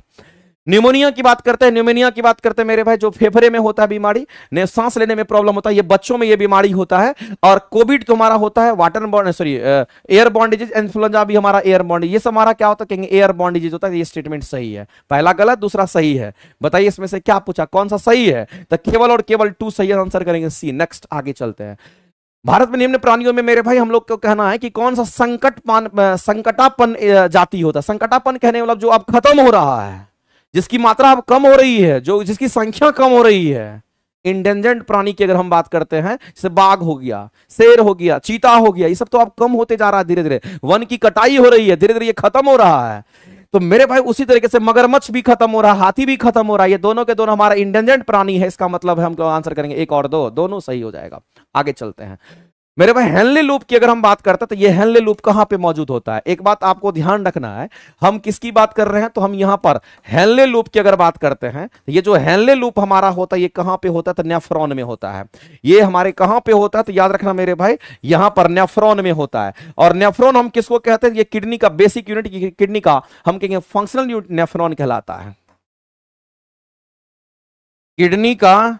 न्यूमोनिया की बात करते हैं, न्यूमोनिया की बात करते हैं मेरे भाई, जो फेफड़े में होता है बीमारी, ने सांस लेने में प्रॉब्लम होता है, ये बच्चों में ये बीमारी होता है। और कोविड तो हमारा होता है water borne, sorry air borne disease, influenza भी हमारा एयर बॉर्न, ये सब हमारा क्या होता है, कहेंगे एयर बॉर्न डिजीज होता है। ये स्टेटमेंट सही है, पहला गलत दूसरा सही है। बताइए इसमें से क्या पूछा, कौन सा सही है, तो केवल और केवल 2 सही है, आंसर करेंगे सी। नेक्स्ट आगे चलते हैं। भारत में निम्न प्राणियों में मेरे भाई हम लोग को कहना है कि कौन सा संकटापन जाति होता है। संकटापन कहने मतलब जो अब खत्म हो रहा है, जिसकी मात्रा अब कम हो रही है, जो जिसकी संख्या कम हो रही है। इंडेंजर्ड प्राणी की अगर हम बात करते हैं, जैसे बाघ हो गया, शेर हो गया, चीता हो गया, ये सब तो अब कम होते जा रहा है धीरे धीरे, वन की कटाई हो रही है, धीरे धीरे ये खत्म हो रहा है। तो मेरे भाई उसी तरीके से मगरमच्छ भी खत्म हो रहा है, हाथी भी खत्म हो रहा है, ये दोनों के दोनों हमारा इंडेंजर्ड प्राणी है। इसका मतलब है हम आंसर करेंगे 1 और 2, दोनों सही हो जाएगा। आगे चलते हैं मेरे भाई, हेनले लूप की अगर हम बात करते हैं तो ये हेनले लूप कहां पे मौजूद होता है, एक बात आपको ध्यान रखना है। हम किसकी बात कर रहे हैं, तो हम यहां पर हेनले लूप की अगर बात करते हैं, ये जो हेनले लूप हमारा होता है ये कहां पे होता है, तो नेफ्रॉन में होता है। ये हमारे कहां पे होता है, तो याद रखना मेरे भाई, यहां पर नेफ्रॉन में होता है। और नेफ्रॉन हम किसको कहते हैं, ये किडनी का बेसिक यूनिट, किडनी का हम कहेंगे फंक्शनल यूनिट नेफ्रॉन कहलाता है। किडनी का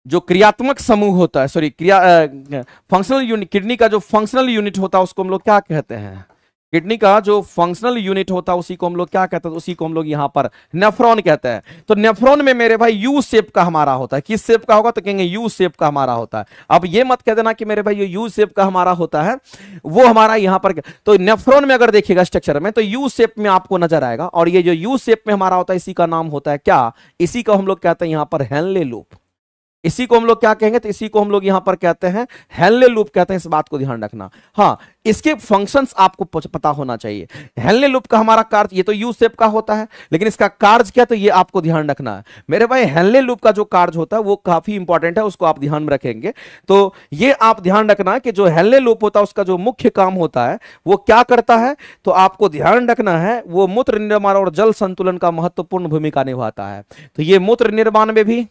जो क्रियात्मक समूह होता है, सॉरी फंक्शनल यूनिट, किडनी का जो फंक्शनल यूनिट होता है उसको हम लोग क्या कहते हैं? किडनी का जो फंक्शनल यूनिट होता है उसी को हम लोग क्या कहते हैं? उसी को हम लोग यहाँ पर नेफ्रॉन कहते हैं। तो नेफ्रॉन में मेरे भाई यू शेप का हमारा होता है। किस शेप का होगा? तो कहेंगे यू शेप का हमारा होता है। अब ये मत कह देना कि मेरे भाई ये यू शेप का हमारा होता है, वो हमारा यहाँ पर। तो नेफ्रॉन में अगर देखिएगा स्ट्रक्चर में तो यू शेप में आपको नजर आएगा, और ये जो यू शेप में हमारा होता है इसी का नाम होता है क्या? इसी को हम लोग कहते हैं यहाँ पर हेनले लूप। इसी को हम लोग क्या कहेंगे? तो इसी को हम लोग यहां पर कहते हैं हेनले लूप कहते हैं। इस बात को ध्यान रखना। हाँ, इसके फंक्शंस आपको पता होना चाहिए। हेनले लूप का हमारा कार्य, ये तो यू शेप का होता है, लेकिन इसका कार्य क्या? तो ये आपको ध्यान रखना है मेरे भाई। हेनले लूप का जो कार्य होता है वो काफी इंपॉर्टेंट है, उसको आप ध्यान में रखेंगे। तो ये आप ध्यान रखना कि जो हेनले लूप होता है उसका जो मुख्य काम होता है वो क्या करता है? तो आपको ध्यान रखना है, वो मूत्र निर्माण और जल संतुलन का महत्वपूर्ण भूमिका निभाता है। तो ये मूत्र निर्माण में भी,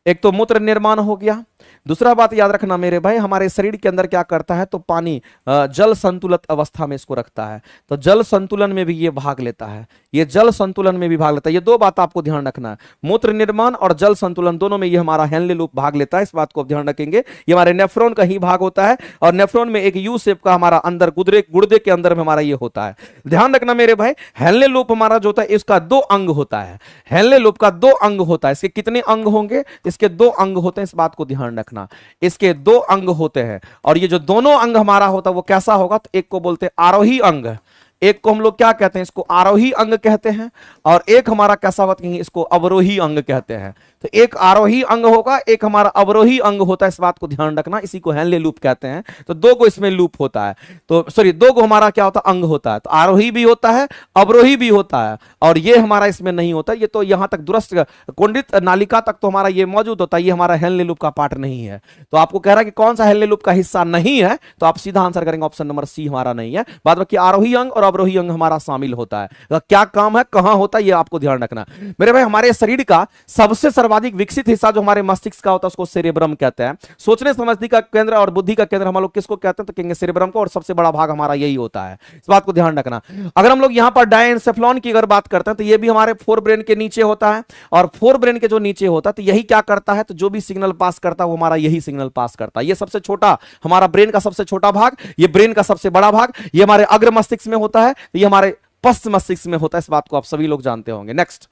एक तो मूत्र निर्माण हो गया, दूसरा बात याद रखना मेरे भाई, हमारे शरीर के अंदर क्या करता है? तो पानी जल संतुलित अवस्था में इसको रखता है। तो जल संतुलन में भी ये भाग लेता है, ये जल संतुलन में भी भाग लेता है। ये दो बात आपको ध्यान रखना है, मूत्र निर्माण और जल संतुलन दोनों में ये हमारा हेनले लूप भाग लेता है। इस बात को ध्यान रखेंगे। ये हमारे नेफ्रॉन का ही भाग होता है, और नेफ्रॉन में एक यू शेप का हमारा अंदर गुर्दे के अंदर में हमारा ये होता है। ध्यान रखना मेरे भाई, हेनले लूप हमारा जो होता है इसका दो अंग होता है। हेनले लूप का दो अंग होता है। इसके कितने अंग होंगे? इसके दो अंग होते हैं। इस बात को ध्यान रखना, इसके दो अंग होते हैं। और ये जो दोनों अंग हमारा होता है वो कैसा होगा? तो एक को बोलते हैं आरोही अंग, एक को हम लोग क्या कहते हैं? इसको आरोही अंग कहते हैं। और एक हमारा कैसा होता है? इसको अवरोही अंग कहते हैं। तो एक आरोही अंग होगा, एक हमारा अवरोही अंग होता है। इस बात को ध्यान रखना, इसी को हेनले लूप कहते हैं। तो दो को इसमें लूप होता है, तो सॉरी दो को हमारा क्या होता है? अंग होता है। तो आरोही भी होता है, अवरोही भी होता है, और ये हमारा इसमें नहीं होता। ये तो यहां तक दुरस्त कुंडित नालिका तक तो हमारा ये मौजूद होता है, ये हमारा हेनले लूप का पार्ट नहीं है। तो आपको कह रहा है कि कौन सा हेनले लूप का हिस्सा नहीं है, तो आप सीधा आंसर करेंगे ऑप्शन नंबर सी हमारा नहीं है। बाद बाकी आरोही अंग और अवरोही अंग हमारा शामिल होता है। तो क्या काम है, कहां होता है, ये आपको ध्यान रखना मेरे भाई। हमारे शरीर का सबसे सर्वाधिक विकसित हिस्सा जो हमारे मस्तिष्क का होता है उसको सेरेब्रम कहते हैं। सोचने समझने का केंद्र और बुद्धि का केंद्र हम लोग किसको कहते हैं? तो कहेंगे सेरेब्रम को, और सबसे बड़ा भाग हमारा यही होता है। इस बात को ध्यान रखना। अगर हम लोग यहां पर डायएन्सेफेलॉन की अगर बात करते हैं तो ये भी हमारे फोर ब्रेन के नीचे होता है, और फोर ब्रेन के जो नीचे होता है तो यही क्या करता है? तो जो भी सिग्नल पास करता है वो हमारा यही सिग्नल पास करता है। ये सबसे छोटा हमारा ब्रेन का सबसे छोटा भाग, ये ब्रेन का सबसे बड़ा भाग, ये हमारे अग्र मस्तिष्क में होता है, ये हमारे पश्च मस्तिष्क में होता है। इस बात को आप सभी लोग जानते होंगे। नेक्स्ट,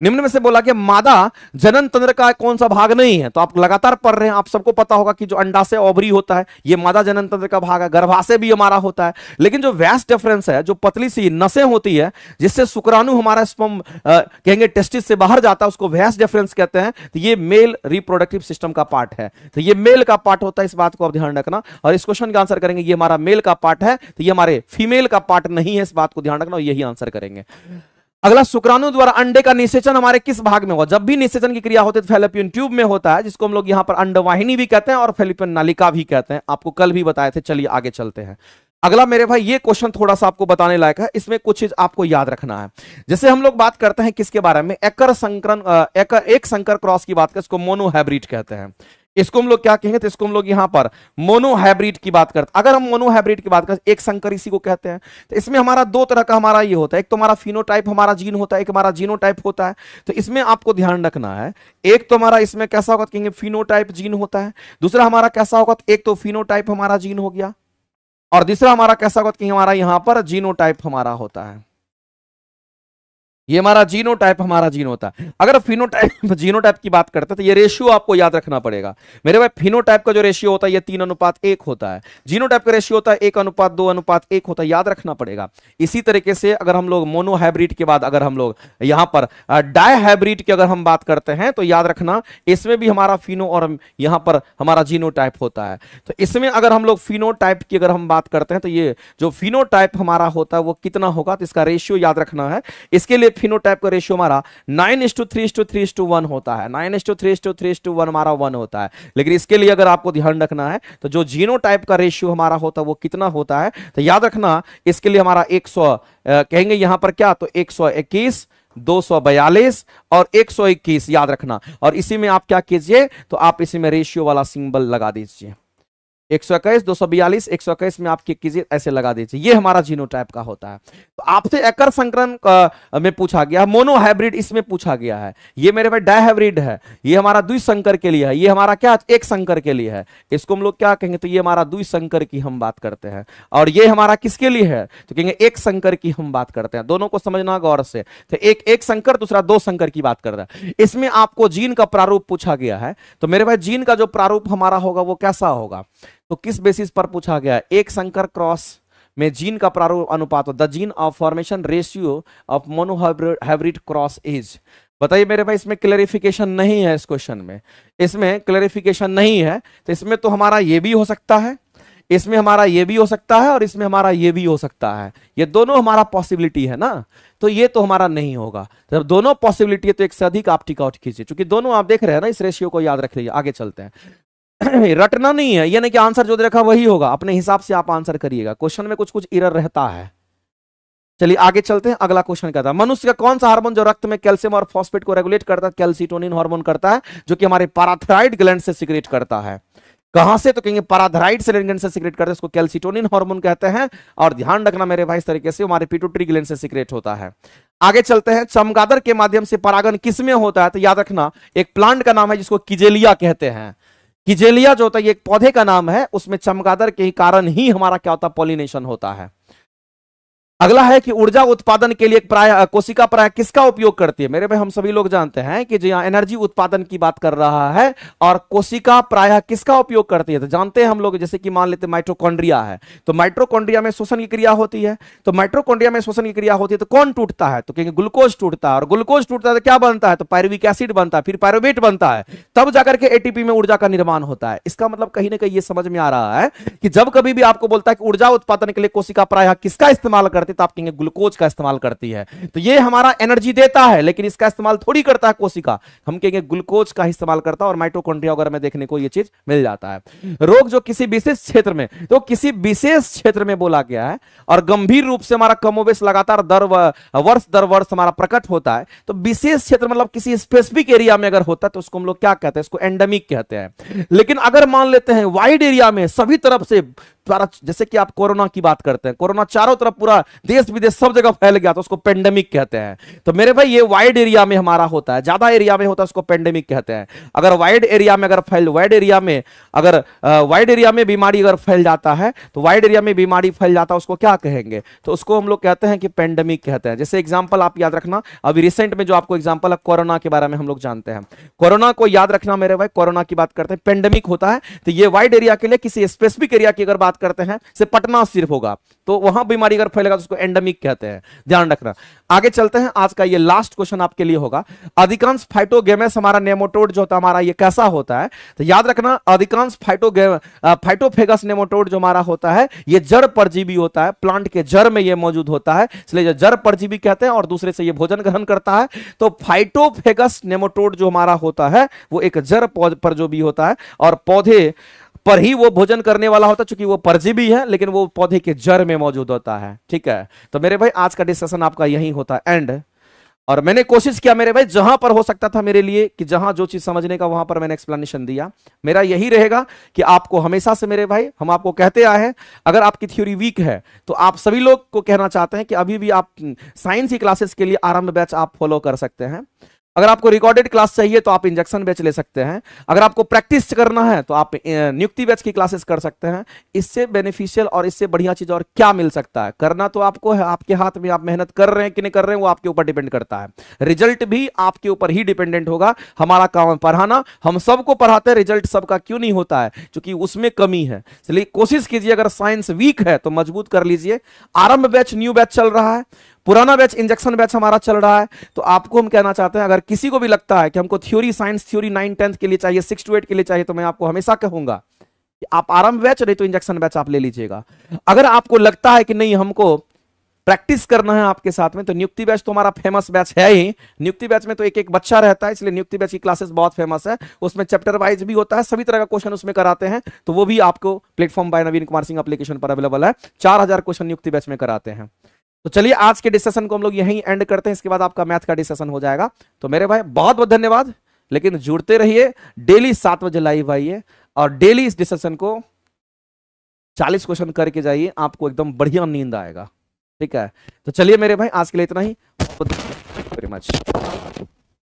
निम्न में से बोला कि मादा जनन तंत्र का कौन सा भाग नहीं है? तो आप लगातार पढ़ रहे हैं, आप सबको पता होगा कि जो अंडाशय ओवरी होता है ये मादा जनन तंत्र का भाग है। गर्भाशय भी हमारा होता है, लेकिन जो वैस डिफरेंस है, जो पतली सी नसें होती है जिससे शुक्राणु हमारा स्पर्म कहेंगे टेस्टिस से बाहर जाता है, उसको वैस डिफरेंस कहते हैं। तो ये मेल रिप्रोडक्टिव सिस्टम का पार्ट है, तो ये मेल का पार्ट होता है। इस बात को आप ध्यान रखना, और इस क्वेश्चन का आंसर करेंगे ये हमारा मेल का पार्ट है, तो ये हमारे फीमेल का पार्ट नहीं है। इस बात को ध्यान रखना और यही आंसर करेंगे। अगला, शुक्राणु द्वारा अंडे का निषेचन हमारे किस भाग में होगा? जब भी निषेचन की क्रिया होती है तो फैलोपियन ट्यूब में होता है, जिसको हम लोग यहां पर अंडवाहिनी भी कहते हैं और फैलोपियन नालिका भी कहते हैं। आपको कल भी बताए थे। चलिए आगे चलते हैं। अगला मेरे भाई, ये क्वेश्चन थोड़ा सा आपको बताने लायक है, इसमें कुछ चीज आपको याद रखना है। जैसे हम लोग बात करते हैं किसके बारे में? एक संकर क्रॉस की बात करते हैं, इसको मोनोहाइब्रिड कहते हैं। इसको हम लोग क्या कहेंगे? तो इसको हम लोग यहां पर मोनोहाइब्रिड की बात करते हैं। अगर हम मोनोहाइब्रिड की बात करें, एक संकर इसी को कहते हैं। तो इसमें हमारा दो तरह का हमारा ये होता है, एक तो हमारा फिनोटाइप हमारा जीन होता है, एक हमारा जीनोटाइप होता है। तो इसमें आपको ध्यान रखना है, एक तो हमारा इसमें कैसा होगा? कहेंगे फिनोटाइप जीन होता है। दूसरा हमारा कैसा होगा? एक तो फिनोटाइप हमारा जीन हो गया, और दूसरा हमारा कैसा होगा? कि हमारा यहां पर जीनोटाइप हमारा होता है। ये हमारा जीनोटाइप हमारा जीन होता है। अगर फिनोटाइप जीनोटाइप की बात करते हैं तो ये रेशियो आपको याद रखना पड़ेगा मेरे भाई। फिनोटाइप का जो रेशियो होता है ये 3:1 होता है। जीनोटाइप का रेशियो होता है 1:2:1 होता है, याद रखना पड़ेगा। इसी तरीके से अगर हम लोग मोनोहाइब्रिड के बाद अगर हम लोग यहां पर डायहाइब्रिड की अगर हम बात करते हैं तो याद रखना इसमें भी हमारा फिनो और यहां पर हमारा जीनोटाइप होता है। तो इसमें अगर हम लोग फिनोटाइप की अगर हम बात करते हैं तो ये जो फिनोटाइप हमारा होता है वो कितना होगा? तो इसका रेशियो याद रखना है। इसके लिए फिनोटाइप का रेशियो हमारा 9:3:3:1 होता है। 9:3:3:1 हमारा 1 होता है। लेकिन इसके लिए अगर आपको ध्यान रखना है तो जो जीनोटाइप का रेशियो हमारा होता है वो कितना होता है? तो याद रखना इसके लिए हमारा 100 कहेंगे यहां पर क्या? तो 121, 242 और 121 याद रखना। और इसी में आप क्या कीजिए? तो आप इसी में रेशियो वाला सिंबल लगा दीजिए। 121, 242, 121 में आप क्लिक कीजिए, ऐसे लगा दीजिए, ये हमारा जीनोटाइप का होता है। तो आपसे एकर संकरण में पूछा गया, मोनोहाइब्रिड इसमें पूछा गया है, ये मेरे भाई डायहाइब्रिड है, ये हमारा द्विसंकर के लिए है, ये हमारा क्या एक संकर के लिए है, इसको हम लोग क्या कहेंगे, तो ये हमारा द्विसंकर की हम बात करते हैं। और ये हमारा किसके लिए है, तो कहेंगे एक संकर की हम बात करते हैं। दोनों को समझना गौर से, तो एक संकर, दूसरा दो संकर की बात करता है। इसमें आपको जीन का प्रारूप पूछा गया है, तो मेरे भाई जीन का जो प्रारूप हमारा होगा वो कैसा होगा, तो किस बेसिस पर पूछा गया है, एक संकर क्रॉस में जीन का प्रारूप अनुपात, the gene of formation ratio of monohybrid cross is. बताइए मेरे भाई, इसमें क्लैरिफिकेशन नहीं है, इस क्वेश्चन में इसमें क्लैरिफिकेशन नहीं है, तो इसमें तो हमारा ये भी हो सकता है, इसमें हमारा ये भी हो सकता है, और इसमें हमारा ये भी हो सकता है, ये दोनों हमारा पॉसिबिलिटी है ना, तो ये तो हमारा नहीं होगा। जब दोनों पॉसिबिलिटी है तो एक से अधिक आप टिक आउट कीजिए, क्योंकि दोनों आप देख रहे हैं ना, इस रेशियो को याद रख लीजिए। आगे चलते हैं, रटना नहीं है, ये नहीं कि आंसर जो दे रखा वही होगा, अपने हिसाब से आप आंसर करिएगा, क्वेश्चन में कुछ कुछ एरर रहता है। चलिए आगे चलते हैं, अगला क्वेश्चन कहता है, मनुष्य का कौन सा हार्मोन जो रक्त में कैल्शियम और फॉस्फेट को रेगुलेट करता है, कैल्सिटोनिन हार्मोन करता है, जो कि हमारे पैराथायरॉइड ग्लैंड से सीक्रेट करता है। कहां से, तो कहेंगे पैराथायरॉइड ग्लैंड से सीक्रेट करते हैं, इसको कैल्सिटोनिन हार्मोन कहते हैं। और ध्यान रखना मेरे भाई, इस तरीके से हमारे पिट्यूटरी ग्लैंड से सीक्रेट होता है। आगे चलते हैं, चमगादड़ के माध्यम से परागण किसमें होता है, तो याद रखना एक प्लांट का नाम है जिसको किजेलिया कहते हैं। किजेलिया जो होता है ये एक पौधे का नाम है, उसमें चमगादड़ के कारण ही हमारा क्या होता है, पॉलिनेशन होता है। अगला है कि ऊर्जा उत्पादन के लिए कोशिका प्राय किसका उपयोग करती है। मेरे भाई हम सभी लोग जानते हैं कि जो एनर्जी उत्पादन की बात कर रहा है, और कोशिका प्राय किसका उपयोग करती है, तो जानते हैं हम लोग, जैसे कि मान लेते माइटोकॉन्ड्रिया है, तो माइटोकॉन्ड्रिया में श्वसन की क्रिया होती है, तो माइटोकॉन्ड्रिया में श्वसन की क्रिया होती है तो कौन टूटता है, तो कहेंगे ग्लूकोज टूटता है, और ग्लूकोज टूटता है तो क्या बनता है, तो पायरुविक एसिड बनता है, फिर पायरुवेट बनता है, तब जाकर के एटीपी में ऊर्जा का निर्माण होता है। इसका मतलब कहीं ना कहीं ये समझ में आ रहा है कि जब कभी भी आपको बोलता है कि ऊर्जा उत्पादन के लिए कोशिका प्राय किसका इस्तेमाल करती है, तो आप कहेंगे ग्लूकोज का इस्तेमाल करती है। तो ये हमारा एनर्जी देता है, लेकिन इसका इस्तेमाल थोड़ी करता है कोशिका, हम कहेंगे ग्लूकोज का इस्तेमाल करता है, और माइटोकॉन्ड्रिया वगैरह में देखने को ये चीज मिल जाता है। रोग जो किसी विशेष क्षेत्र में, तो किसी विशेष क्षेत्र में बोला गया है, और गंभीर रूप से हमारा कमोबेश लगातार वर्ष दर वर्ष हमारा प्रकट होता है, तो विशेष क्षेत्र मतलब किसी स्पेसिफिक एरिया में अगर होता है तो उसको हम लोग क्या कहते हैं, इसको एंडेमिक कहते हैं। लेकिन अगर मान लेते हैं वाइड एरिया में सभी तरफ से, जैसे कि आप कोरोना की बात करते हैं, कोरोना चारों तरफ पूरा देश विदेश सब जगह फैल गया तो उसको पेंडेमिक कहते हैं। तो मेरे भाई ये वाइड एरिया में हमारा होता है, ज्यादा एरिया में होता है, उसको पेंडेमिक कहते हैं। अगर वाइड एरिया में बीमारी अगर फैल जाता है, तो वाइड एरिया में बीमारी फैल जाता है, उसको क्या कहेंगे, तो उसको हम लोग कहते हैं कि पेंडेमिक कहते हैं। जैसे एग्जांपल आप याद रखना, अभी रिसेंट में जो आपको एग्जांपल है कोरोना के बारे में हम लोग जानते हैं, कोरोना को याद रखना मेरे भाई, कोरोना की बात करते हैं पेंडेमिक होता है, तो ये वाइड एरिया के लिए, किसी स्पेसिफिक एरिया की अगर बात करते हैं, से पटना सिर्फ होगा, तो वहां बीमारी अगर फैलेगा तो उसको एंडेमिक कहते हैं, ध्यान रखना। आगे चलते हैं, आज का ये लास्ट क्वेश्चन आपके लिए होगा, अधिकांश फाइटोगेमस हमारा नेमाटोड जो होता है हमारा, ये कैसा होता है, तो याद रखना अधिकांश फाइटोफेगस नेमाटोड जो हमारा होता है, ये जड़ परजीवी होता है, प्लांट के जड़ में ये मौजूद होता है, इसलिए जड़ परजीवी कहते हैं, और दूसरे से ये भोजन ग्रहण करता है। तो फाइटोफेगस नेमाटोड जो हमारा होता है वो एक जड़ परजीवी होता है, और पौधे पर ही वो भोजन करने वाला होता है, चूंकि वो परजीवी है, लेकिन वो पौधे के जड़ में मौजूद होता है। ठीक है, तो मेरे भाई आज का डिस्कशन आपका यही होता है एंड। और मैंने कोशिश किया मेरे भाई, जहां पर हो सकता था मेरे लिए, कि जहां जो चीज समझने का वहां पर मैंने एक्सप्लेनेशन दिया। मेरा यही रहेगा कि आपको हमेशा से मेरे भाई, हम आपको कहते आए हैं, अगर आपकी थ्योरी वीक है तो आप सभी लोग को कहना चाहते हैं कि अभी भी आप साइंस की क्लासेस के लिए आरंभ बैच आप फॉलो कर सकते हैं। अगर आपको रिकॉर्डेड क्लास चाहिए तो आप इंजेक्शन बैच ले सकते हैं। अगर आपको प्रैक्टिस करना है तो आप नियुक्ति बैच की क्लासेस कर सकते हैं। इससे बेनिफिशियल और इससे बढ़िया चीज और क्या मिल सकता है, करना तो आपको है, आपके हाथ में, आप मेहनत कर रहे हैं कि नहीं कर रहे हैं वो आपके ऊपर डिपेंड करता है। रिजल्ट भी आपके ऊपर ही डिपेंडेंट होगा। हमारा काम है पढ़ाना, हम सबको पढ़ाते हैं, रिजल्ट सबका क्यों नहीं होता है, क्योंकि उसमें कमी है। इसलिए कोशिश कीजिए, अगर साइंस वीक है तो मजबूत कर लीजिए। आरंभ बैच न्यू बैच चल रहा है, पुराना बैच इंजेक्शन बैच हमारा चल रहा है। तो आपको हम कहना चाहते हैं, अगर किसी को भी लगता है कि हमको थ्योरी साइंस थ्योरी 9 10th के लिए चाहिए, 6 to 8 के लिए चाहिए, तो मैं आपको हमेशा कहूंगा कि आप आरंभ बैच नहीं तो इंजेक्शन बैच आप ले लीजिएगा। अगर आपको लगता है कि नहीं हमको प्रैक्टिस करना है आपके साथ में, तो नियुक्ति बैच तो हमारा फेमस बैच है ही। नियुक्ति बैच में तो एक एक बच्चा रहता है, इसलिए नियुक्ति बैच की क्लासेस बहुत फेमस है। उसमें चैप्टर वाइज भी होता है, सभी तरह का क्वेश्चन उसमें कराते हैं। तो वो भी आपको प्लेटफॉर्म बाय नवीन कुमार सिंह एप्लीकेशन पर अवेलेबल है। 4000 क्वेश्चन नियुक्ति बैच में कराते हैं। तो चलिए आज के डिस्कशन को हम लोग यहीं एंड करते हैं, इसके बाद आपका मैथ का डिस्कशन हो जाएगा। तो मेरे भाई बहुत बहुत धन्यवाद, लेकिन जुड़ते रहिए, डेली 7 बजे लाइव आइए और डेली इस डिस्कशन को 40 क्वेश्चन करके जाइए, आपको एकदम बढ़िया नींद आएगा। ठीक है, तो चलिए मेरे भाई आज के लिए इतना ही। Very much.